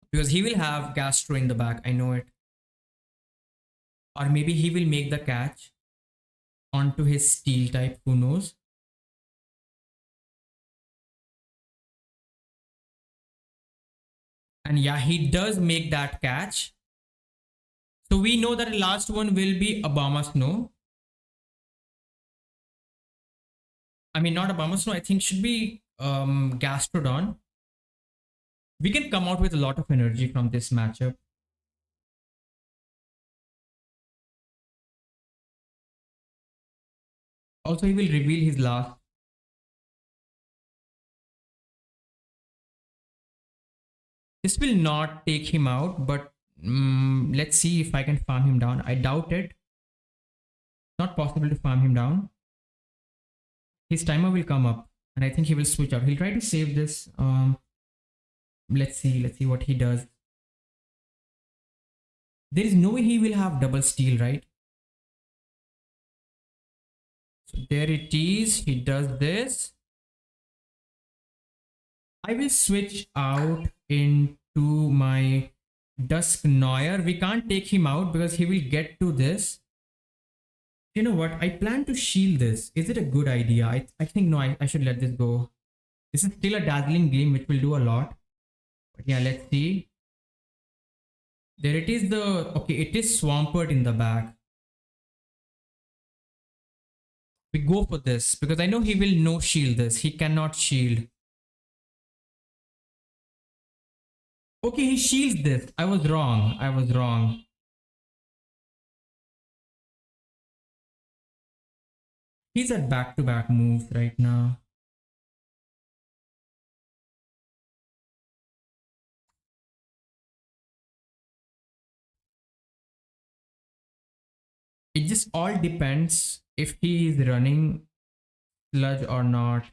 Because he will have Gastro in the back, I know it. Or maybe he will make the catch onto his steel type, who knows. And yeah, he does make that catch. So we know that the last one will be Obama Snow. I mean, not Obama Snow, I think should be Gastrodon. We can come out with a lot of energy from this matchup. Also, he will reveal his last. This will not take him out, but let's see if I can farm him down. I doubt it. Not possible to farm him down. His timer will come up, and I think he will switch out. He'll try to save this. Let's see what he does. There is no way he will have double steal, right? So there it is. He does this. I will switch out into my Dusk Noir. We can't take him out because he will get to this. You know what? I plan to shield this. Is it a good idea? I think no, I should let this go. This is still a dazzling game which will do a lot. But yeah, let's see. There it is, okay, it is Swampert in the back. We go for this because I know he will no shield this. He cannot shield. Okay, he shields this. I was wrong. I was wrong. He's at back-to-back moves right now. It just all depends if he is running Sludge or not.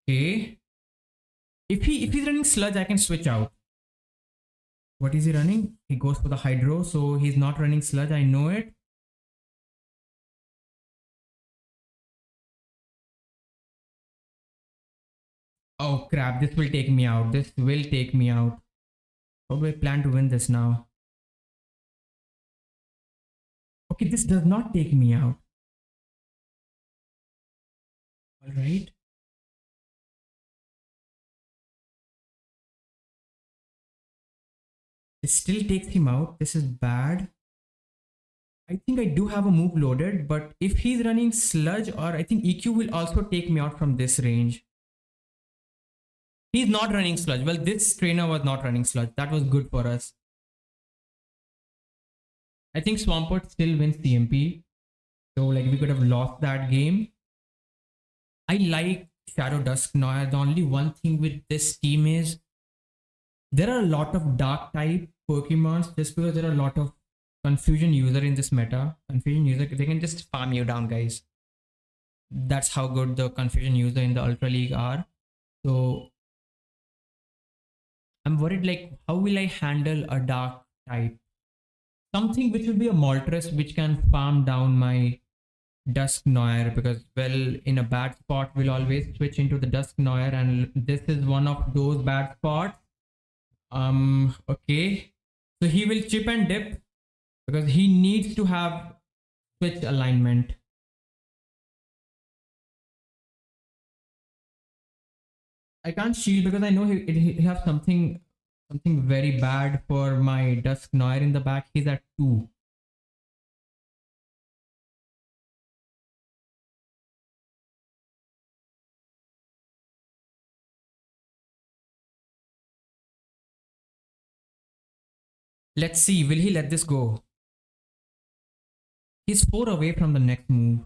Okay. If he's running Sludge, I can switch out. What is he running? He goes for the Hydro, so he's not running Sludge. I know it. Oh crap, this will take me out. This will take me out. How do I plan to win this now? Okay, this does not take me out. Alright. It still takes him out. This is bad. I think I do have a move loaded, but if he's running Sludge, or I think EQ will also take me out from this range. He's not running Sludge. Well, this trainer was not running Sludge. That was good for us. I think Swampert still wins CMP. So like we could have lost that game. I like Shadow Dusk Noir. The only one thing with this team is there are a lot of dark type Pokemons, just because there are a lot of confusion user in this meta. Confusion user, they can just farm you down, guys. That's how good the confusion user in the Ultra League are. So I'm worried, like, how will I handle a dark type? Something which will be a Moltres which can farm down my Dusk Noir, because, well, in a bad spot, we'll always switch into the Dusk Noir, and this is one of those bad spots. Okay. So he will chip and dip because he needs to have switch alignment. I can't shield because I know he'll have something very bad for my Dusk Noir in the back. He's at 2. Let's see, will he let this go? He's 4 away from the next move.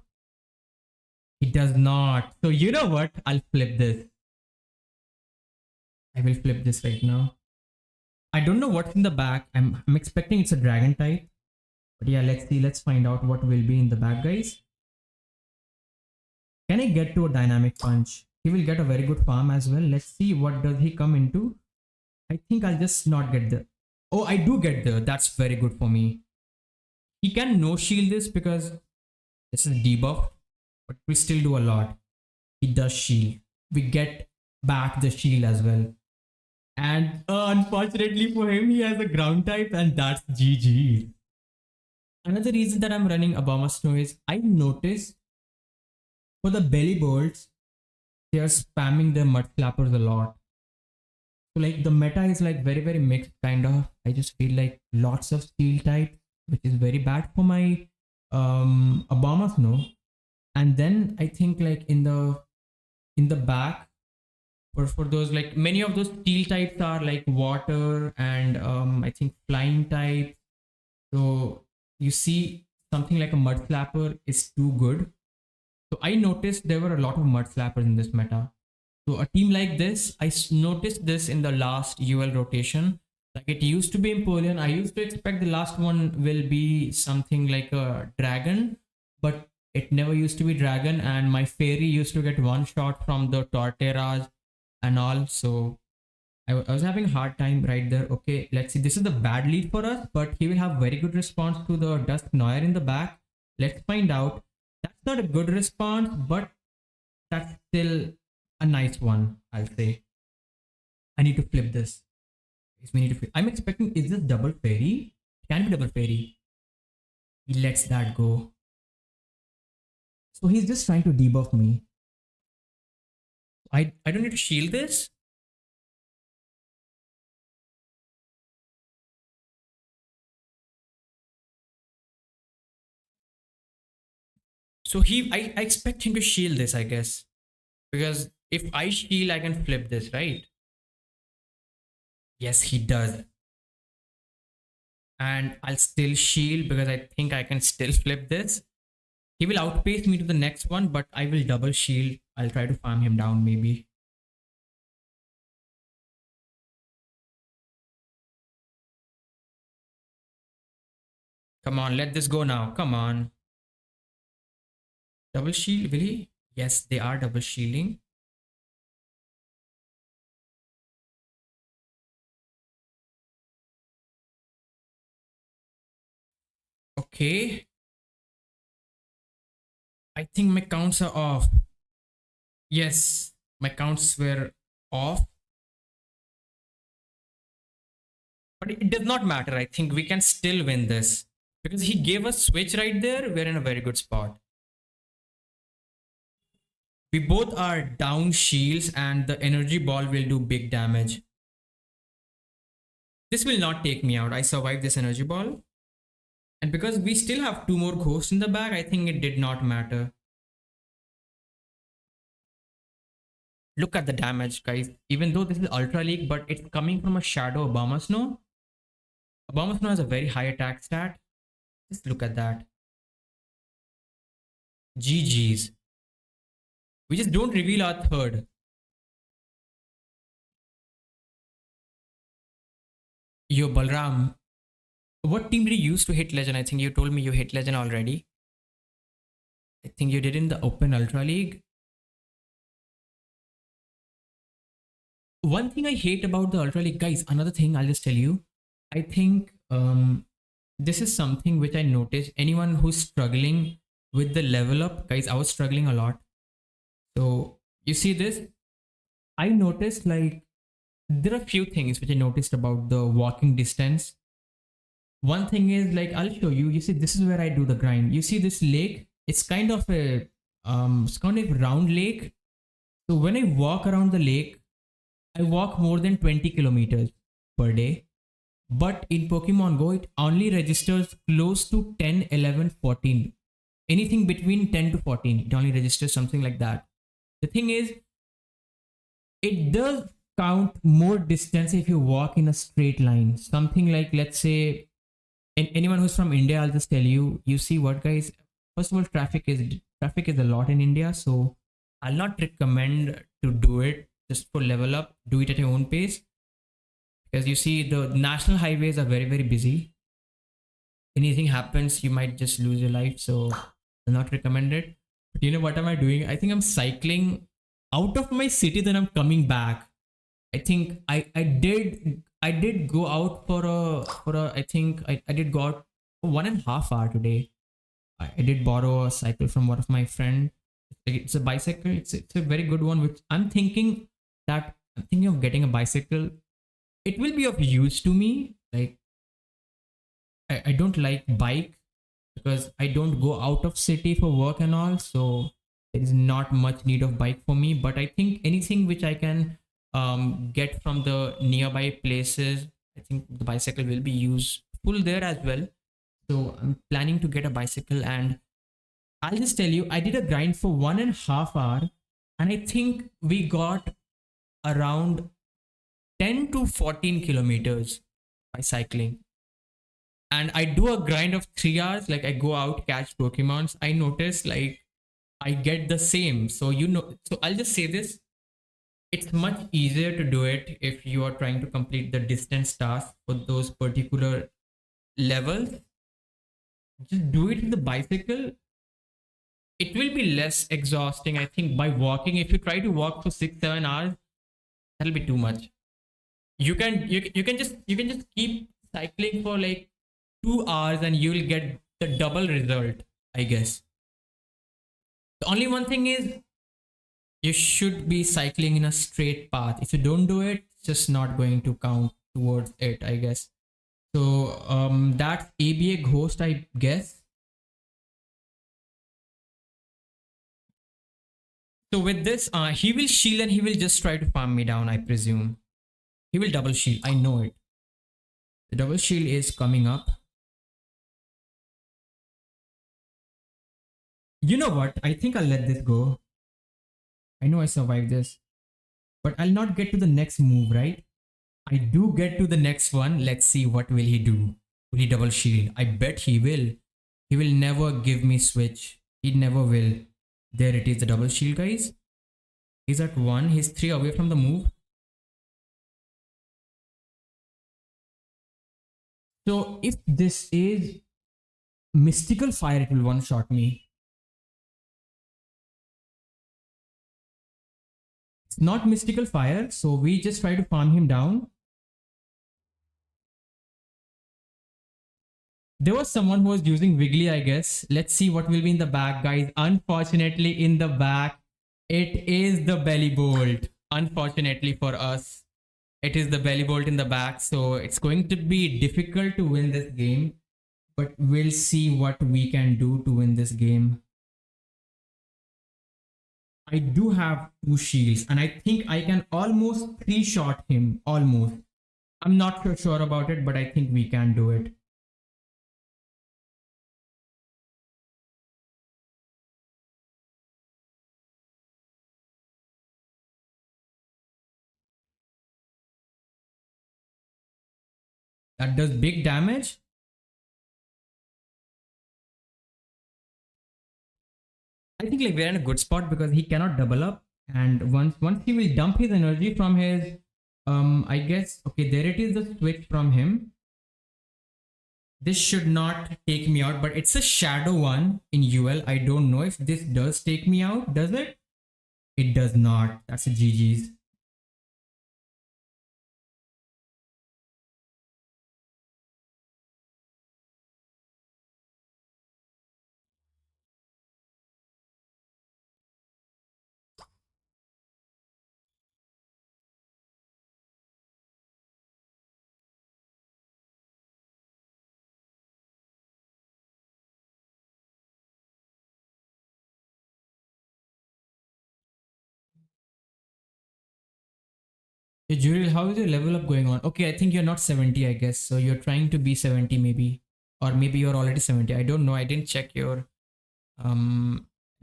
He does not. So you know what? I'll flip this. I will flip this right now. I don't know what's in the back. I'm expecting it's a dragon type. But yeah, let's see. Let's find out what will be in the back, guys. Can I get to a dynamic punch? He will get a very good farm as well. Let's see what does he come into. I think I'll just not get the... Oh, I do get the... That's very good for me. He can no shield this because this is debuff. But we still do a lot. He does shield. We get back the shield as well. And unfortunately for him, he has a ground type and that's GG. Another reason that I'm running Obama Snow is I noticed for the belly bolts, they are spamming their mud clappers a lot. So like the meta is like very mixed kind of. I just feel like lots of steel type, which is very bad for my Obama Snow. And then I think like in the back, for those, like many of those steel types are like water and I think flying type. So you see something like a mud slapper is too good. So I noticed there were a lot of mud slappers in this meta. So a team like this, I noticed this in the last UL rotation. Like it used to be Empoleon. I used to expect the last one will be something like a dragon, but it never used to be dragon. And my fairy used to get one shot from the Torterras and all. So I was having a hard time right there. Okay, let's see. This is the bad lead for us, but he will have very good response to the Dusk Noir in the back. Let's find out. That's not a good response, but that's still a nice one, I'll say. I need to flip this. We need to flip. I'm expecting, is this double fairy? It can be double fairy. He lets that go. So he's just trying to debuff me. I don't need to shield this. So I expect him to shield this, I guess. Because if I shield, I can flip this, right? Yes, he does. And I'll still shield because I think I can still flip this. He will outpace me to the next one, but I will double shield. I'll try to farm him down maybe. Come on, let this go now. Come on. Double shield, will he? Yes, they are double shielding. Okay. I think my counts are off. Yes, my counts were off. But it does not matter. I think we can still win this. Because he gave us switch right there. We're in a very good spot. We both are down shields and the energy ball will do big damage. This will not take me out. I survived this energy ball. And because we still have 2 more ghosts in the bag, I think it did not matter. Look at the damage, guys. Even though this is Ultra League, but it's coming from a Shadow Obama Snow. Obama Snow has a very high attack stat. Just look at that. GG's. We just don't reveal our third. Yo, Balram. What team did you use to hit Legend? I think you told me you hit Legend already. I think you did in the Open Ultra League. One thing I hate about the Ultra League, guys, another thing I'll just tell you. I think this is something which I noticed. Anyone who's struggling with the level up, guys, I was struggling a lot. So you see this, I noticed like there are a few things which I noticed about the walking distance. One thing is like I'll show you. You see, this is where I do the grind. You see this lake? It's kind of a it's kind of a round lake. So when I walk around the lake, I walk more than 20 kilometers per day. But in Pokemon Go, it only registers close to 10, 11, 14. Anything between 10 to 14, it only registers something like that. The thing is, it does count more distance if you walk in a straight line. Something like, let's say, anyone who's from India, I'll just tell you, you see what guys, first of all, traffic is a lot in India. So I'll not recommend to do it just for level up. Do it at your own pace. Because you see, the national highways are very, very busy. Anything happens, you might just lose your life. So I'll not recommend it. But you know what am I doing? I think I'm cycling out of my city, then I'm coming back. I think I did go out for a I think I did go out for 1.5 hour today. I did borrow a cycle from one of my friend. It's a bicycle. It's a very good one. Which I'm thinking of getting a bicycle. It will be of use to me. Like I don't like bike because I don't go out of city for work and all. So there is not much need of bike for me. But I think anything which I can get from the nearby places, I think the bicycle will be useful there as well. So I'm planning to get a bicycle, and I'll just tell you, I did a grind for 1.5 hour, and I think we got around 10 to 14 kilometers by cycling. And I do a grind of 3 hours, like I go out, catch Pokemons. I notice like I get the same. So, so I'll just say this, it's much easier to do it if you are trying to complete the distance task for those particular levels. Just do it with the bicycle. It will be less exhausting, I think, by walking. If you try to walk for 6 7 hours, that'll be too much. You can just keep cycling for like 2 hours and you will get the double result, I guess. The only one thing is you should be cycling in a straight path. If you don't do it, it's just not going to count towards it, I guess. So that's ABA Ghost, I guess. So with this, he will shield and he will just try to farm me down, I presume. He will double shield. I know it. The double shield is coming up. You know what? I think I'll let this go. I know I survived this, but I'll not get to the next move, right? I do get to the next one. Let's see what will he do. Will he double shield? I bet he will. He will never give me switch. He never will. There it is, the double shield, guys. He's at 1. He's 3 away from the move. So if this is mystical fire, it will one shot me. It's not mystical fire, so we just try to farm him down. There was someone who was using Wiggly, I guess. Let's see what will be in the back, guys. Unfortunately, in the back, it is the belly bolt. Unfortunately for us, it is the belly bolt in the back. So it's going to be difficult to win this game, but we'll see what we can do to win this game. I do have 2 shields, and I think I can almost 3-shot him. Almost. I'm not so sure about it, but I think we can do it. That does big damage. I think like we're in a good spot because he cannot double up, and once he will dump his energy from his I guess, okay, there it is, the switch from him. This should not take me out, but it's a shadow one in UL. I don't know if this does take me out, does it? It does not. That's a GG's. Juril, how is your level up going on? Okay, I think you're not 70, I guess. So you're trying to be 70 maybe. Or maybe you're already 70. I don't know. I didn't check your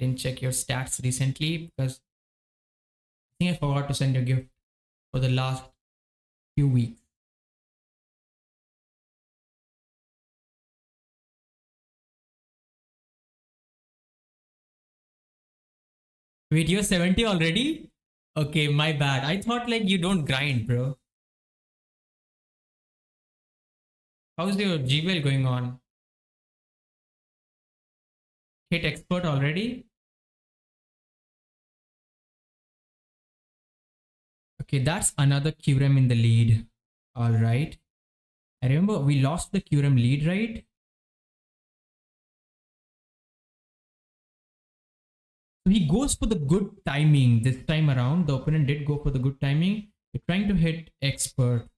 stats recently because I think I forgot to send you a gift for the last few weeks. Wait, you're 70 already? Okay, my bad. I thought like you don't grind, bro. How's your GWL going on? Hit expert already? Okay, that's another QRM in the lead. All right. I remember we lost the QRM lead, right? So he goes for the good timing this time around. The opponent did go for the good timing. You're trying to hit expert.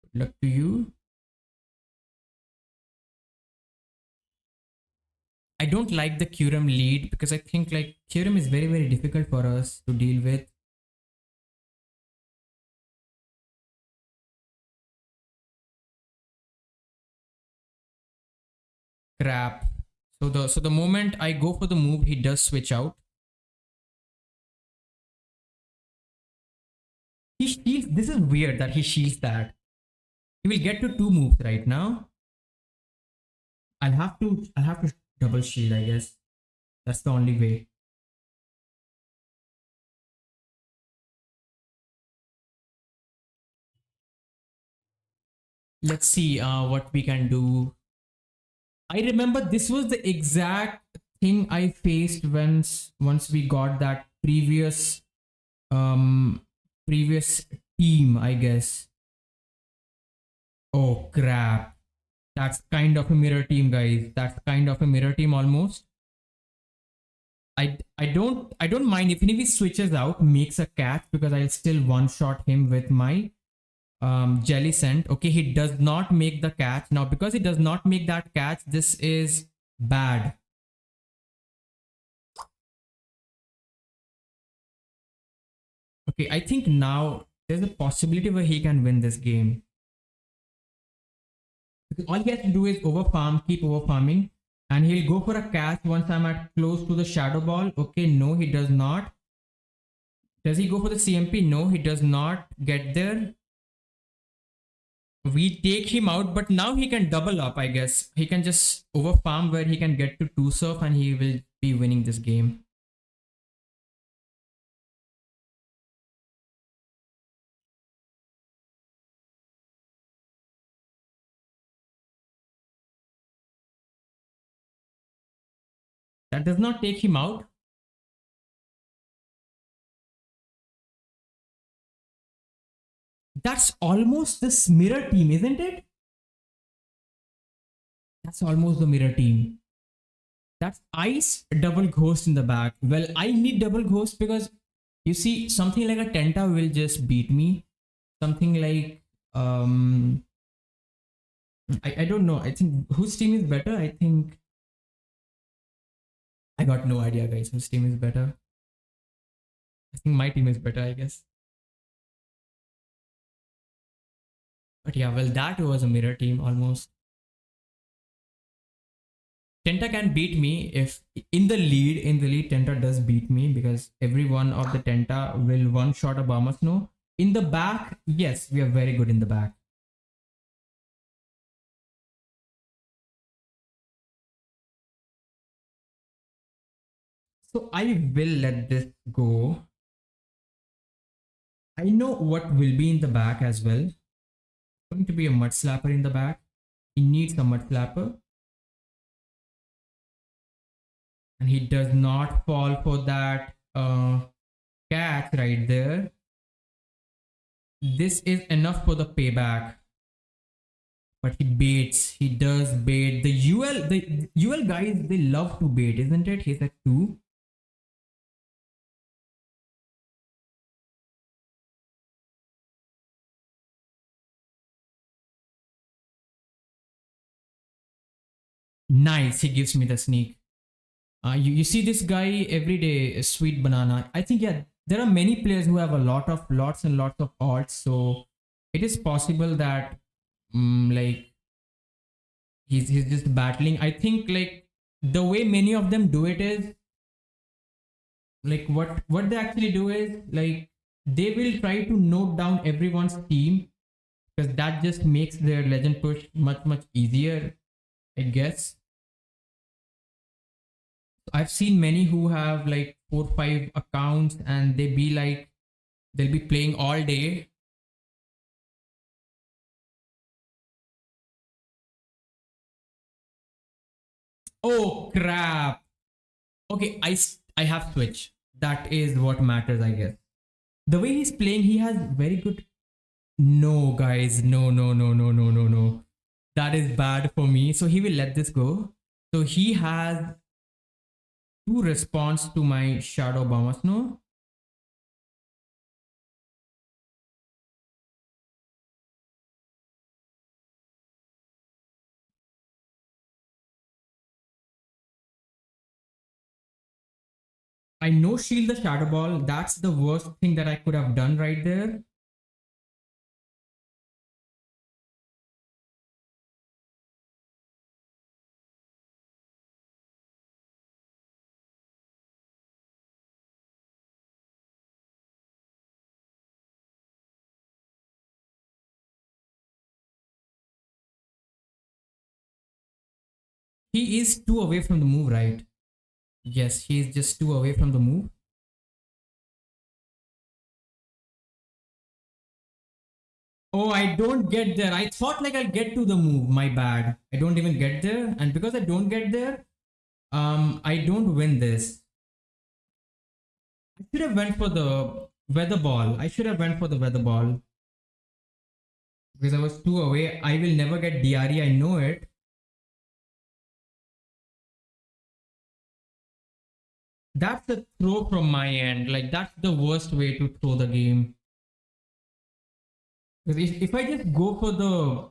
Good luck to you. I don't like the QRM lead because I think like QRM is very, very difficult for us to deal with. Crap. So the moment I go for the move, he does switch out. He shields. This is weird that he shields that. He will get to two moves right now. I'll have to double shield, I guess. That's the only way. Let's see what we can do. I remember this was the exact thing I faced once we got that um previous team, I guess. Oh crap. That's kind of a mirror team, guys. That's kind of a mirror team almost. I don't mind if he switches out, makes a catch because I'll still one shot him with my jelly scent. Okay, he does not make the catch. Now because he does not make that catch, this is bad. Okay, I think now there's a possibility where he can win this game. Because all he has to do is over farm, keep over farming, and he'll go for a catch once I'm at close to the shadow ball. Okay, no, he does not. Does he go for the CMP? No, he does not get there. We take him out, but now he can double up, I guess. He can just over farm where he can get to 2 surf and he will be winning this game. That does not take him out. That's almost this mirror team, isn't it? That's almost the mirror team. That's ice double ghost in the back. Well, I need double ghost because you see something like a Tenta will just beat me. Something like I don't know. I think whose team is better? I think I got no idea, guys. Whose team is better? I think my team is better, I guess. But yeah, well, that was a mirror team almost. Tenta can beat me if in the lead. In the lead, Tenta does beat me because every one of the Tenta will one shot a bomber snow. In the back, yes, we are very good in the back. So I will let this go. I know what will be in the back as well. Going to be a mud slapper in the back. He needs a mud slapper. And he does not fall for that catch right there. This is enough for the payback. But he baits. He does bait. The UL guys, they love to bait, isn't it? He's at 2. Nice. He gives me the sneak. You see this guy every day, Sweet Banana. I think, yeah, there are many players who have a lots and lots of odds, so it is possible that like he's just battling. I think like the way many of them do it is like what they actually do is like they will try to note down everyone's team because that just makes their legend push much easier, I guess. I've seen many who have like 4 5 accounts and they be like they'll be playing all day. Oh crap. Okay, I have Switch. That is what matters, I guess. The way he's playing, he has very good. No, guys, no. That is bad for me. So he will let this go. So he has two response to my Shadow Bombers. No, I no shield the Shadow Ball. That's the worst thing that I could have done right there. He is two away from the move, right? Yes, he is just two away from the move. Oh, I don't get there. I thought like I'll get to the move. My bad. I don't even get there. And because I don't get there, I don't win this. I should have went for the weather ball. I should have went for the weather ball because I was two away. I will never get DRE. I know it. That's the throw from my end. Like that's the worst way to throw the game. Because if I just go for the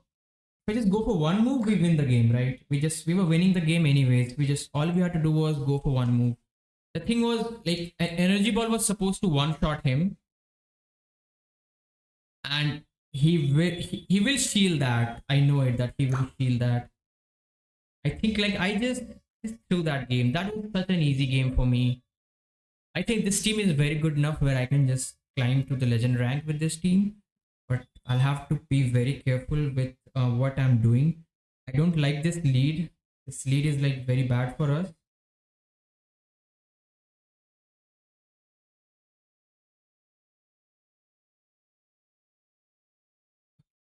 if I just go for one move, we win the game, right? We were winning the game anyways. We just all we had to do was go for one move. The thing was like an energy ball was supposed to one shot him, and he will shield that. I know it that he will shield that. I think like just threw that game. That was such an easy game for me. I think this team is very good enough where I can just climb to the legend rank with this team, but I'll have to be very careful with what I'm doing. I don't like this lead. This lead is like very bad for us.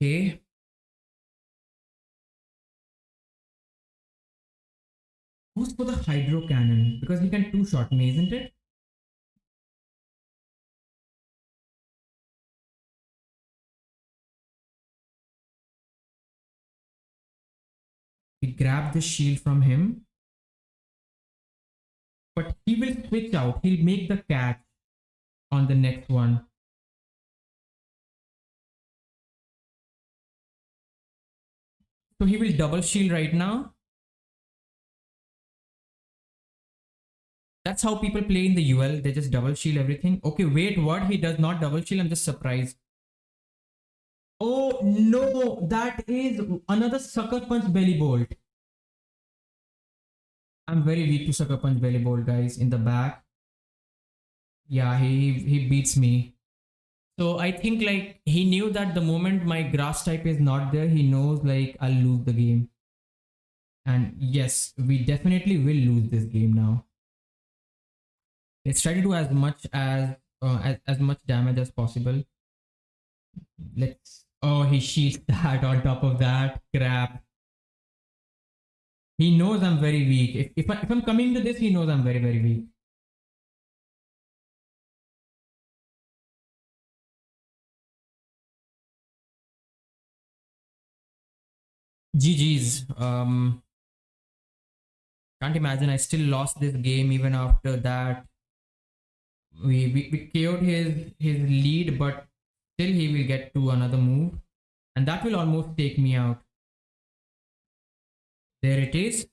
Okay, who's for the hydro cannon? Because he can two shot me, isn't it? We grab the shield from him, but he will switch out. He'll make the catch on the next one. So he will double shield right now. That's how people play in the UL. They just double shield everything. Okay, wait, what? He does not double shield. I'm just surprised. Oh no, that is another sucker punch belly bolt. I'm very weak to sucker punch belly bolt, guys. In the back, yeah, he beats me. So I think like he knew that the moment my grass type is not there, he knows like I'll lose the game. And yes, we definitely will lose this game now. Let's try to do as much damage as possible. Let's. Oh, he shields that on top of that. Crap. He knows I'm very weak. If I'm coming to this, he knows I'm very weak. GG's. Can't imagine I still lost this game even after that. We KO'd his lead, but still he will get to another move, and that will almost take me out. There it is.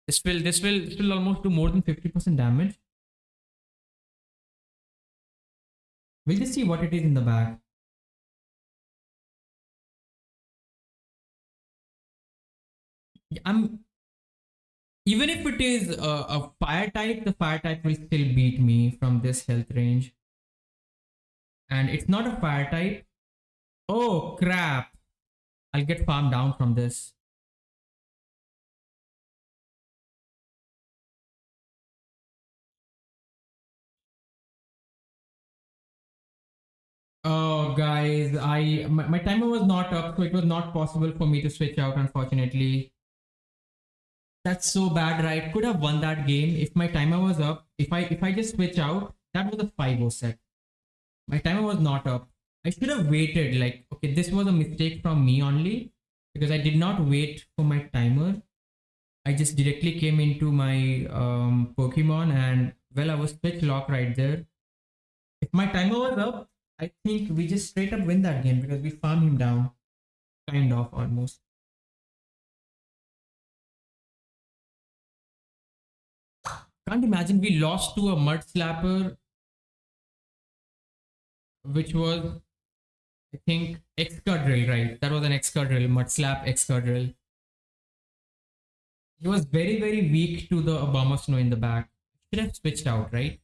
This will almost do more than 50% damage. We'll just see what it is in the back. I'm Even if it is a fire type, the fire type will still beat me from this health range. And it's not a fire type. Oh crap! I'll get farmed down from this. Oh guys, my timer was not up, so it was not possible for me to switch out. Unfortunately, that's so bad, right? Could have won that game if my timer was up. If I just switch out, that was a 5-0 set. My timer was not up. I should have waited. Like, okay, this was a mistake from me only because I did not wait for my timer. I just directly came into my Pokemon and well, I was switch lock right there. If my timer was up, I think we just straight up win that game because we farm him down, kind of almost. Can't imagine we lost to a mud slapper, which was I think Excadrill, right? That was an Excadrill, mud slap Excadrill. He was very, very weak to the Obama Snow in the back. Should have switched out, right?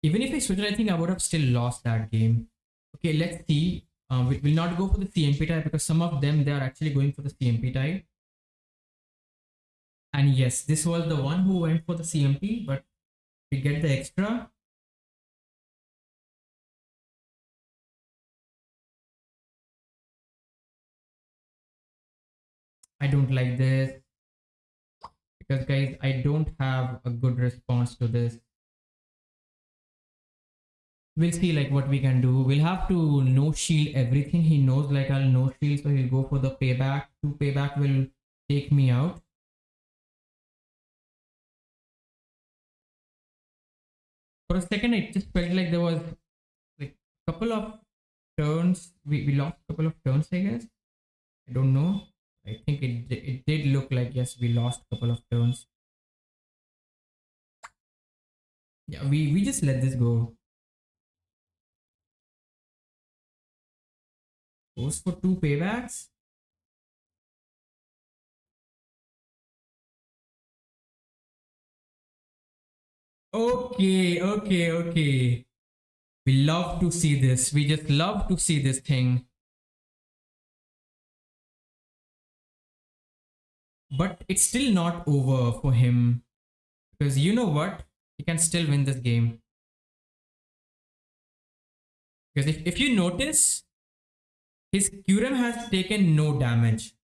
Even if I switched, I think I would have still lost that game. Okay, let's see. We will not go for the CMP type because some of them they are actually going for the CMP type. And yes, this was the one who went for the CMP, but we get the extra. I don't like this because guys, I don't have a good response to this. We'll see like what we can do. We'll have to no shield everything. He knows like I'll no shield, so he'll go for the payback. Two payback will take me out. For a second, it just felt like there was like a couple of turns. We lost a couple of turns, I guess. I don't know. I think it did look like yes, we lost a couple of turns. Yeah, we just let this go. Goes for two paybacks. Okay, okay, okay. We love to see this. We just love to see this thing. But it's still not over for him because you know what? He can still win this game. Because if you notice, his Kyurem has taken no damage.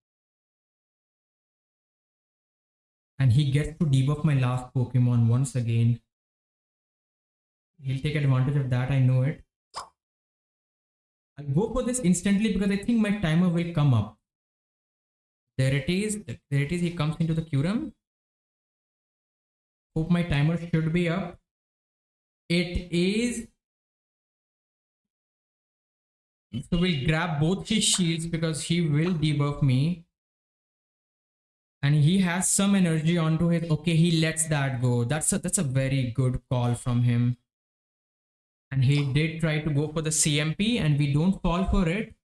And he gets to debuff my last Pokemon once again. He'll take advantage of that, I know it. I'll go for this instantly because I think my timer will come up. There it is. There it is. He comes into the Kyurem. Hope my timer should be up. It is. So we'll grab both his shields because he will debuff me. And he has some energy onto it. Okay, he lets that go. That's a very good call from him. And he did try to go for the CMP and we don't fall for it.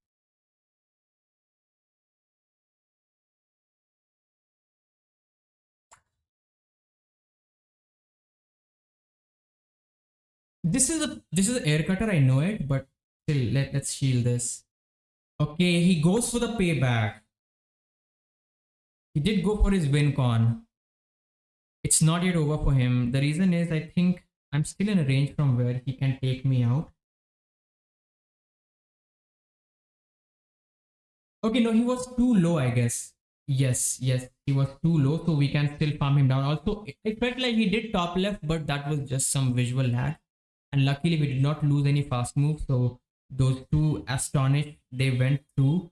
This is a air cutter, I know it, but still let's shield this. Okay, he goes for the payback. He did go for his win con. It's not yet over for him. The reason is I think I'm still in a range from where he can take me out. Okay, no, he was too low, I guess. Yes, yes, he was too low, so we can still farm him down. Also, it felt like he did top left, but that was just some visual lag. And luckily, we did not lose any fast moves. So those two astonished, they went through.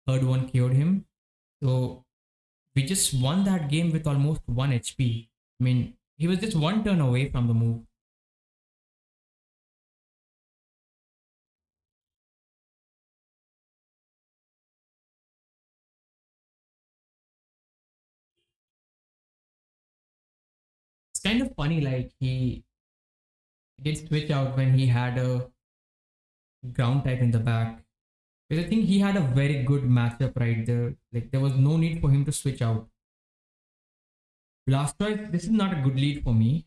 Third one killed him. So we just won that game with almost 1 HP. I mean, he was just one turn away from the move. It's kind of funny, like He did switch out when he had a ground type in the back. Because I think he had a very good matchup right there. Like there was no need for him to switch out. Blastoise, this is not a good lead for me.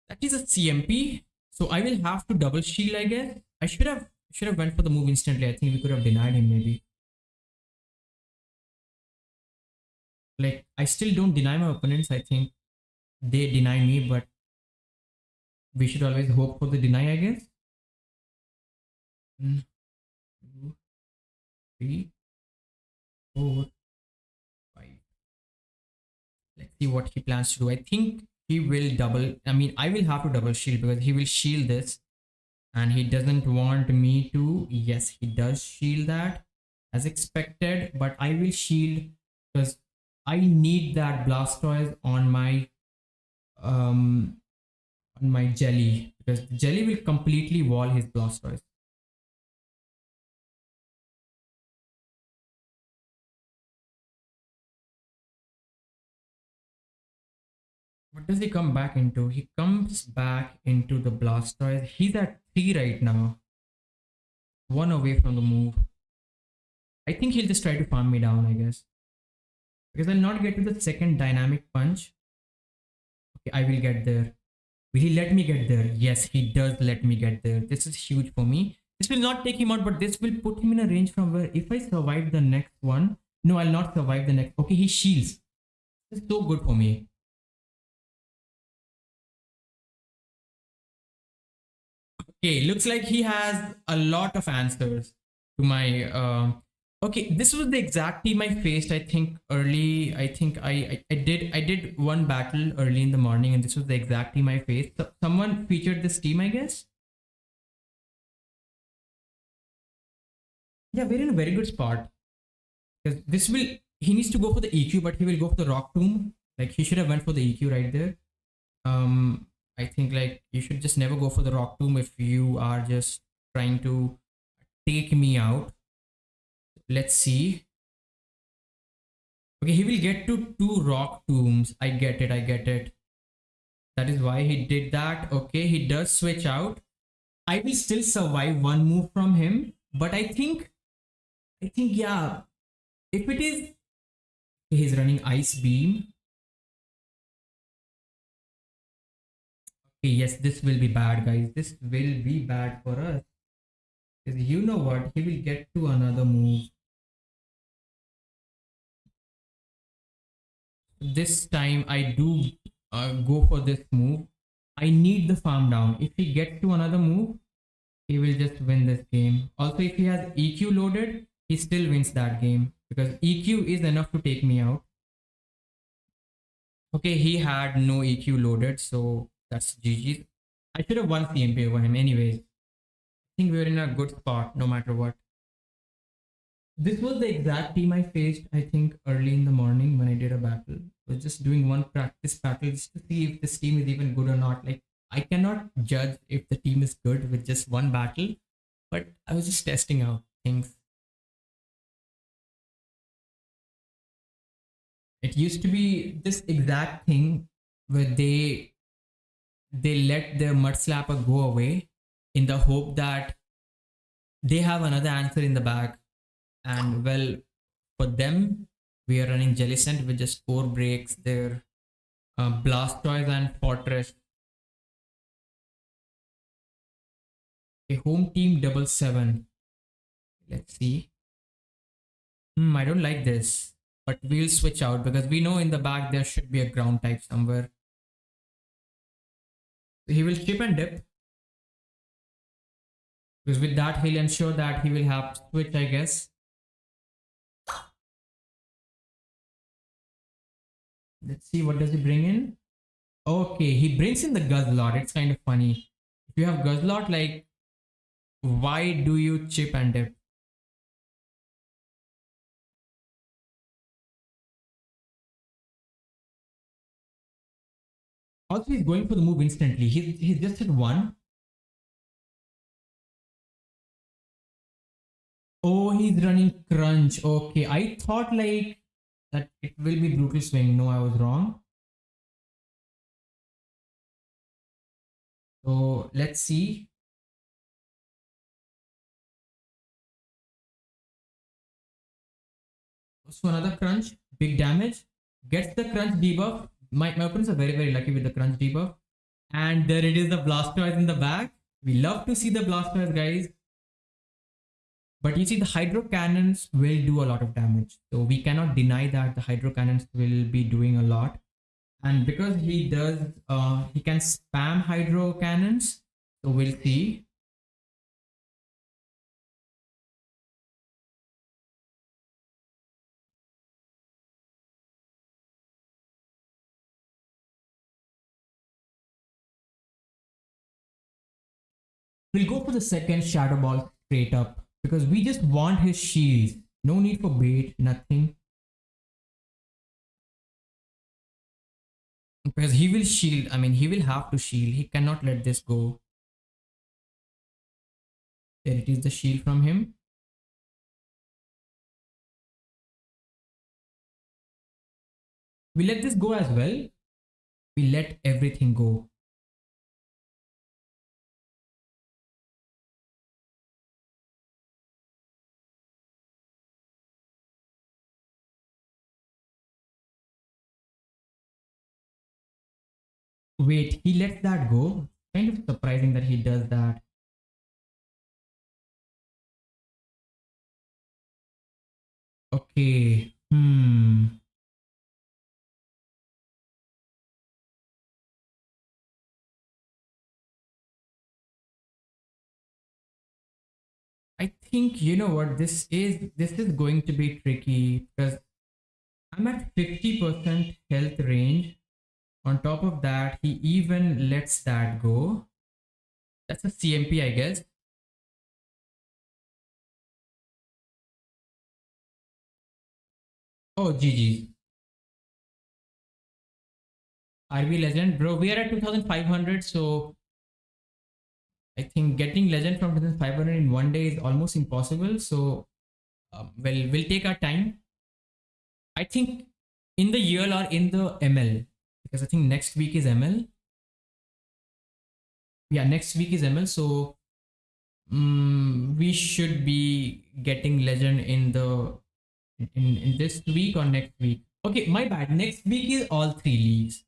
That is a CMP. So I will have to double shield, I guess. I should have went for the move instantly. I think we could have denied him maybe. Like I still don't deny my opponents. I think they deny me, but we should always hope for the deny, I guess. 1, 2, 3, 4, 5. Let's see what he plans to do. I think he will double. I mean, I will have to double shield because he will shield this and he doesn't want me to. Yes, he does shield that as expected, but I will shield because I need that Blastoise on my jelly, because the jelly will completely wall his Blastoise. What does he come back into? He comes back into the Blastoise. He's at 3 right now. 1 away from the move. I think he'll just try to farm me down, I guess. Because I'll not get to the second dynamic punch. Okay, I will get there. Will he let me get there? Yes, he does let me get there. This is huge for me. This will not take him out, but this will put him in a range from where if I survive the next one. No, I'll not survive the next. Okay, he shields. This is so good for me. Okay, looks like he has a lot of answers to my okay, this was the exact team I faced. I think early. I think I did one battle early in the morning, and this was the exact team I faced. So someone featured this team, I guess. Yeah, we're in a very good spot because this will. He needs to go for the EQ, but he will go for the Rock Tomb. Like he should have went for the EQ right there. I think like you should just never go for the Rock Tomb if you are just trying to take me out. Let's see. Okay, he will get to 2 Rock Tombs. I get it. I get it. That is why he did that. Okay, he does switch out. I will still survive one move from him, but I think yeah. If it is, he's running Ice Beam. Okay, yes, this will be bad, guys. This will be bad for us. Because you know what? He will get to another move. This time I do go for this move. I need the farm down. If he gets to another move, he will just win this game. Also, if he has EQ loaded, he still wins that game because EQ is enough to take me out. Okay, he had no EQ loaded, so that's GG. I should have won CMP over him anyways. I think we're in a good spot no matter what. This was the exact team I faced, I think, early in the morning when I did a battle. I was just doing one practice battle just to see if this team is even good or not. Like, I cannot judge if the team is good with just one battle, but I was just testing out things. It used to be this exact thing where they let their mud slapper go away in the hope that they have another answer in the bag. And well, for them, we are running Jellicent with just 4 breaks there. Blastoise and Fortress. A home team double 7. Let's see. I don't like this, but we'll switch out because we know in the back there should be a ground type somewhere. So he will chip and dip because with that he'll ensure that he will have switch, I guess. Let's see what does he bring in. Okay, he brings in the Guzzlord. It's kind of funny. If you have Guzzlord, like, why do you chip and dip? Also, he's going for the move instantly. He's just at 1. Oh, he's running crunch. Okay, I thought like that it will be brutal swing. No, I was wrong. So let's see. So another crunch, big damage. Gets the crunch debuff. My opponents are very, very lucky with the crunch debuff. And there it is, the Blastoise in the back. We love to see the Blastoise, guys. But you see, the Hydro Cannons will do a lot of damage. So we cannot deny that the Hydro Cannons will be doing a lot. And because he does, he can spam Hydro Cannons. So we'll see. We'll go for the second Shadow Ball straight up because we just want his shields. No need for bait, nothing. Because he will shield, I mean, he will have to shield. He cannot let this go. There it is, the shield from him. We let this go as well. We let everything go. Wait, he lets that go. Kind of surprising that he does that. Okay. I think you know what this is going to be tricky because I'm at 50% health range. On top of that, he even lets that go. That's a CMP, I guess. Oh, GG. RB Legend, bro. We are at 2500, so I think getting Legend from 2500 in one day is almost impossible. So, well, we'll take our time. I think in the EL or in the ML, because I think next week is ML. Yeah, next week is ML. So, we should be getting Legend in the in this week or next week. Okay, my bad. Next week is all three leagues.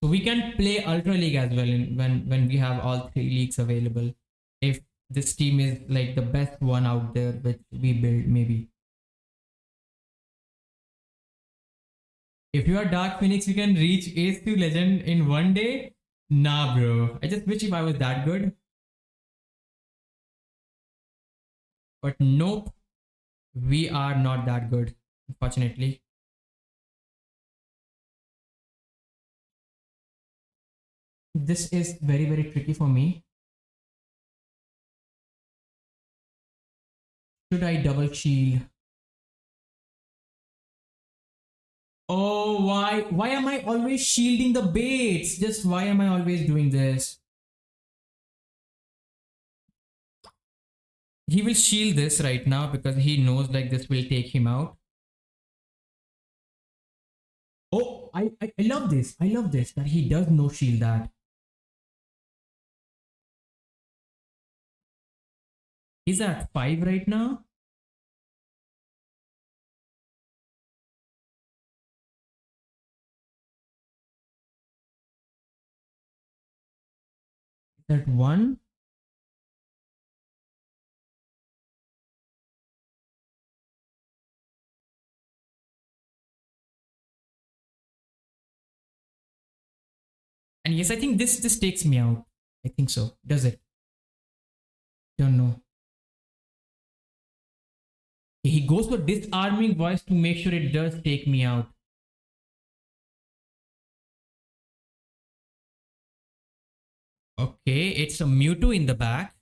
So we can play Ultra League as well when we have all three leagues available. If this team is like the best one out there, which we build maybe. If you are Dark Phoenix, you can reach Ace to Legend in one day. Nah, bro. I just wish if I was that good. But nope, we are not that good, unfortunately. This is very, very tricky for me. Should I double shield? Oh, why? Why am I always shielding the baits? Just why am I always doing this? He will shield this right now because he knows like this will take him out. Oh, I love this. I love this that he does no shield that. He's at 5 right now. He's at 1. And yes, I think this takes me out. I think so. Does it? Don't know. He goes for disarming voice to make sure it does take me out. Okay, it's a Mewtwo in the back.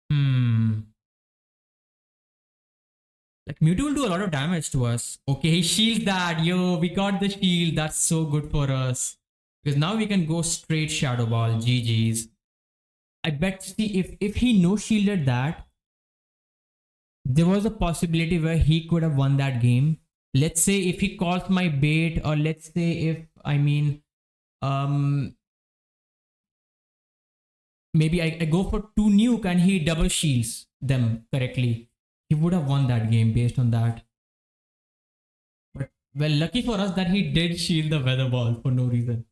Like Mewtwo will do a lot of damage to us. Okay, he shields that. Yo, we got the shield. That's so good for us. Because now we can go straight Shadow Ball. GG's. I bet see if he no shielded that, there was a possibility where he could have won that game. Let's say if he calls my bait, or let's say if I mean, um, maybe I go for 2 nuke and he double shields them correctly. He would have won that game based on that. But well, lucky for us that he did shield the weather ball for no reason.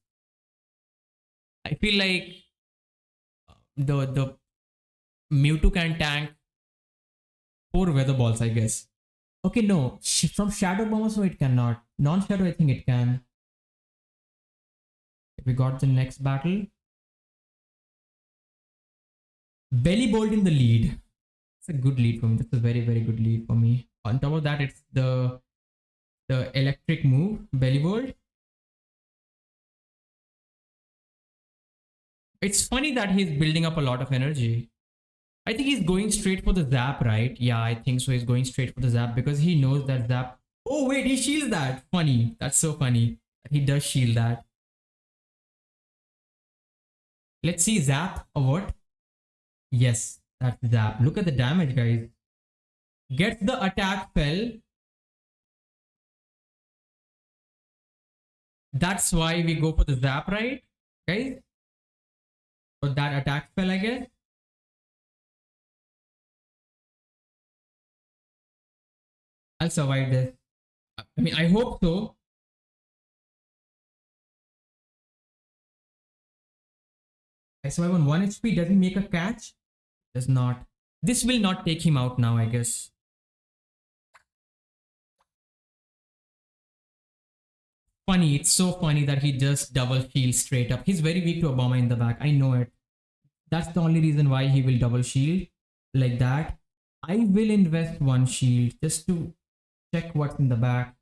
I feel like the Mewtwo can tank 4 weather balls, I guess. Okay, no, from Shadow Bomber, so it cannot. Non-Shadow, I think it can. We got the next battle. Belly Bolt in the lead. It's a good lead for me. That's a very, very good lead for me. On top of that, it's the electric move, Belly Bolt. It's funny that he's building up a lot of energy. I think he's going straight for the zap, right? Yeah, I think so. He's going straight for the zap because he knows that zap. Oh, wait, he shields that. Funny. That's so funny. He does shield that. Let's see, zap or what? Yes, that's zap. Look at the damage, guys. Gets the attack fell. That's why we go for the zap, right? Guys? Or that attack fell, I guess. I'll survive this. I mean, I hope so. I survive on 1 HP. Does he make a catch? Does not. This will not take him out now, I guess. Funny. It's so funny that he just double shield straight up. He's very weak to Obama in the back. I know it. That's the only reason why he will double shield like that. I will invest 1 shield just to check what's in the back.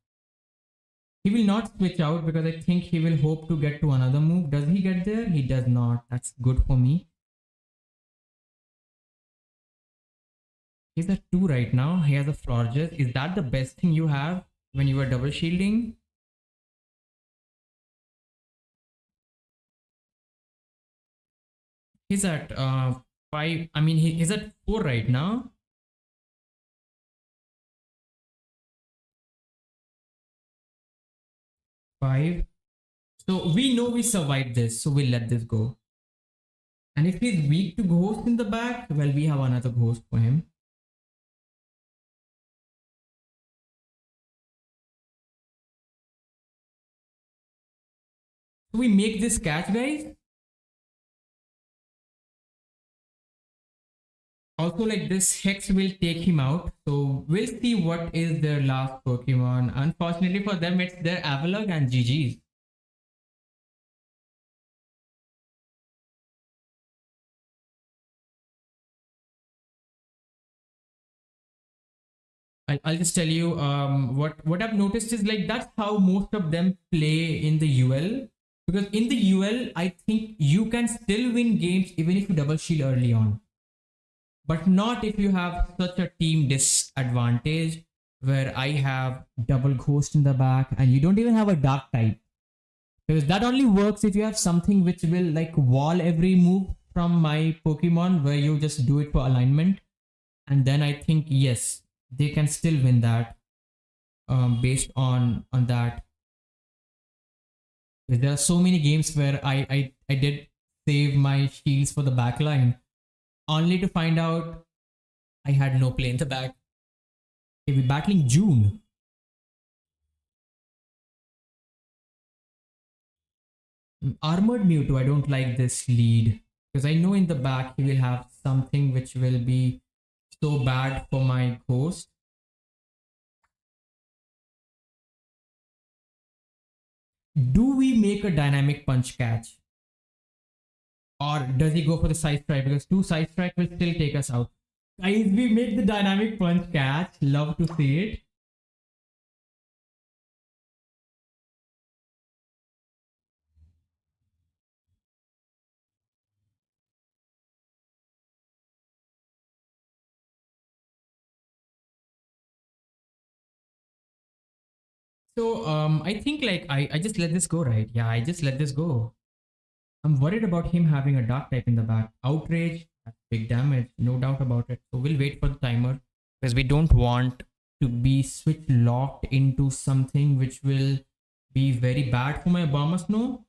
He will not switch out because I think he will hope to get to another move. Does he get there? He does not. That's good for me. He's at 2 right now. He has a Florges. Is that the best thing you have when you are double shielding? He's at 5. I mean, he's at 4 right now. Five. So we know we survived this, so we'll let this go. And if he's weak to ghost in the back, well, we have another ghost for him. So we make this catch, guys. Also, like this Hex will take him out. So we'll see what is their last Pokemon. Unfortunately for them, it's their Avalugg and GG's. I'll just tell you what I've noticed is like that's how most of them play in the UL. Because in the UL, I think you can still win games even if you double shield early on. But not if you have such a team disadvantage where I have double ghost in the back and you don't even have a dark type. Because that only works if you have something which will like wall every move from my Pokemon where you just do it for alignment. And then I think, yes, they can still win that based on that. Because there are so many games where I did save my shields for the back line only to find out I had no play in the back. Okay, we're battling June. Armored Mewtwo, I don't like this lead. Because I know in the back he will have something which will be so bad for my ghost. Do we make a dynamic punch catch? Or does he go for the side strike? Because 2 side strike will still take us out. Guys, we make the dynamic punch catch. Love to see it. So I think like I just let this go, right? Yeah, I just let this go. I'm worried about him having a dark type in the back. Outrage, that's big damage, no doubt about it. So we'll wait for the timer. because we don't want to be switch locked into something which will be very bad for my Obama Snow.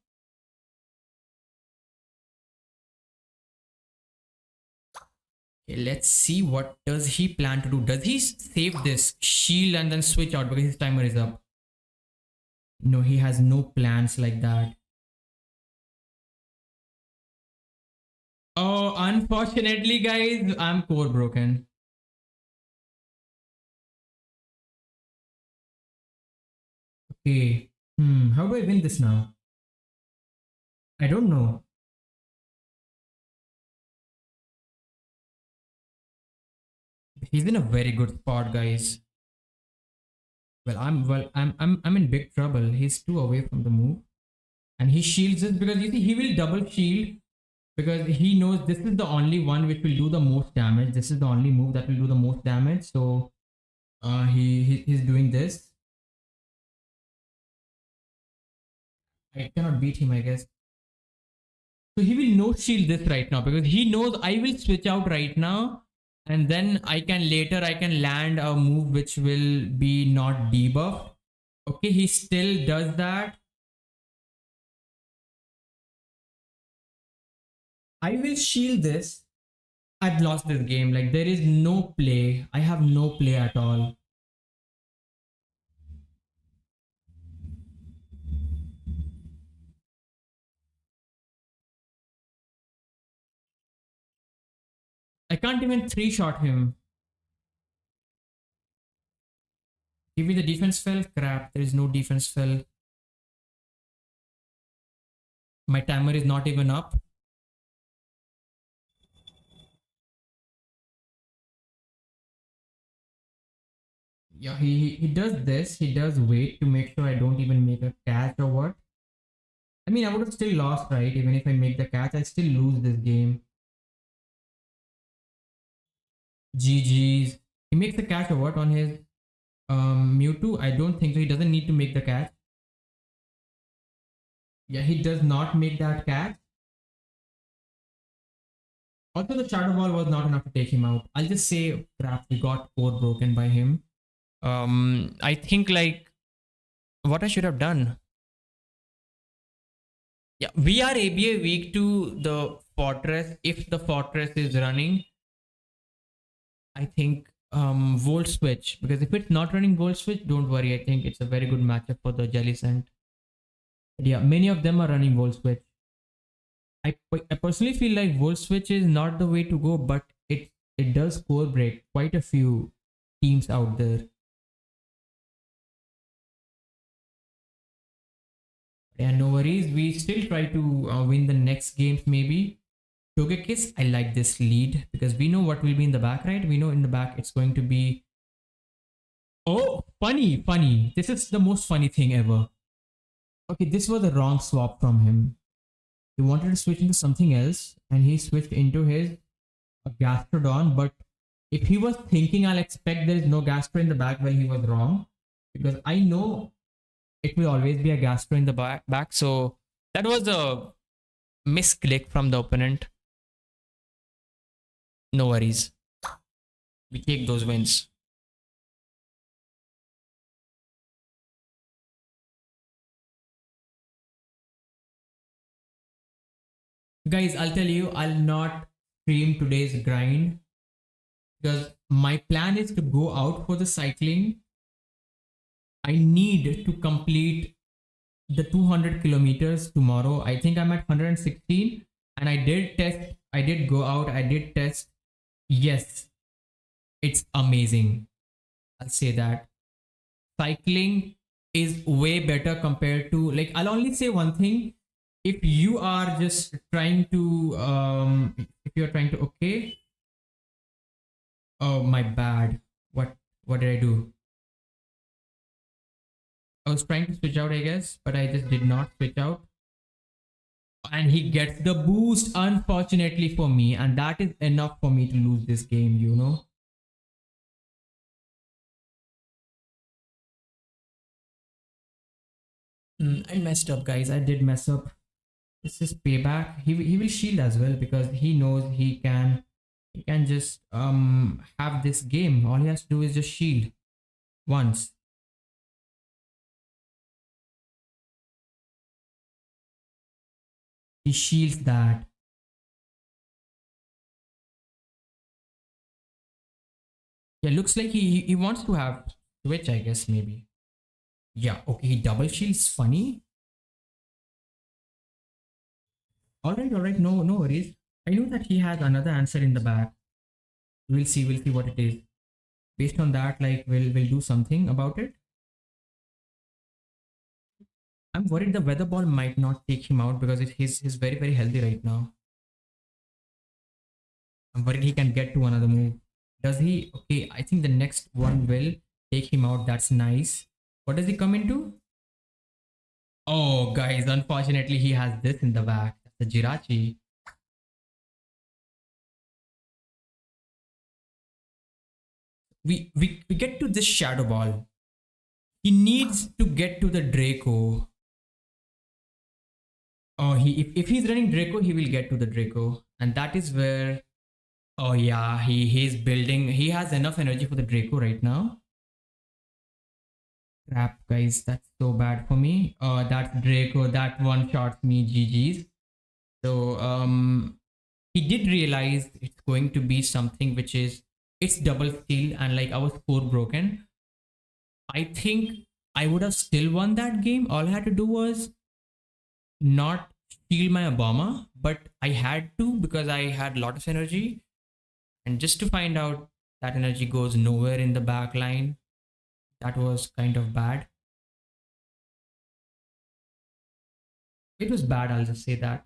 Okay, let's see what does he plan to do. Does he save this shield and then switch out because his timer is up? No, he has no plans like that. Oh, unfortunately, guys, I'm core broken. Okay. How do I win this now? I don't know. He's in a very good spot, guys. I'm in big trouble. He's two away from the move. And he shields it because you see he will double shield because he knows this is the only one which will do the most damage. This is the only move that will do the most damage. So he's doing this. I cannot beat him, I guess. So he will no shield this right now because he knows I will switch out right now, and then I can land a move which will be not debuff. Okay, he still does that. I will shield this. I've lost this game. Like there is no play. I have no play at all. I can't even three shot him. Give me the defense fell. Crap, there is no defense fell. My timer is not even up. Yeah, he does this. He does wait to make sure I don't even make a catch or what. I mean, I would have still lost, right? Even if I make the catch, I still lose this game. GG's. He makes the catch or what on his Mewtwo? I don't think so. He doesn't need to make the catch. Yeah, he does not make that catch. Also, the Shadow Ball was not enough to take him out. I'll just say, crap, we got core broken by him. I think like what I should have done. Yeah, we are ABA weak to the fortress. If the fortress is running, I think Volt Switch, because if it's not running Volt Switch, don't worry. I think it's a very good matchup for the Jellicent. But yeah, many of them are running Volt Switch. I personally feel like Volt Switch is not the way to go, but it does core break quite a few teams out there. Yeah, no worries. We still try to win the next games maybe. Togekiss, I like this lead because we know what will be in the back, right? We know in the back it's going to be... Oh, funny, funny. This is the most funny thing ever. Okay, this was a wrong swap from him. He wanted to switch into something else and he switched into his Gastrodon. But if he was thinking I'll expect there is no Gastro in the back, well, he was wrong. Because I know it will always be a Gastro in the back. So that was a misclick from the opponent. No worries. We take those wins. Guys, I'll tell you, I'll not stream today's grind because my plan is to go out for the cycling. I need to complete the 200 kilometers tomorrow. I think I'm at 116 and I did test. I did go out. I did test. Yes, it's amazing. I'll say that. Cycling is way better compared to, like, I'll only say one thing. If you are just trying to if you're trying to, okay, oh my bad, what did I do? I was trying to switch out, I guess, but I just did not switch out, and he gets the boost, unfortunately for me, and that is enough for me to lose this game, you know. I messed up, guys. I did mess up. This is payback. He will shield as well because he knows he can He can just have this game. All he has to do is just shield once. He shields that. Yeah, looks like he wants to have switch, I guess, maybe. Yeah, okay, he double shields. Funny. All right, no worries. I know that he has another answer in the back. We'll see what it is. Based on that, like we'll do something about it. I'm worried the weather ball might not take him out because he's very healthy right now. I'm worried he can get to another move. Does he? Okay, I think the next one will take him out. That's nice. What does he come into? Oh, guys, unfortunately, he has this in the back. The Jirachi. We get to this Shadow Ball. He needs to get to the Draco. Oh, if he's running Draco, he will get to the Draco. And that is where, oh yeah, he's building. He has enough energy for the Draco right now. Crap, guys, that's so bad for me. That Draco, that one shots me, GG's. So he did realize it's going to be something which is it's double steal and like our score broken. I think I would have still won that game. All I had to do was not steal my Obama, but I had to because I had a lot of energy. And just to find out that energy goes nowhere in the back line, that was kind of bad. It was bad, I'll just say that.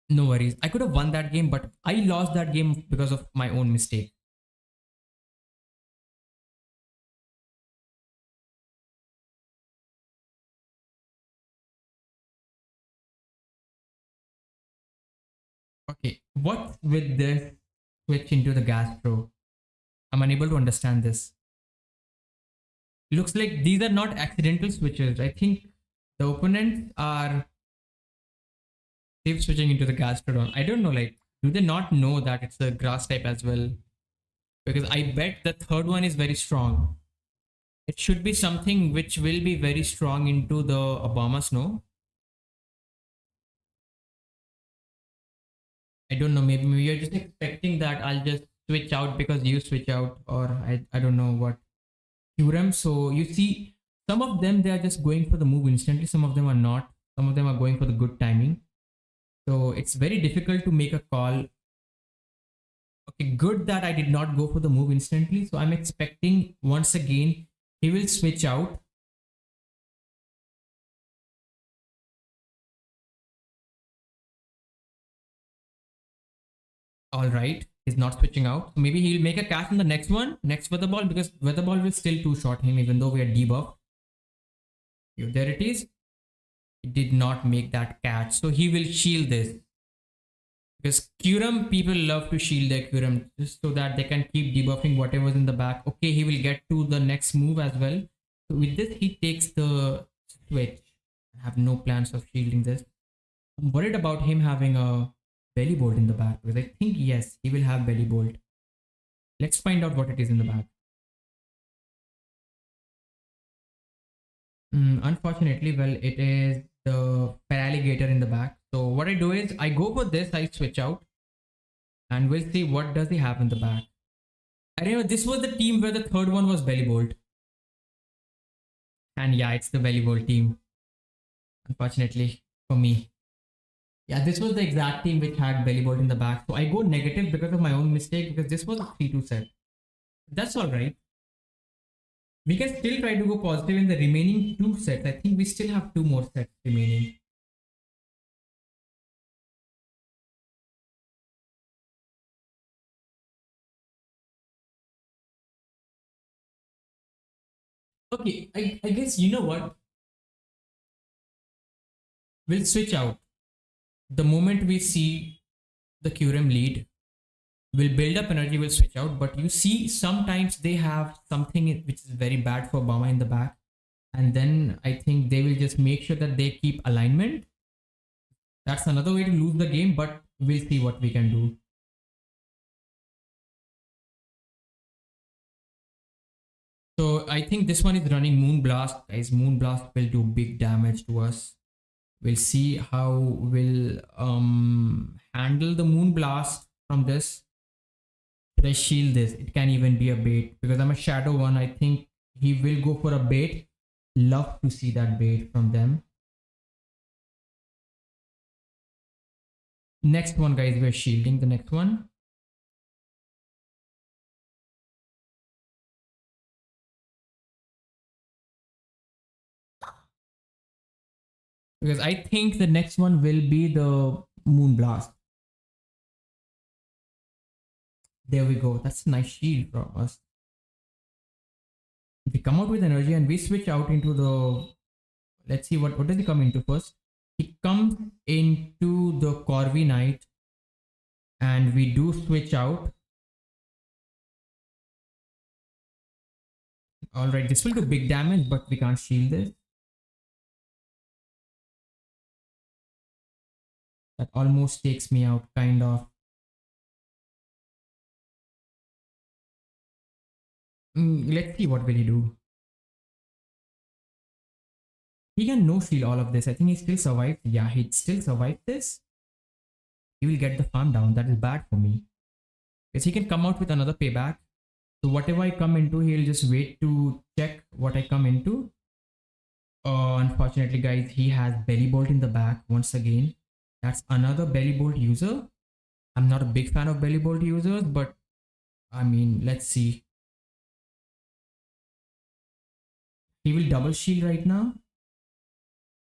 No worries. I could have won that game, but I lost that game because of my own mistake. Okay, what with this switch into the Gastro? I'm unable to understand this. Looks like these are not accidental switches. I think the opponents are safe switching into the Gastrodon. I don't know, like, do they not know that it's a grass type as well? Because I bet the third one is very strong. It should be something which will be very strong into the Obama Snow. I don't know, maybe you're just expecting that I'll just switch out because you switch out, or I don't know what. Theorem. So you see, some of them they are just going for the move instantly, some of them are not. Some of them are going for the good timing. So it's very difficult to make a call. Okay, good that I did not go for the move instantly. So I'm expecting once again he will switch out. All right, he's not switching out. So maybe he'll make a catch in the next one, next weather ball, because weather ball will still two shot him even though we are debuff. There it is. He did not make that catch, so he will shield this. Because Kyurem, people love to shield their Kyurem just so that they can keep debuffing whatever's in the back. Okay, he will get to the next move as well. So with this, he takes the switch. I have no plans of shielding this. I'm worried about him having a belly bolt in the back because I think yes, he will have belly bolt. Let's find out what it is in the back. Unfortunately, well, it is the alligator in the back. So what I do is I go for this, I switch out and we'll see what does he have in the back. I remember this was the team where the third one was belly bolt. And yeah, it's the belly bolt team. Unfortunately for me. Yeah, this was the exact team which had belly bolt in the back. So I go negative because of my own mistake because this was a 3-2 set. That's all right. We can still try to go positive in the remaining two sets. I think we still have two more sets remaining. Okay, I guess you know what? We'll switch out. The moment we see the Curem lead, we'll build up energy, we'll switch out. But you see, sometimes they have something which is very bad for Obama in the back. And then I think they will just make sure that they keep alignment. That's another way to lose the game, but we'll see what we can do. So I think this one is running Moonblast. Guys, Moonblast will do big damage to us. We'll see how we'll handle the Moonblast from this. Should I shield this? It can even be a bait because I'm a shadow one. I think he will go for a bait. Love to see that bait from them. Next one, guys, we're shielding the next one. Because I think the next one will be the Moonblast. There we go. That's a nice shield from us. If we come out with energy and we switch out into the, let's see what does he come into first. He comes into the Corvi Knight and we do switch out. Alright, this will do big damage, but we can't shield this. That almost takes me out, kind of. Let's see what will he do. He can no shield all of this. I think he still survived. Yeah, he still survived this. He will get the farm down. That is bad for me. Because he can come out with another payback. So whatever I come into, he'll just wait to check what I come into. Unfortunately, guys, he has belly bolt in the back once again. That's another belly bolt user. I'm not a big fan of belly bolt users, but I mean, let's see. He will double shield right now.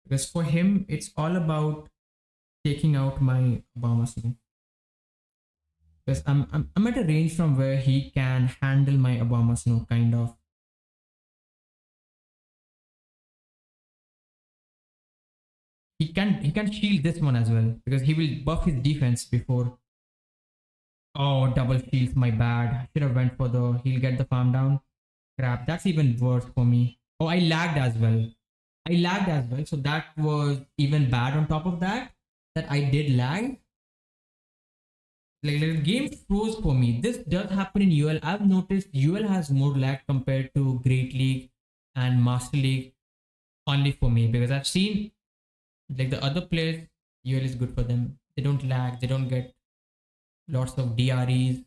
Because for him, it's all about taking out my Obama Snow. Because I'm at a range from where he can handle my Obama Snow, kind of. He can shield this one as well because he will buff his defense before. Oh, double shields, my bad. Should have went for the, he'll get the farm down. Crap, that's even worse for me. Oh, I lagged as well. I lagged as well, so that was even bad. On top of that I did lag. Like the game froze for me. This does happen in UL. I've noticed UL has more lag compared to Great League and Master League. Only for me, because I've seen like the other players, UL is good for them. They don't lag, they don't get lots of DREs.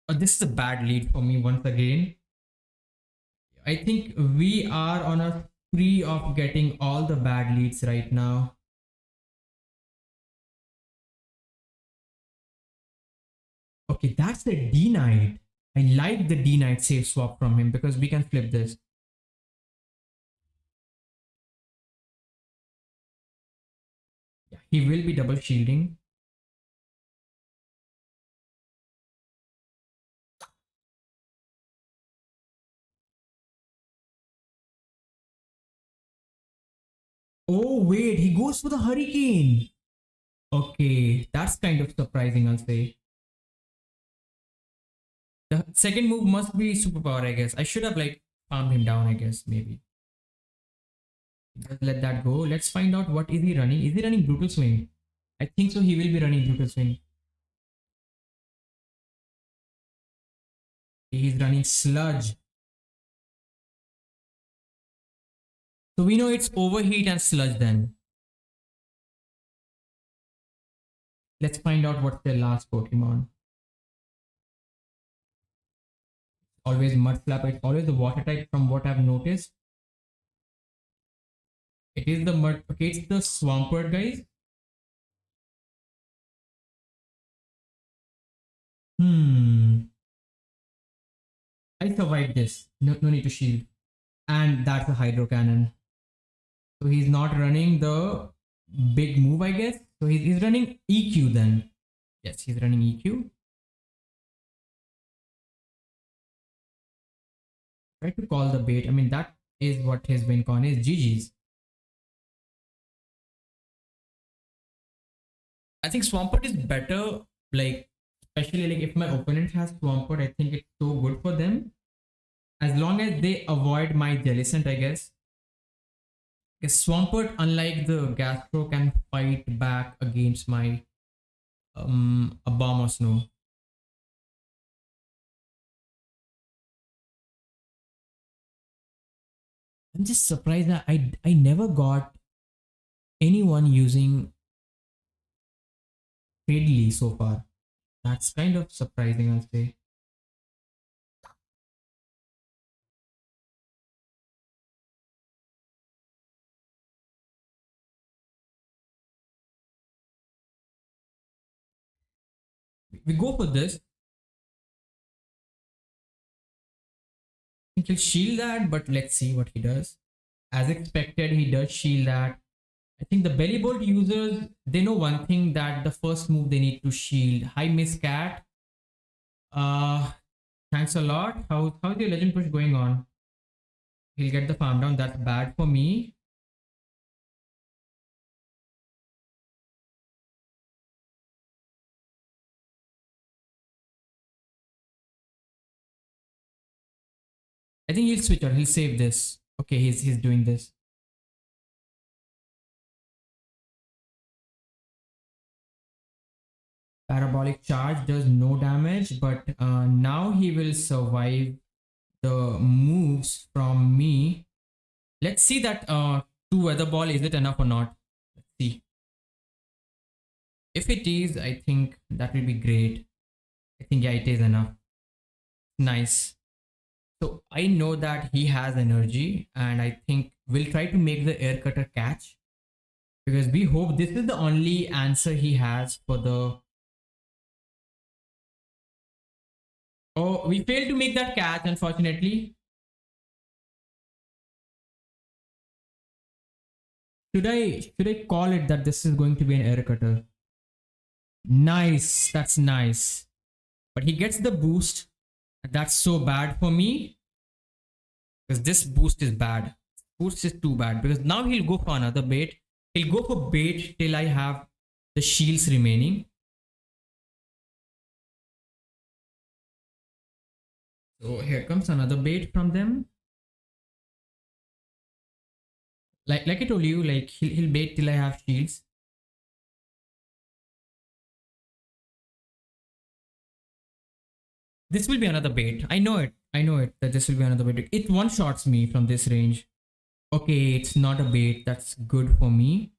This is a bad lead for me once again. I think we are on a spree of getting all the bad leads right now. Okay, that's the D Knight. I like the D Knight safe swap from him because we can flip this. Yeah, he will be double shielding. Oh wait, he goes for the hurricane. Okay, that's kind of surprising, I'll say. The second move must be superpower, I guess. I should have like farmed him down, I guess, maybe. Just let that go. Let's find out what is he running. Is he running brutal swing? I think so. He will be running brutal swing. He's running sludge. So we know it's overheat and sludge then. Let's find out what's their last Pokemon. Always mud flap. It's always the water type from what I've noticed. It is the mud. Okay, it's the Swampert, guys. I survived this. No need to shield. And that's a Hydro Cannon. So he's not running the big move, I guess. So he's running EQ then. Yes, he's running EQ. Try to call the bait. I mean, that is what his win con is. GG's. I think Swampert is better. Like, especially like if my opponent has Swampert, I think it's so good for them. As long as they avoid my Jellicent, I guess. Because Swampert, unlike the Gastro, can fight back against my Abomasnow. I'm just surprised that I never got anyone using Fadley so far. That's kind of surprising, I'll say. We go for this. I think he'll shield that, but let's see what he does. As expected, he does shield that. I think the belly bolt users, they know one thing, that the first move they need to shield. Hi, Miss Cat. Uh, Thanks a lot. How's your legend push going on? He'll get the farm down. That's bad for me. I think he'll switch out. He'll save this. Okay, he's doing this. Parabolic charge does no damage, but now he will survive the moves from me. Let's see that two weather ball, is it enough or not? Let's see. If it is, I think that will be great. I think yeah, it is enough. Nice. So I know that he has energy, and I think we'll try to make the air cutter catch, because we hope this is the only answer he has for the. Oh, we failed to make that catch, unfortunately. Should I call it that this is going to be an air cutter? Nice, that's nice. But he gets the boost. That's so bad for me, because this boost is bad. Boost is too bad, because now he'll go for another bait. He'll go for bait till I have the shields remaining. So here comes another bait from them. Like I told you, like he'll bait till I have shields. This will be another bait. I know it. I know it that this will be another bait. It one shots me from this range. Okay, it's not a bait. That's good for me.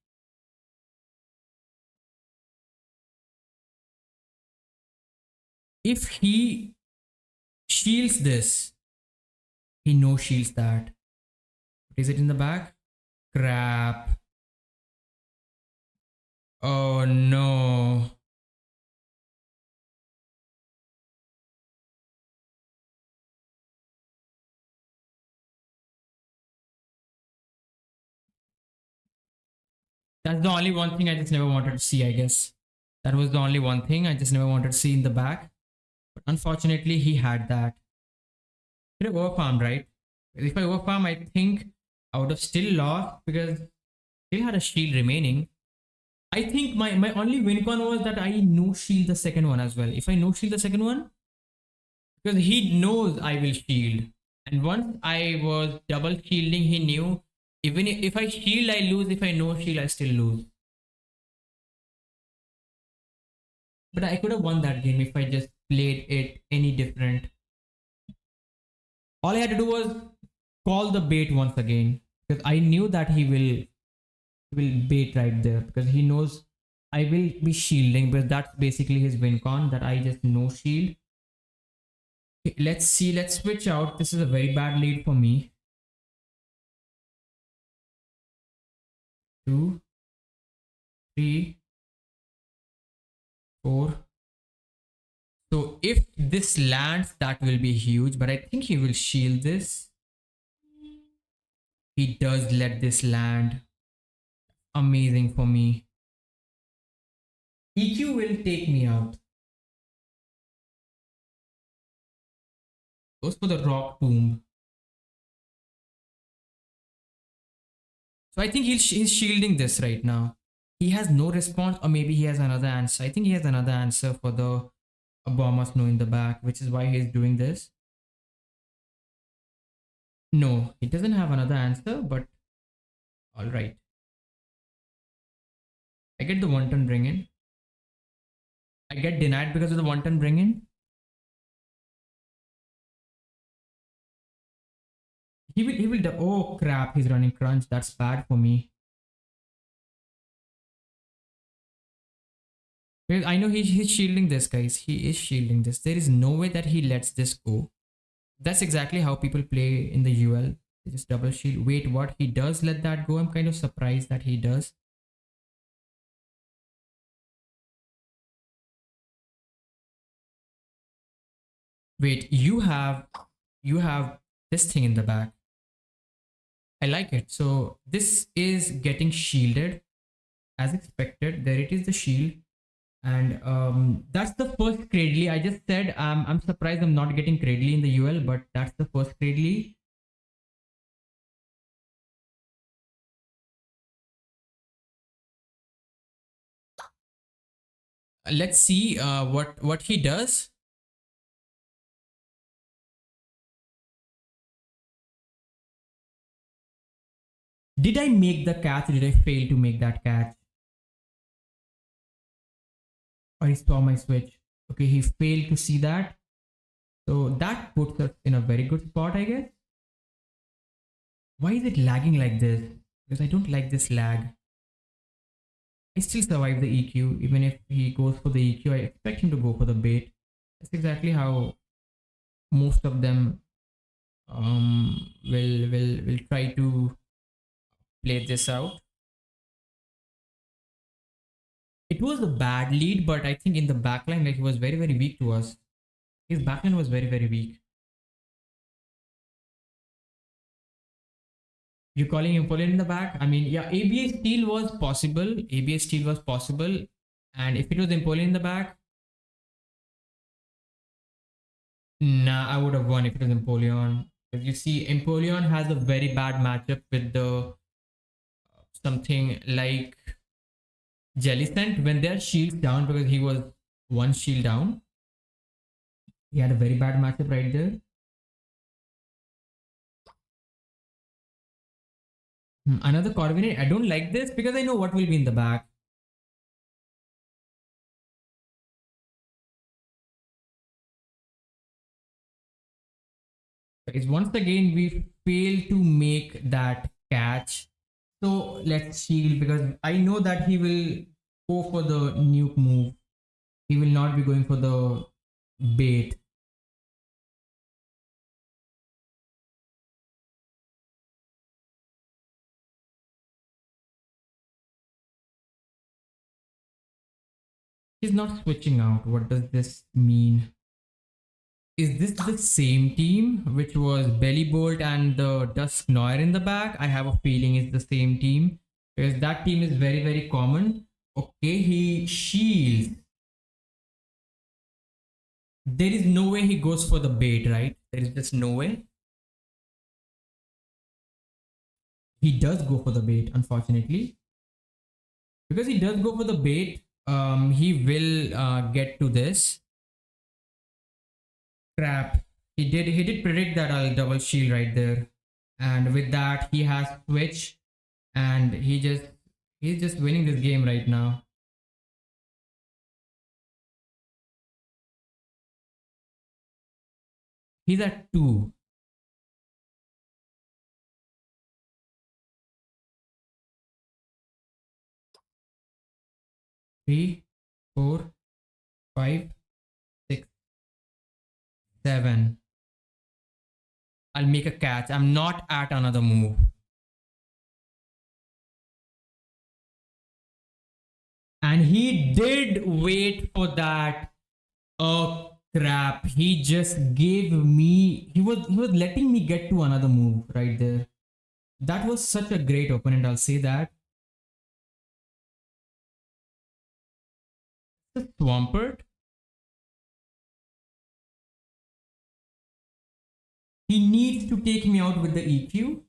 If he shields this, he no shields that. Is it in the back? Crap. Oh no. That's the only one thing I just never wanted to see, I guess. That was the only one thing I just never wanted to see in the back. But unfortunately, he had that. Should have overfarmed, right? If I overfarm, I think I would have still lost, because still had a shield remaining. I think my only win con was that I no shield the second one as well. If I no shield the second one, because he knows I will shield. And once I was double shielding, he knew even if I shield, I lose. If I no shield, I still lose. But I could have won that game if I just played it any different. All I had to do was call the bait once again, because I knew that he will bait right there, because he knows I will be shielding, but that's basically his win con, that I just no shield. Okay, let's see. Let's switch out. This is a very bad lead for me. 2, 3, 4. So if this lands, that will be huge, but I think he will shield this. He does let this land. Amazing for me. EQ will take me out. Goes for the rock tomb. So I think he's shielding this right now. He has no response, or maybe he has another answer. I think he has another answer for the Obama snow in the back, which is why he's doing this. No, he doesn't have another answer, but all right. I get the one turn bring in. I get denied because of the one turn bring in. Oh crap, he's running crunch. That's bad for me. Well, I know he's shielding this, guys. He is shielding this. There is no way that he lets this go. That's exactly how people play in the UL. They just double shield. Wait, what? He does let that go? I'm kind of surprised that he does. Wait, you have this thing in the back. I like it. So this is getting shielded as expected. There it is, the shield. And that's the first Cradley. I just said I'm surprised I'm not getting Cradley in the UL, but that's the first Cradley. Let's see what he does. Did I make the catch? Did I fail to make that catch? Or he saw my switch? Okay, he failed to see that. So that puts us in a very good spot, I guess. Why is it lagging like this? Because I don't like this lag. I still survive the EQ. Even if he goes for the EQ, I expect him to go for the bait. That's exactly how most of them will try to play this out. It was a bad lead, but I think in the backline, like, he was very, very weak to us. His backline was very, very weak. You calling Empoleon in the back? I mean, yeah, ABA steal was possible. ABA steal was possible. And if it was Empoleon in the back, nah, I would have won if it was Empoleon. Because you see, Empoleon has a very bad matchup with the something like Jellicent when their shields down, because he was one shield down. He had a very bad matchup right there. Another coordinate. I don't like this because I know what will be in the back. Is once again we fail to make that catch. So let's shield, because I know that he will go for the nuke move. He will not be going for the bait. He's not switching out. What does this mean? Is this the same team which was Bellybolt and the Dusk Noir in the back? I have a feeling it's the same team because that team is very, very common. Okay, he shields. There is no way he goes for the bait, right? There is just no way. He does go for the bait, unfortunately. Because he does go for the bait, he will get to this. Crap. He did predict that I'll double shield right there. And with that, he has switch, and he's just winning this game right now. He's at 2. 3, 4, 5, 6, 7. I'll make a catch. I'm not at another move. And he did wait for that. Oh crap. He just gave me, he was letting me get to another move right there. That was such a great opponent, I'll say that. The Swampert. He needs to take me out with the EQ.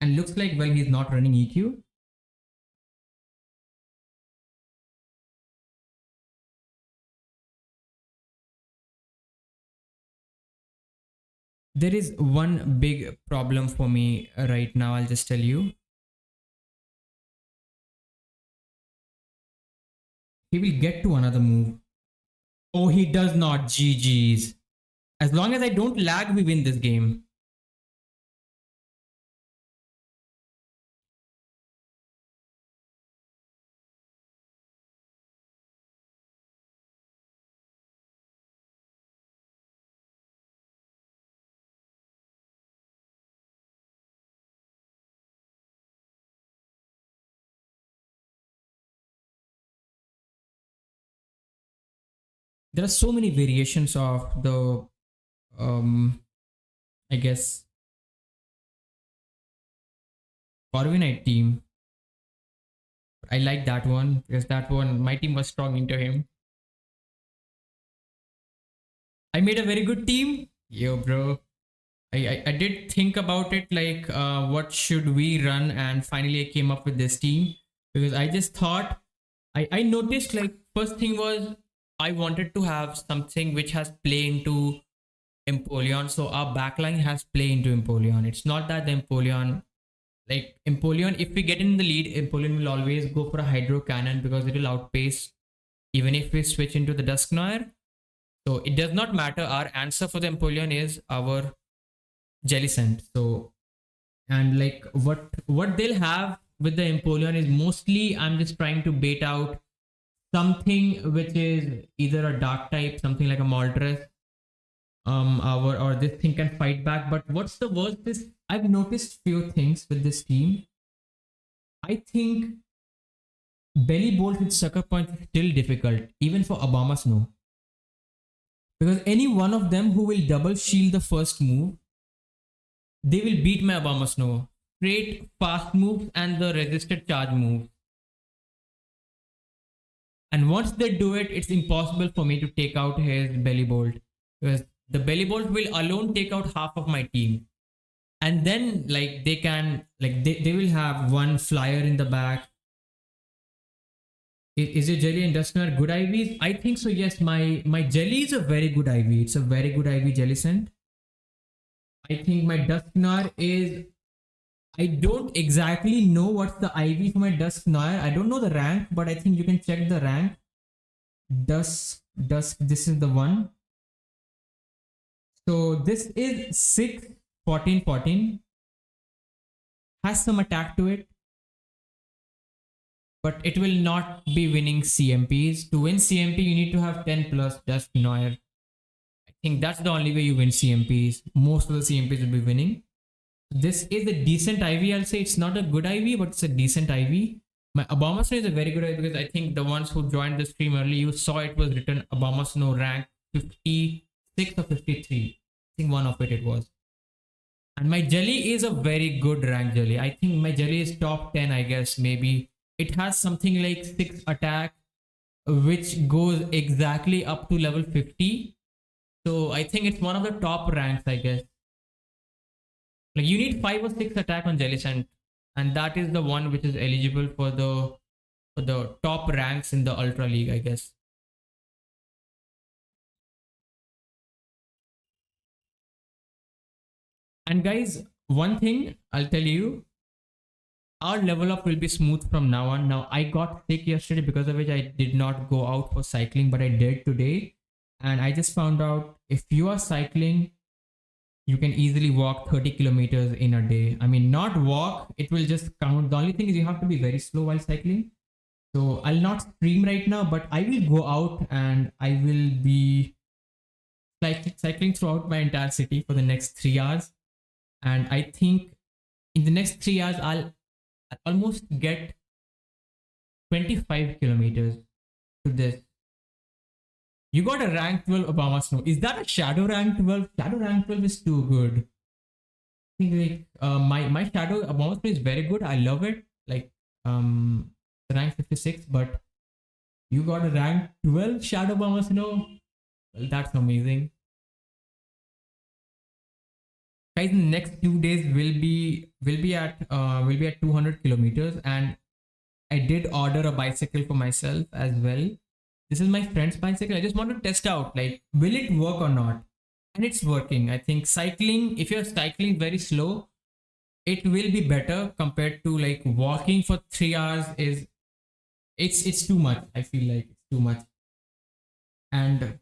And looks like, well, he's not running EQ. There is one big problem for me right now, I'll just tell you. He will get to another move. Oh, he does not. GG's. As long as I don't lag, we win this game. There are so many variations of the, um, I guess, Corviknight team. I like that one because that one, my team was strong into him. I made a very good team. Yo, bro. I did think about it like what should we run, and finally I came up with this team because I just thought I noticed like first thing was I wanted to have something which has play into Empoleon. So our backline has play into Empoleon. It's not that the Empoleon, like Empoleon, if we get in the lead, Empoleon will always go for a Hydro Cannon because it will outpace even if we switch into the Dusknoir. So it does not matter. Our answer for the Empoleon is our Jellicent. So, and like what they'll have with the Empoleon is mostly I'm just trying to bait out something which is either a dark type, something like a Moltres, or this thing can fight back. But what's the worst is I've noticed few things with this team. I think Belly Bolt with Sucker Punch is still difficult, even for Obama Snow. Because any one of them who will double shield the first move, they will beat my Obama Snow. Straight fast moves and the resisted charge moves. And once they do it, it's impossible for me to take out his Belly Bolt. Because the Belly Bolt will alone take out half of my team. And then like they can, like they will have one flyer in the back. Is your Jelly and Dusknoir good IVs? I think so, yes. My Jelly is a very good IV. It's a very good IV Jellicent. I think my Dusknoir is, I don't exactly know what's the IV for my Dusknoir. I don't know the rank, but I think you can check the rank. Dusk, this is the one. So this is 6, 14, 14. Has some attack to it, but it will not be winning CMPs. To win CMP, you need to have 10 plus Dusknoir. I think that's the only way you win CMPs. Most of the CMPs will be winning. This is a decent IV. I'll say it's not a good IV, but it's a decent IV. My Obama Snow is a very good IV because I think the ones who joined the stream early, you saw it was written Obama Snow rank 56 or 53. I think one of it was. And my Jelly is a very good rank Jelly. I think my Jelly is top 10, I guess, maybe. It has something like 6 attack, which goes exactly up to level 50. So I think it's one of the top ranks, I guess. Like you need 5 or 6 attack on Jellicent, and that is the one which is eligible for the top ranks in the Ultra League, I guess. And guys, one thing I'll tell you, our level up will be smooth from now on. Now I got sick yesterday because of which I did not go out for cycling, but I did today. And I just found out if you are cycling, you can easily walk 30 kilometers in a day. I mean, not walk, it will just count. The only thing is you have to be very slow while cycling. So I'll not stream right now, but I will go out and I will be cycling throughout my entire city for the next 3 hours. And I think in the next 3 hours, I'll almost get 25 kilometers to this. You got a rank 12 Obama Snow. Is that a Shadow rank 12? Shadow rank 12 is too good. I think like my Shadow Obama Snow is very good. I love it. Like rank 56, but you got a rank 12 Shadow Obama Snow. Well, that's amazing. Guys, in the next 2 days will be at 200 kilometers, and I did order a bicycle for myself as well. This is my friend's bicycle. I just want to test out like will it work or not, and it's working. I think cycling, if you're cycling very slow, it will be better compared to like walking for 3 hours. Is it's too much. I feel like it's too much. And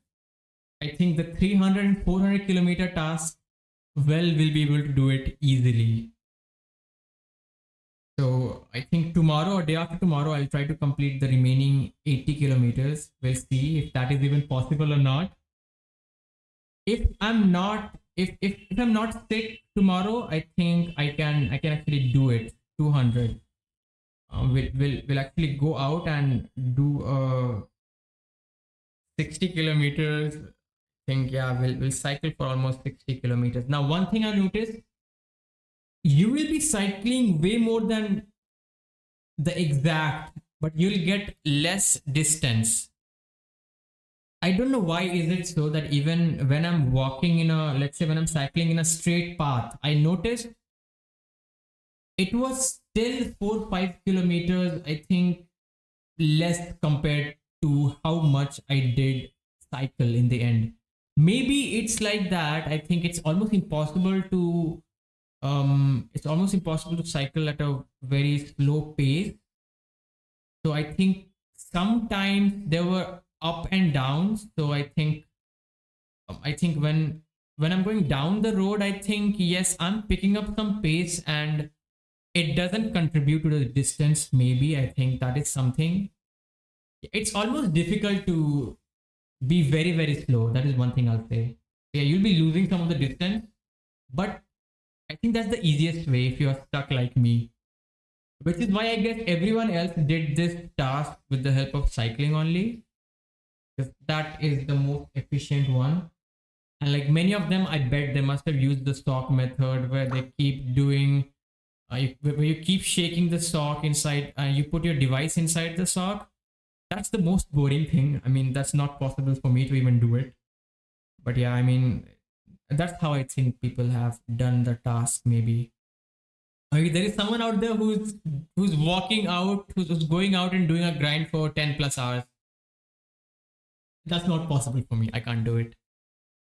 I think the 300 and 400 kilometer task, well, we'll be able to do it easily. So I think tomorrow or day after tomorrow, I'll try to complete the remaining 80 kilometers. We'll see if that is even possible or not. If I'm not sick tomorrow, I think I can actually do it. 200. We'll actually go out and do 60 kilometers. I think yeah, we'll cycle for almost 60 kilometers. Now, one thing I noticed, you will be cycling way more than the exact, but you'll get less distance. I don't know why is it so that even when I'm walking in a, let's say when I'm cycling in a straight path, I noticed it was still 4 5 kilometers, I think, less compared to how much I did cycle in the end. Maybe it's like that. I think it's almost impossible to cycle at a very slow pace. So I think sometimes there were up and downs. So I think when I'm going down the road, I think yes, I'm picking up some pace and it doesn't contribute to the distance. Maybe I think that is something. It's almost difficult to be very very slow. That is one thing I'll say. Yeah, you'll be losing some of the distance, but I think that's the easiest way if you're stuck like me. Which is why I guess everyone else did this task with the help of cycling only, because that is the most efficient one. And like many of them, I bet they must have used the sock method where they keep doing, where you keep shaking the sock inside, you put your device inside the sock. That's the most boring thing. I mean, that's not possible for me to even do it. But yeah, I mean, that's how I think people have done the task. Maybe there is someone out there who's walking out, who's going out and doing a grind for 10 plus hours. That's not possible for me. I can't do it.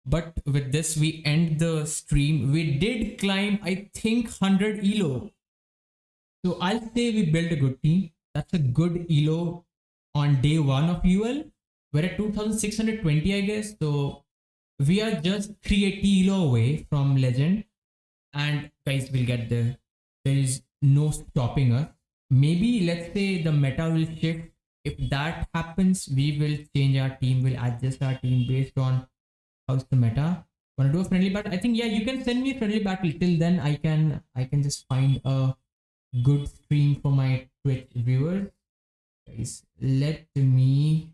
But with this, we end the stream. We did climb, I think, 100 elo. So I'll say we built a good team. That's a good elo on day one of UL. We're at 2620, I guess. So we are just 380 elo away from legend. And guys, we'll get there. There is no stopping us. Maybe let's say the meta will shift. If that happens, we will change our team. We'll adjust our team based on how's the meta. Wanna do a friendly battle? I think yeah, you can send me a friendly battle. Till then, I can just find a good stream for my Twitch viewers. Guys, let me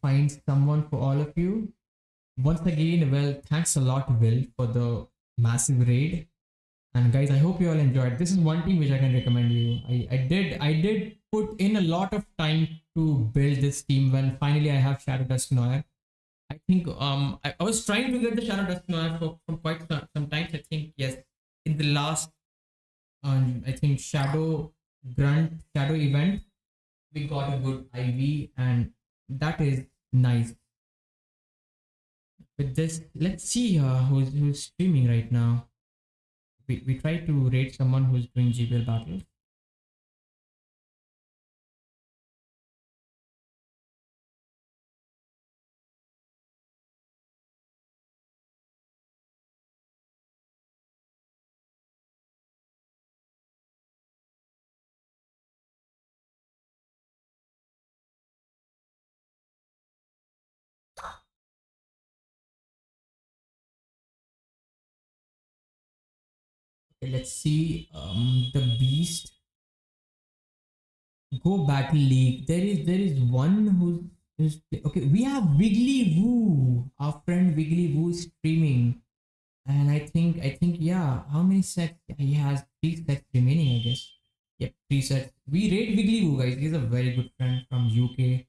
find someone for all of you. Once again, well, thanks a lot, Will, for the massive raid. And guys, I hope you all enjoyed. This is one team which I can recommend you. I did put in a lot of time to build this team. When finally I have Shadow Dust Noir. I think I was trying to get the Shadow Dust Noir for quite some time. I think yes, in the last I think Shadow event, we got a good IV and that is nice. With this, let's see who's streaming right now. We try to rate someone who's doing GBL battles. Okay, let's see. The Beast Go Battle League. There is one who's okay. We have Wiggly Woo. Our friend Wiggly Woo is streaming, and I think yeah. How many sets? He has 3 sets remaining, I guess. Yep, 3 sets. We rate Wiggly Woo, guys. He's a very good friend from UK.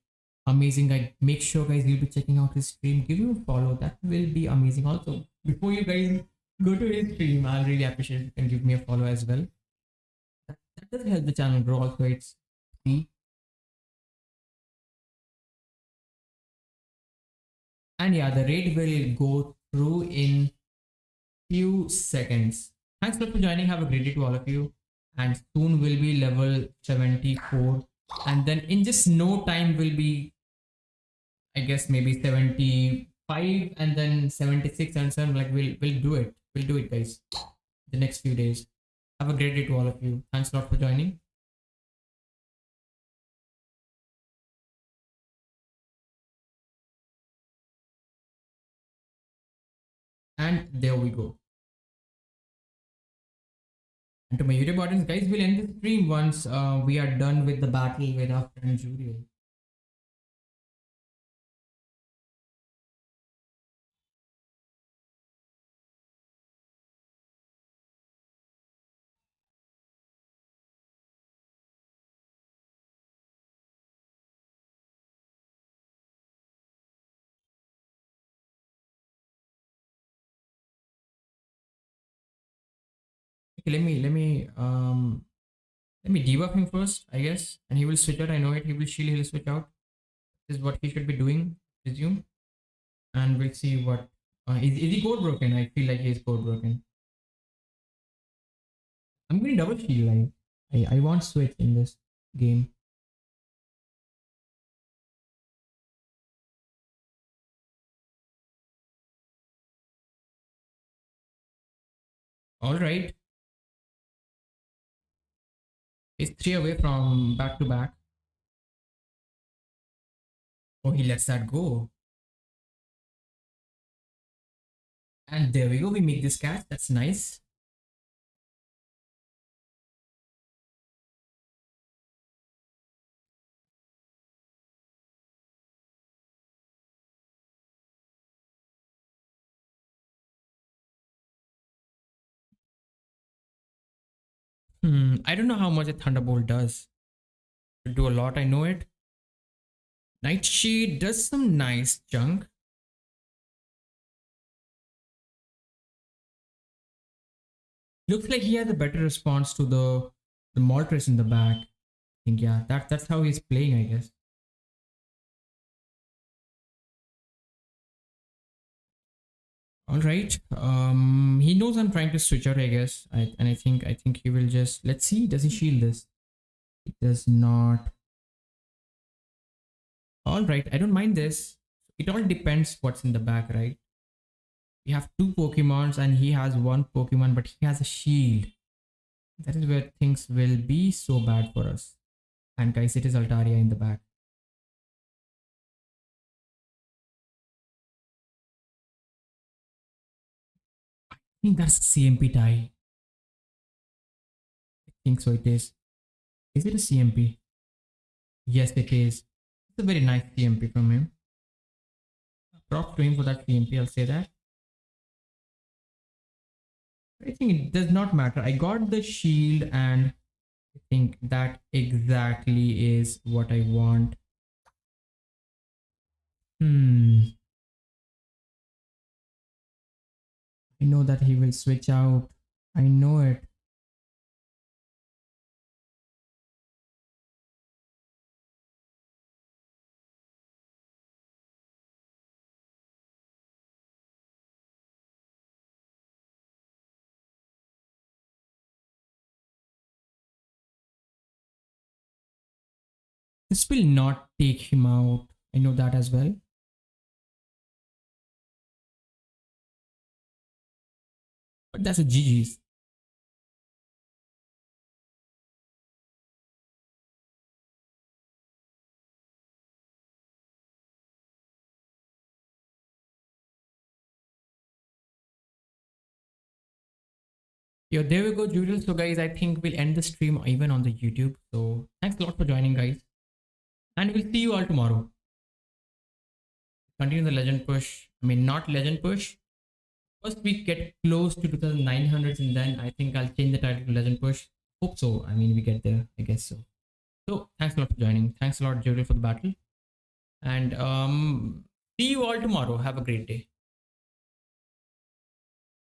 Amazing guy. Make sure, guys, you'll be checking out his stream. Give him a follow. That will be amazing. Also, before you guys go to his stream, I'll really appreciate if you can give me a follow as well. That does help the channel grow. Also, it's free. And yeah, the raid will go through in few seconds. Thanks a lot for joining. Have a great day to all of you. And soon will be level 74. And then in just no time will be, I guess maybe 75 and then 76 and 7. Like we'll do it. We'll do it, guys. The next few days. Have a great day to all of you. Thanks a lot for joining. And there we go. And to my YouTube audience, guys, we'll end the stream once we are done with the battle with our friend Juriel. Okay, let me debuff him first, I guess, and he will switch out. I know it. He will shield. He'll switch out. This is what he should be doing. Resume, and we'll see what. Is he code broken? I feel like he is code broken. I'm going double shield. I want switch in this game. All right. He's 3 away from back to back. Oh, he lets that go. And there we go. We make this catch. That's nice. I don't know how much a Thunderbolt does. It'll do a lot. I know it. Nightshade does some nice junk. Looks like he has a better response to the Moltres in the back. I think yeah, that's how he's playing, I guess. All right. He knows I'm trying to switch out, I guess. And I think he will just let's see. Does he shield this? It does not. All right. I don't mind this. It all depends what's in the back, right? We have two Pokemons and he has one Pokemon, but he has a shield. That is where things will be so bad for us. And guys, it is Altaria in the back. I think that's CMP tie. I think so. It is. Is it a CMP? Yes, it is. It's a very nice CMP from him. Props to him for that CMP. I'll say that. I think it does not matter. I got the shield and I think that exactly is what I want. I know that he will switch out. I know it. This will not take him out. I know that as well. But that's a GG's. Yo, there we go, Juriel. So, guys, I think we'll end the stream even on the YouTube. So, thanks a lot for joining, guys. And we'll see you all tomorrow. Continue the legend push. I mean, not legend push. First, we get close to 2900s, and then I think I'll change the title to legend push. Hope so. I mean, we get there. I guess so. So, thanks a lot for joining. Thanks a lot, Juriel, for the battle. And see you all tomorrow. Have a great day.